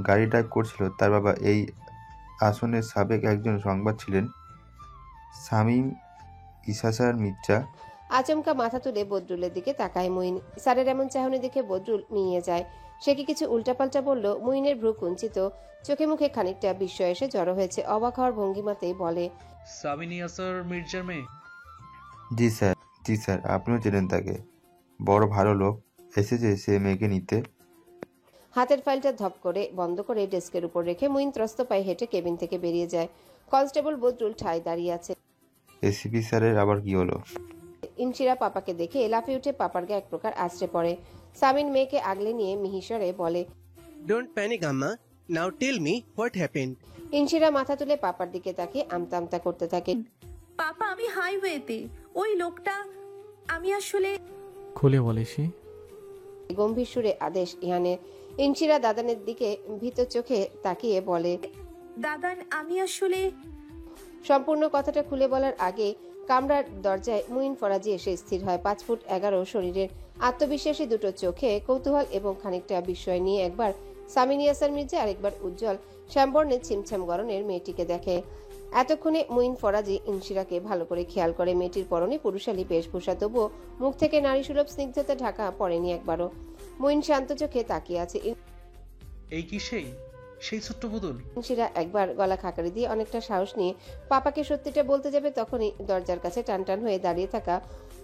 গাড়ি ড্রাইভ করছিল তার বাবা এই আসনের সাবেক একজন সংবাদ ছিলেন, শামীম ইসাসার মির্জা। আচমকা মাথা তুলে বদরুলের দিকে তাকায় মুইন। স্যারের এমন চাহনি দেখে বদরুল মিইয়ে যায়। সে কি কিছু উল্টাপাল্টা বলল? মুইনের ভ্রু কুঞ্চিত, চোখে মুখে খানিকটা বিস্ময় এসে জড়ো হয়েছে। অবাক হওয়ার ভঙ্গিমাতেই বলে, সামিনী আসার মির্জার মেয়ে? জি স্যার, জি স্যার, আপনিও চেনেন তাকে, বড় ভালো লোক, এসেছে সে মেয়েকে নিতে। হাতের ফাইলটা ধপ করে বন্ধ করে ডেস্কের উপর রেখে মুইন ত্রস্ত পায়ে হেঁটে কেবিন থেকে বেরিয়ে যায়। কনস্টেবল বদরুল ঠায় দাঁড়িয়ে আছে। এসিপি স্যারের আবার কি হলো? ইনশিরা পাপাকে দেখে লাফিয়ে উঠে পাপার গায়ে এক প্রকার আছড়ে পড়ে। সামিন মেয়েকে আগলে নিয়ে মিহিসরে বলে, ডোন্ট প্যানিক আম্মা, নাও টেল মি হোয়াট হ্যাপেন্ড। ইনশিরা মাথা তুলে পাপার দিকে তাকিয়ে আমতা আমতা করতে থাকে। পাপা, আমি হাইওয়েতে ওই লোকটা, আমি আসলে। খুলে বলেছি। গম্ভীর সুরে আদেশ ইহানের। ইনশিরা দাদানের দিকে ভীত চোখে তাকিয়ে বলে, দাদান, আমি আসলে। সম্পূর্ণ কথাটা খুলে বলার আগে কামরার দরজায় মুইন ফরাজি এসে স্থির হয়। 5 ফুট 11 শরীরের, আত্মবিশ্বাসী দুটো চোখে কৌতূহল এবং খানিকটা বিস্ময় নিয়ে একবার সামিনী আসার মির্জা আরেকবার উজ্জ্বল শ্যামবর্ণের ছিমছাম গরনের মেয়েটিকে দেখে। এতক্ষণে মুইন ফরাজি ইনশিরাকে ভালো করে খেয়াল করে। মেয়েটির পরনে পুরুষালী বেশভূষা, তবুও মুখ থেকে নারী সুলভ স্নিগ্ধতা ঢাকা পড়েনি একবারও। মুইন শান্ত চোখে তাকিয়ে আছে। এই কি সেই ছোট্ট বদল? ইনশিরা একবার গলা খাকারি দিয়ে অনেকটা সাহস নিয়ে পাপাকে সত্যিটা বলতে যাবে, তখনই দরজার কাছে টান টান হয়ে দাঁড়িয়ে থাকা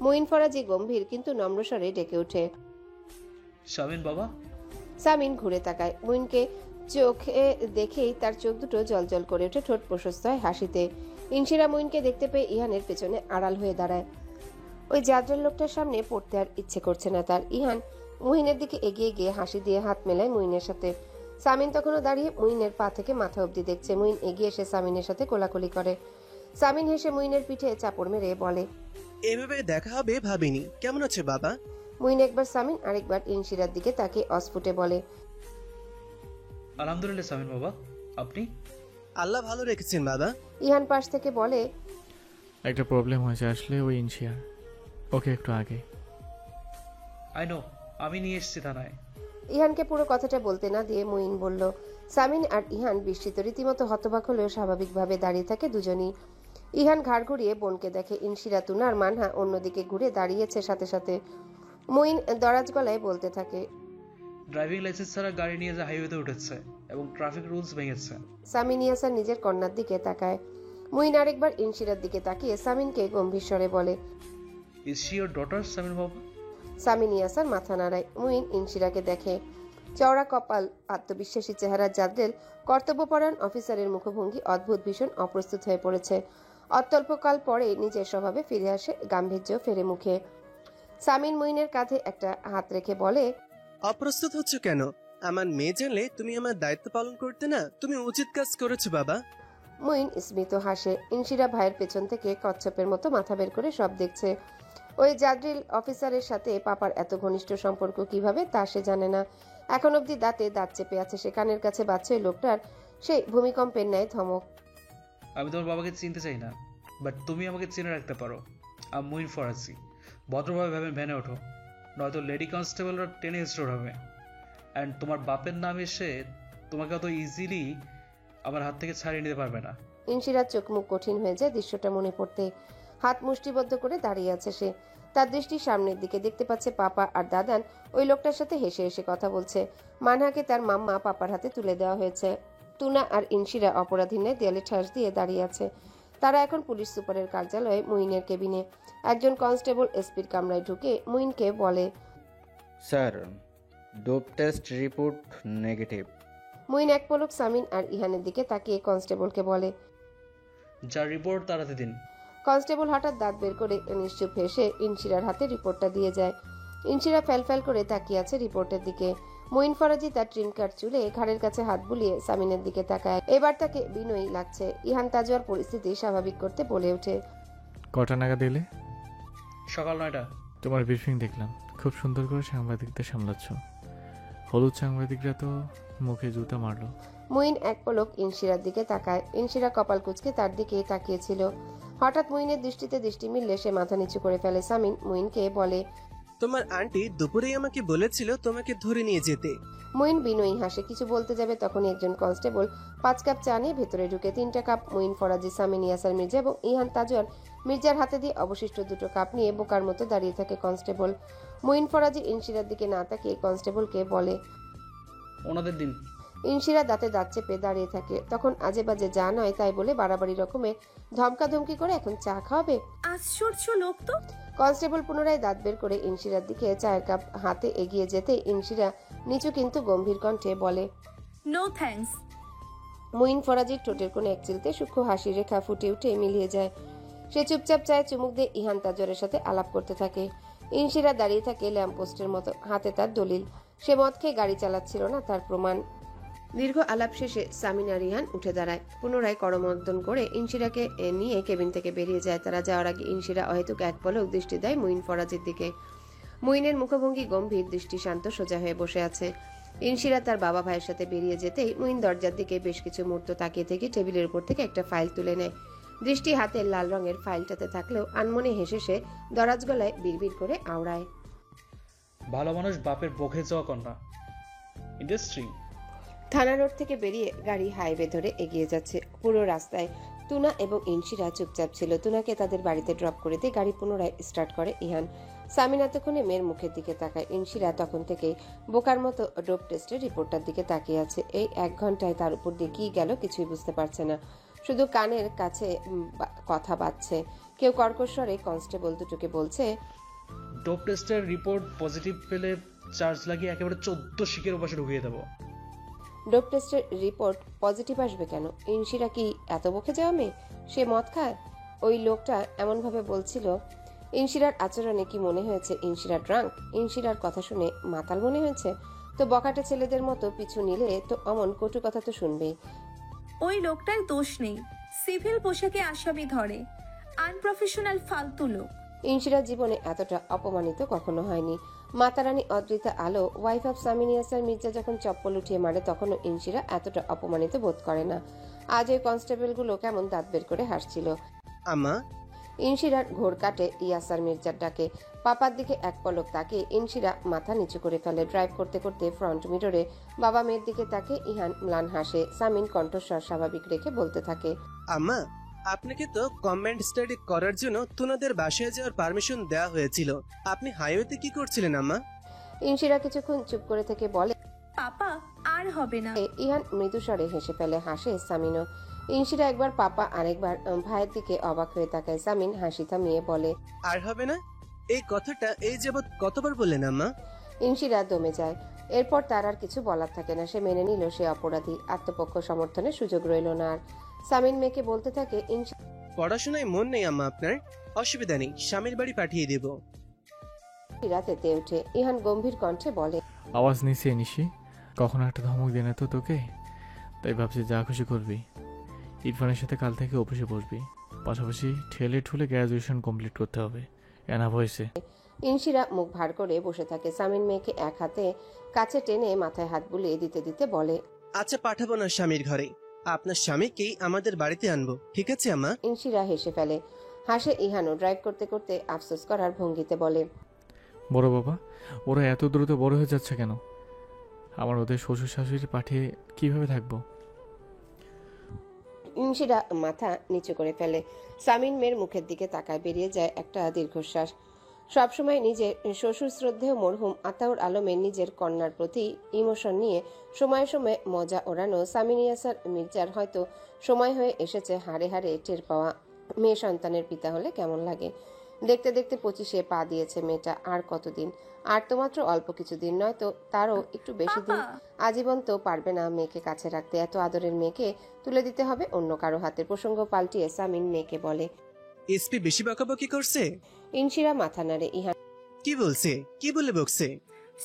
মুইন ফরাজি গম্ভীর কিন্তু নম্র স্বরে ডেকে ওঠে, শামিন বাবা। সামিন ঘুরে তাকায়। মুইনকে চোখে দেখেই তার চোখ দুটো জলজল করে ওঠে, ঠোঁট প্রশস্ত হয় হাসিতে। ইনশিরা মুইনকে দেখতে পেয়ে ইহানের পেছনে আড়াল হয়ে দাঁড়ায়। ওই জাদ্রেল লোকটার সামনে পড়তে আর ইচ্ছে করছে না তার। ইহান মুহিনের দিকে এগিয়ে গিয়ে হাসি দিয়ে হাত মেলায় মুইনের সাথে। সামিন তখনও দাঁড়িয়ে মুইনের পা থেকে মাথা অবধি দেখছে। মুইন এগিয়ে এসে সামিনের সাথে কোলাকুলি করে। সামিন হেসে মুইনের পিঠে চাপড় মেরে বলে, এভাবে দেখা হবে ভাবিনি। কেমন আছে বাবা? মুইন একবার সামিন আরেকবার ইনশিরার দিকে তাকে অস্ফুটে বলে, আলহামদুলিল্লাহ সামিন বাবা, আপনি? আল্লাহ ভালো রেখেছেন বাবা। ইহান পাশ থেকে বলে, একটা প্রবলেম হয়েছে আসলে ওই ইনশিয়ার, ওকে একটু আগে। আই নো, আমি নিয়ে এসেছি থানায়। ইহানকে পুরো কথাটা বলতে না দিয়ে মুইন বলল। সামিন আর ইহান বিস্মিত, রীতিমতো হতবাক হলেও স্বাভাবিকভাবে দাঁড়িয়ে থাকে দুজনই। ইহান ঘাড় ঘুরিয়ে বোনকে দেখে। ইনশিরা, তুনা আর মানহা অন্যদিকে ঘুরে দাঁড়িয়েছে সাথে সাথে। মুইন দরাজ গলায় বলতে থাকে, ড্রাইভিং লাইসেন্স ছাড়া গাড়ি নিয়ে যে হাইওয়েতে উঠেছে এবং ট্রাফিক রুলস ভেঙেছে। সামিন ইয়াসার নিজের কন্যার দিকে তাকায়। মুইন আরেকবার ইনশিরার দিকে তাকিয়ে সামিনকে গম্ভীর স্বরে বলে, is she your daughter Samin বাবা? সামিন ইয়াসার মাথা নাড়ায়। মুইন ইনশিরাকে দেখে। চওড়া কপাল, আত্মবিশ্বাসী চেহারা জাদ্রেল কর্তব্যপরায়ণ অফিসারের মুখভঙ্গি অদ্ভুত, ভীষণ অপ্রস্তুত হয়ে পড়েছে। অত্যল্পকাল পরে নিজের স্বভাবে ফিরে আসে, গাম্ভীর্য ফেরে মুখে। সামিন মুইনের কাঁধে একটা হাত রেখে বলে, অপ্রস্তুত হচ্ছ কেন? আমার মেয়ে জানলে তুমি আমার দায়িত্ব পালন করতে না। তুমি উচিত কাজ করেছো বাবা। মুইন স্মিত হাসে। ইনশিরা ভাইয়ের পেছন থেকে কচ্ছপের মতো মাথা বের করে সব দেখছে। ওই জাদ্রিল অফিসারের সাথে পাপার এত ঘনিষ্ঠ সম্পর্ক কিভাবে তা সে জানে না। এখন অবধি দাঁতে দাঁত চেপে আছে সে। কানের কাছে বাজছে ওই লোকটার সেই ভূমিকম্পের ন্যায় ধমক। আমি তোমার বাবাকে চিনতে চাই না, বাট তুমি আমাকে চিনে রাখতে পারো। আমি মুইন ফরাজি। ভদ্রভাবে ভ্যানে ওঠো, নয়তো লেডি কনস্টেবলরা টেনে স্টোর হবে। অ্যান্ড তোমার বাপের নাম এসে তোমাকে অত ইজিলি আমার হাত থেকে ছাড়িয়ে নিতে পারবে না। ইনশিরার চোখ মুখ কঠিন হয়ে যায় দৃশ্যটা মনে পড়তে। হাত মুষ্টিবদ্ধ করে দাঁড়িয়ে আছে সে। তার দৃষ্টি সামনের দিকে। দেখতে পাচ্ছে পাপা আর দাদান ওই লোকটার সাথে হেসে হেসে কথা বলছে। মানহাকে তার মাম্মা পাপার হাতে তুলে দেওয়া হয়েছে। তুনা আর ইনশিরা অপরাধীর ন্যায় দেয়ালে ঠাস দিয়ে দাঁড়িয়ে আছে। তারা এখন পুলিশ সুপারের কার্যালয়ে মুইনের কেবিনে। একজন কনস্টেবল এসপির কামরায় ঢুকে মুইনকে বলে, sir, dope test report negative. Muin এক পলক সামিন আর ইহানের দিকে তাকিয়ে কনস্টেবলকে বলে, যার রিপোর্ট তাড়াতে দিন। কনস্টেবল হঠাৎ দাঁত বের করে নিশ্চুপ হেসে ইনশিরার হাতে রিপোর্টটা দিয়ে যায়। ইনশিরা ফ্যাল করে তাকিয়ে আছে রিপোর্টের দিকে। মুইন ফরাজি তার ট্রিমকার চুলে ঘাড়ের কাছে হাত বুলিয়ে সামিনের দিকে তাকায়। এবার তাকে বিনয়ী লাগছে। ইহান তাজওয়ার পরিস্থিতি স্বাভাবিক করতে বলে ওঠে, কটা নাগাদ এলে? সকাল 9টা। তোমার ব্রিফিং দেখলাম, খুব সুন্দর করে সাংবাদিকদের সামলাচ্ছ। হলুদ সাংবাদিকরা তো মুখে জুতা মারলো। মুইন এক পলক ইনশিরার দিকে তাকায়। ইনশিরা কপাল কুঁচকে তার দিকে তাকিয়েছিল। হঠাৎ মুইনের দৃষ্টিতে দৃষ্টি মিললে সে মাথা নিচু করে ফেলে। সামিন মুইনকে বলে, তোমার আন্টি দুপুরেই আমাকে বলেছিল তোমাকে ধরে নিয়ে যেতে। মুইন বিনয়ী হাসে। কিছু বলতে যাবে তখনই একজন কনস্টেবল 5 কাপ চা নিয়ে ভেতরে ঢুকে। 3টা কাপ মুইন ফরাজি, সামিন, ইয়াসার মির্জা এবং ইহান তাজওয়ার মির্জার হাতে দিয়ে অবশিষ্ট 2টো কাপ নিয়ে বোকার মতো দাঁড়িয়ে থাকে কনস্টেবল। মুইন ফরাজি ইনশিরার দিকে না তাকিয়ে কনস্টেবলকে বলে, ওনাদের দিন। ইনশিরা দাঁতে দাঁত চেপে দাঁড়িয়ে থাকে। তখন আজে বাজে যা নয় তাই বলে বাড়াবাড়ি রকমের ধমকাধমকি করে এখন চা খাওয়াবে? আশ্চর্য লোক তো। কনস্টেবল পুনরায় দাঁত বের করে ইনশিরার দিকে চায়ের কাপ হাতে এগিয়ে যেতে ইনশিরা নিচু কিন্তু গম্ভীর কণ্ঠে বলে, নো থ্যাঙ্কস। মুইন ফরাজির ঠোঁটের কোণে এক চিলতে সূক্ষ্ম হাসি রেখা ফুটে উঠে মিলিয়ে যায়। সে চুপচাপ চায়ে চুমুক দিয়ে ইহান তাজরের সাথে আলাপ করতে থাকে। ইনশিরা দাঁড়িয়ে থাকে ল্যাম্পপোস্টের মতো, হাতে তার দলিল। সে মদ খেয়ে গাড়ি চালাচ্ছিল না, তার প্রমাণ। দীর্ঘ আলাপ শেষে সামিন আর ইহান উঠে দাঁড়ায়। পুনরায় করমর্দন করে ইনশিরাকে নিয়ে কেবিন থেকে বেরিয়ে যায়। তারা যাওয়ার আগে ইনশিরা অহেতুক এক পলক দৃষ্টি দেয় মুইন ফরাজির দিকে। মুইনের মুখভঙ্গি গম্ভীর, দৃষ্টি শান্ত, সোজা হয়ে বসে আছে। ইনশিরা তার বাবা ভাইয়ের সাথে বেরিয়ে যেতেই মুইন দরজার দিকে বেশ কিছু মুহূর্ত তাকিয়ে থেকে টেবিলের উপর থেকে একটা ফাইল তুলে নেয়। দৃষ্টি হাতের লাল রঙের ফাইলটাতে থাকলেও আনমনে হেসে সে দরাজ গলায় বিড়বিড় করে আওড়ায়, ভালো মানুষ বাপের বকে যাওয়া কন্যা। ইন্ডাস্ট্রি। থানা রোড থেকে বেরিয়ে গাড়ি হাইওয়ে ধরে এগিয়ে যাচ্ছে। পুরো রাস্তায় তুনা এবং ইনশিরা চুপচাপ ছিল। তুনাকে তাদের বাড়িতে ড্রপ করে দিয়ে গাড়ি পুনরায় স্টার্ট করে ইহান। সামিন এতক্ষণে মেয়ের মুখের দিকে তাকায়। ইনশিরা তখন থেকেই বোকার মতো ডোপ টেস্টের রিপোর্টটার দিকে তাকিয়ে আছে। এই 1 ঘন্টায় তার উপর দিয়ে কি গেল কিছুই বুঝতে পারছে না। শুধু কানের কাছে কথা বাজছে। কেউ কর্কশ্বরে কনস্টেবল দুটোকে বলছে, ডোপ টেস্টের রিপোর্ট পজিটিভ পেলে চার্জ লাগিয়ে একেবারে 14 শিকের উপাসে ঢুকিয়ে দেবো। ডোপ টেস্টের রিপোর্ট পজিটিভ আসবে কেন? ইনশিরা কি এত বকে যাওয়া মেয়ে? সে মদ খায়? ওই লোকটা এমন ভাবে বলছিল। ইনশিরার আচরণে কি মনে হয়েছে ইনশিরা ড্রাঙ্ক? ইনশিরার কথা শুনে মাতাল মনে হয়েছে? তো বকাটে ছেলেদের মতো পিছু নিলে তো অমন কটু কথা তো শুনবেই। ওই লোকটার দোষ নেই, সিভিল পোশাকে আসামি ধরে, আনপ্রফেশনাল ফালতু লোক। ইনশিরার জীবনে এতটা অপমানিত কখনো হয়নি। মাতারানী অদ্রিতা আলো, ওয়াইফ অফ সামিন ইয়াসার মির্জা যখন চপ্পল উঠিয়ে মারে তখনও ইনশিরা এতটা অপমানিত বোধ করে না। আজ ওই কনস্টেবলগুলো কেমন দাঁত বের করে হাসছিল। আমা। ইনশিরার ঘোর কাটে ইয়াসার মির্জার ডাকে। পাপার দিকে এক পলক তাকিয়ে ইনশিরা মাথা নিচু করে ফেলে। ড্রাইভ করতে করতে ফ্রন্ট মিররে বাবা মেয়ের দিকে তাকে ইহান ম্লান হাসে। সামিন কণ্ঠস্বর স্বাভাবিক রেখে বলতে থাকে, আম্মা, আপনাকে তো কমেন্ট স্টাডি করার জন্য তুনাদের বাসায় যাওয়ার পারমিশন দেওয়া হয়েছিল। আপনি হাইওয়েতে কি করছিলেন আম্মা? ইনশিরা কিছুক্ষণ চুপ করে থেকে বলে, পাপা আর হবে না। ইহান মৃদুস্বরে হেসে ফেলে। হাসে সামিনও। ইনশিরা একবার পাপা আরেকবার ভাইয়ের দিকে অবাক হয়ে তাকায়। সামিন হাসি থামিয়ে বলে, আর হবে না? এই কথাটা এই যাবৎ কতবার বললেন আম্মা? ইনশিরা দমে যায়। এরপর তার আর কিছু বলার থাকে না। সে মেনে নিল সে অপরাধী। আত্মপক্ষ সমর্থনের সুযোগ রইল না আর। সামিন মেয়েকে বলতে থাকে, পড়াশোনায় মন নেই আম্মা আপনার? অসুবিধা নেই, স্বামীর বাড়ি পাঠিয়ে দেব। রাতেতে ওঠে। ইহান গম্ভীর কণ্ঠে বলে, আওয়াজ নিচে নিশি, কখনো একটা ধমক দিয়ে না তো তোকে, তাই ভাবছি যা খুশি করবি। ইরফানের সাথে কাল থেকে অফিসে বসবি, পাশাপাশি ঠেলে ঠুলে গ্র্যাজুয়েশন কমপ্লিট করতে হবে। এনা ভয়েসে ইনশিরা মুখ ভার করে বসে থাকে। সামিন মেয়েকে এক হাতে কাছে টেনে মাথায় হাত বুলিয়ে দিতে দিতে বলে, আচ্ছা পাঠাবো না স্বামীর ঘরে, আপনার স্বামীকেই আমাদের বাড়িতে আনবো, ঠিক আছে আম্মা? ইনশিরা হেসে ফেলে। হাসে ইহানও। ড্রাইভ করতে করতে আফসোস করার ভঙ্গিতে বলে, বড় বাবা, ওরা এত দ্রুত বড় হয়ে যাচ্ছে কেন? আমার ওদের শ্বশুর শাশুড়ি পাঠিয়ে কিভাবে থাকবো? ইনশিরা মাথা নিচু করে ফেলে। সামিন মেয়ের মুখের দিকে তাকায়, বেরিয়ে যায় একটা দীর্ঘশ্বাস। সবসময় নিজের শ্বশুর শ্রদ্ধেয় মরহুম আতাউর আলমের নিজের কন্যার প্রতি ইমোশন নিয়ে সময়ে সময়ে মজা ওড়ানো সামিন ইয়াসার মির্জার হয়তো সময় হয়ে এসেছে হাড়ে হাড়ে টের পাওয়া মেয়ে সন্তানের পিতা হলে কেমন লাগে। দেখতে দেখতে 25-এ পা দিয়েছে মেয়েটা। আর কতদিন? আর তো মাত্র অল্প কিছুদিন, নয়তো তারও একটু বেশি দিন। আজীবন তো পারবে না মেয়েকে কাছে রাখতে। এত আদরের মেয়েকে তুলে দিতে হবে অন্য কারো হাতে। প্রসঙ্গ পাল্টিয়ে সামিন মেয়েকে বলে, এসপি বেশি বকাবকি করছে? ইনশিরা মাথা নাড়ে। ইহান কি বলছে? কি বলে বকছে?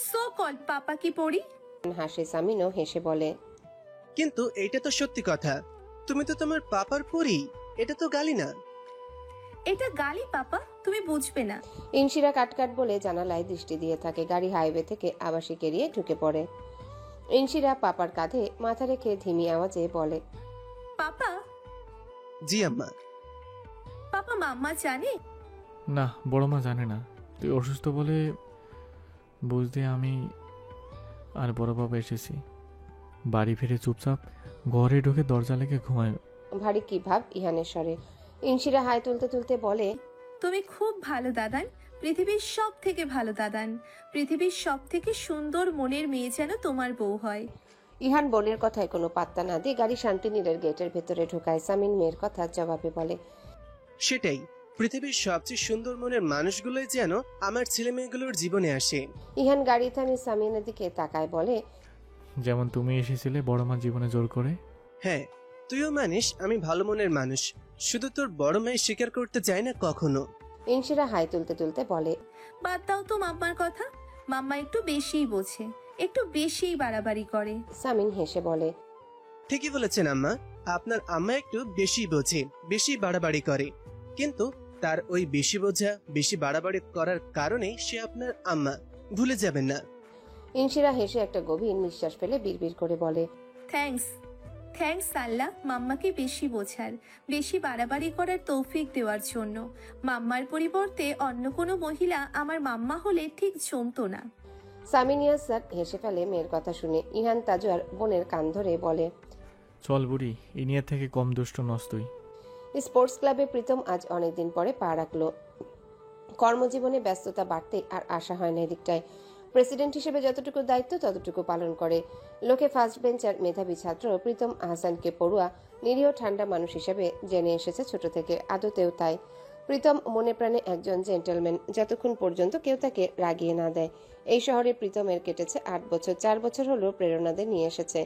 সো কল পাপা কি পড়ি? হাসে। সামিনও হেসে বলে, কিন্তু এইটা তো সত্যি কথা, তুমি তো তোমার পাপার পরি, এটা তো গালি না। এটা গালি পাপা, তুমি বুঝবে না। ইনশিরা কাটকাট বলে জানালায় দৃষ্টি দিয়ে থাকে। গাড়ি হাইওয়ে থেকে আবাসিক এরিয়ে ঢুকে পড়ে। ইনশিরা পাপার কাঁধে মাথা রেখে ধিমি আওয়াজে বলে, পাপা। জি আম্মা। পাপা মাম্মা জানে? না, বড় মা জানে না। তুই অসুস্থ বলে বুঝতে আমি আর বড় বাবা এসেছি। বাড়ি ফিরে চুপচাপ ঘরে ঢুকে দরজা লেগে ঘুমায়। ভারী কি ভাব ইহানের স্বরে। ইনশিরা হাই তুলতে তুলতে বলে, তুমি খুব ভালো দাদান, পৃথিবীর সব থেকে ভালো দাদান। পৃথিবীর সব থেকে সুন্দর মনের মেয়ে যেন তোমার বউ হয়। ইহান বোনের কথায় কোনো পাত্তা না দিয়ে গাড়ি শান্তিনীলের গেটের ভেতরে ঢোকায়। সামিন মেয়ের কথা জবাবে বলে, সেটাই, পৃথিবীর সবচেয়ে সুন্দর মনের মানুষগুলোই যেন আমার ছেলে মেয়েগুলোর জীবনে আসে। ইহান গাড়ি থামিয়ে সামিনের দিকে তাকায় বলে, যেমন তুমি এসেছিলে বড় মা জীবনে জোর করে। হ্যাঁ, তুইও মানিস আমি ভালো মনের মানুষ, শুধু তোর বড় মেয়ে স্বীকার করতে চায় না কখনো। ইনশিরা হাই তুলতে তুলতে বলে, বাদ দাও তো মাম্মার কথা, মাম্মা একটু বেশিই বোঝে, একটু বেশিই বাড়াবাড়ি করে। সামিন হেসে বলে, ঠিকই বলেছেন আম্মা, আপনার আম্মা একটু বেশি বোঝে, বেশি বাড়াবাড়ি করে, কিন্তু তার ওই বেশি বোঝা বেশি বাড়াবাড়ি করার কারণে সে আপনার আম্মা, ভুলে যাবেন না। ইনশিরা হেসে একটা গভীর নিঃশ্বাস ফেলে বিড়বিড় করে বলে, থ্যাঙ্কস থ্যাঙ্কস আল্লাহ, মাম্মাকে বেশি বোঝার, বেশি বাড়াবাড়ি করার তৌফিক দেওয়ার জন্য। মাম্মার পরিবর্তে অন্য কোনো মহিলা আমার মাম্মা হলে ঠিক জমতো না। সামিনিয়া স্যার হেসে ফেলে মেয়ের কথা শুনে। ইহান তাজওয়ার বোনের কান ধরে বলে, চল বুড়ি, ইনিয়ার থেকে কম দুষ্ট নস তুই। স্পোর্টস ক্লাবে প্রীতম আজ অনেকদিন পরে পা রাখলো। কর্মজীবনে ব্যস্ততা বাড়তে আর আশা হয় না এদিকটায়। প্রেসিডেন্ট হিসেবে যতটুকু দায়িত্ব ততটুকু পালন করে। লোকে ফার্স্ট বেঞ্চার মেধাবী ছাত্র প্রীতম আহসানকে পড়ুয়া নিরীহ ঠান্ডা মানুষ হিসেবে জেনে এসেছে ছোট থেকে, আদতেও তাই। প্রীতম মনে প্রাণে একজন জেন্টলম্যান, যতক্ষণ পর্যন্ত কেউ তাকে রাগিয়ে না দেয়। এই শহরে প্রীতমের কেটেছে 8 বছর। 4 বছর হলো প্রেরণাদের নিয়ে এসেছে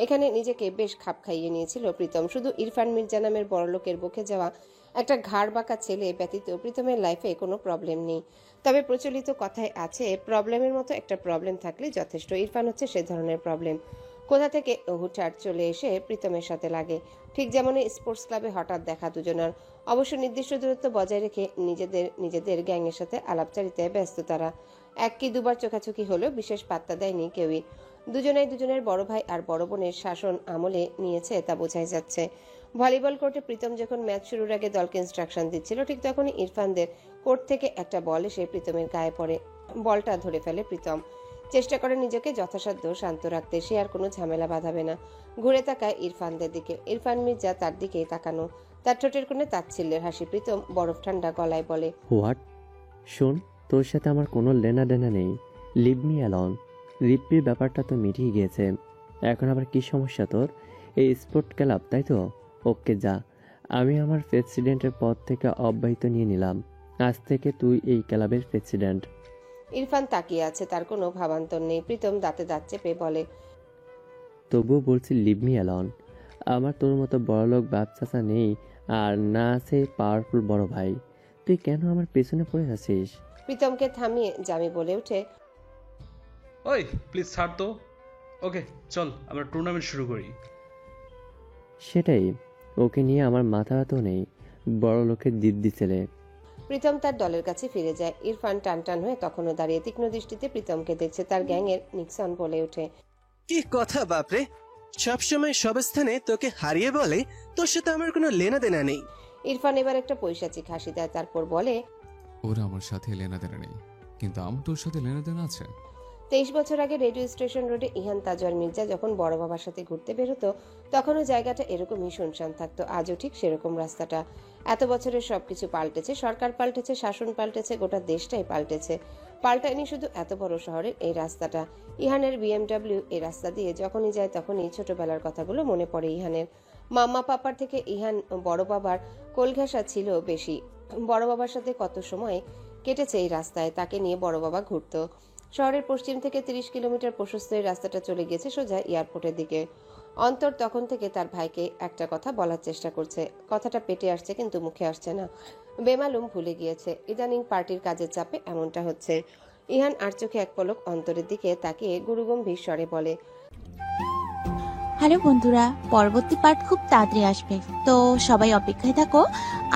এখানে। নিজেকে বেশ খাপ খাইয়ে নিয়েছিল প্রীতম। শুধু ইরফান মির্জা নামের বড়লোকের বুকে যাওয়া একটা ঘাড় বাঁকা ছেলে ব্যতীত প্রীতমের লাইফে কোনো প্রবলেম নেই। তবে প্রচলিত কথায় আছে, প্রবলেমের মতো একটা প্রবলেম থাকলে যথেষ্ট। ইরফান হচ্ছে সে ধরনের প্রবলেম। কোথা থেকে হুটহাট চলে এসে প্রীতমের সাথে লাগে, ঠিক যেমন স্পোর্টস ক্লাবে হঠাৎ দেখা দুজনার। অবশ্য নির্দিষ্ট দূরত্ব বজায় রেখে নিজেদের গ্যাংয়ের সাথে আলাপচারিতায় ব্যস্ত তারা। 1 কি 2 বার চোখাচোখি হলেও বিশেষ পাত্তা দেয়নি কেউই। দুজনেই দুজনের বড় ভাই আর বড় বোনের শাসন আমলে নিয়েছে তা বোঝাই যাচ্ছে। ভলিবল কোর্টে প্রীতম যখন ম্যাচ শুরুর আগে দলকে ইনস্ট্রাকশন দিচ্ছিল, ঠিক তখনই ইরফানদের কোর্ট থেকে একটা বল এসে প্রীতমের গায়ে পড়ে। বলটা ধরে ফেলে প্রীতম। চেষ্টা করে নিজেকে যথাসাধ্য শান্ত রাখতে। সে আর কোনো ঝামেলা বাঁধাবে না। ঘুরে তাকায় ইরফানদের দিকে। ইরফান মির্জা তার দিকেই তাকানো। তার ঠোঁটের কোণে তাচ্ছিল্যের হাসি। প্রীতম বরফ ঠান্ডা গলায় বলে, হোয়াট? শোন, তোর সাথে আমার কোনো লেনা দেনা নেই। Leave me alone. রিপ্রির ব্যাপারটা তো মিটিয়ে গিয়েছে। এখন আবার কি সমস্যা তোর? এই স্পোর্ট ক্লাব, তাই তো? ওকে যা, আমি আমার প্রেসিডেন্টের পদ থেকে অব্যাহতি নিয়ে নিলাম। আজ থেকে তুই এই ক্লাবের প্রেসিডেন্ট। ইরফান তাকিয়ে আছে, তার কোনো ভাবান্তর নেই। প্রীতম দাঁতে দাঁত চেপে বলে, তবুও বলছি লিভ মি অ্যালন। আমার তোর মতো বড়লোক বাপ চাচা নেই, আর না আছে পাওয়ারফুল বড় ভাই। তুই কেন আমার পেছনে পড়ে আছিস? প্রীতমকে থামিয়ে জামি বলে ওঠে, ওই প্লিজ ছাড় তো। ওকে চল আমরা টুর্নামেন্ট শুরু করি। সেটাই, ওকে নিয়ে আমার মাথা তো নেই, বড় লোকের দিদি ছেলে। প্রীতম তার দলের কাছে ফিরে যায়। ইরফান টান হয়ে তখনও দাঁড়িয়ে তীক্ষ্ণ দৃষ্টিতে প্রীতমকে দেখছে। তার গ্যাংয়ের নিক্সন বলে ওঠে, কি কথা বাপরে, সবসময় সব স্থানে তোকে হারিয়ে বলে, তোর সাথে আমার কোনো লেনা দেনা নেই। ইরফান এবার একটা পৈশাচিক হাসি দেয়, তারপর বলে, ওরা আমার সাথে লেনাদেনা নেই, কিন্তু আমার তোর সাথে লেনাদেনা আছে। 23 বছর আগে রেডিও স্টেশন রোডে ইহান তাজওয়ার মির্জা যখন বড় বাবার সাথে ঘুরতে বেরোতো, তখনও জায়গাটা এরকমই শুনশান থাকতো। আজও ঠিক সেরকম রাস্তাটা। এত বছরের সবকিছু পাল্টেছে, সরকার পাল্টেছে, শাসন পাল্টেছে, গোটা দেশটাই পাল্টেছে। পাল্টায়নি শুধু এত বড় শহরের এই রাস্তাটা। ইহানের বিএমডব্লিউ এই রাস্তা দিয়ে যখনই যায় তখনই ছোটবেলার কথাগুলো মনে পড়ে ইহানের। মাম্মা পাপার থেকে ইহান বড় বাবার কোলঘেঁষা ছিল বেশি। বড় বাবার সাথে কত সময় কেটেছে এই রাস্তায়, তাকে নিয়ে বড় বাবা ঘুরতো। শহরের পশ্চিম থেকে 30 কিলোমিটার প্রশস্ত এই রাস্তাটা চলে গেছে সোজা এয়ারপোর্টের দিকে। অন্তর তখন থেকে তার ভাইকে একটা কথা বলার চেষ্টা করছে, কথাটা পেটে আসছে কিন্তু মুখে আসছে না। বেমালুম ভুলে গিয়েছে। ইদানিং পার্টির কাজের চাপে এমনটা হচ্ছে। ইহান আর চোখে এক পলক অন্তরের দিকে তাকিয়ে গুরুগম্ভীর স্বরে বলে, হ্যালো বন্ধুরা, পরবর্তী পার্ট খুব তাড়াতাড়ি আসবে, তো সবাই অপেক্ষায় থাকো।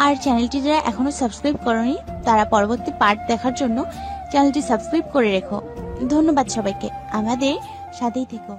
আর চ্যানেলটি যারা এখনো সাবস্ক্রাইব করোনি তারা পরবর্তী পার্ট দেখার জন্য চ্যানেলটি সাবস্ক্রাইব করে রেখো। ধন্যবাদ সবাইকে, আমাদের সাথেই থেকো।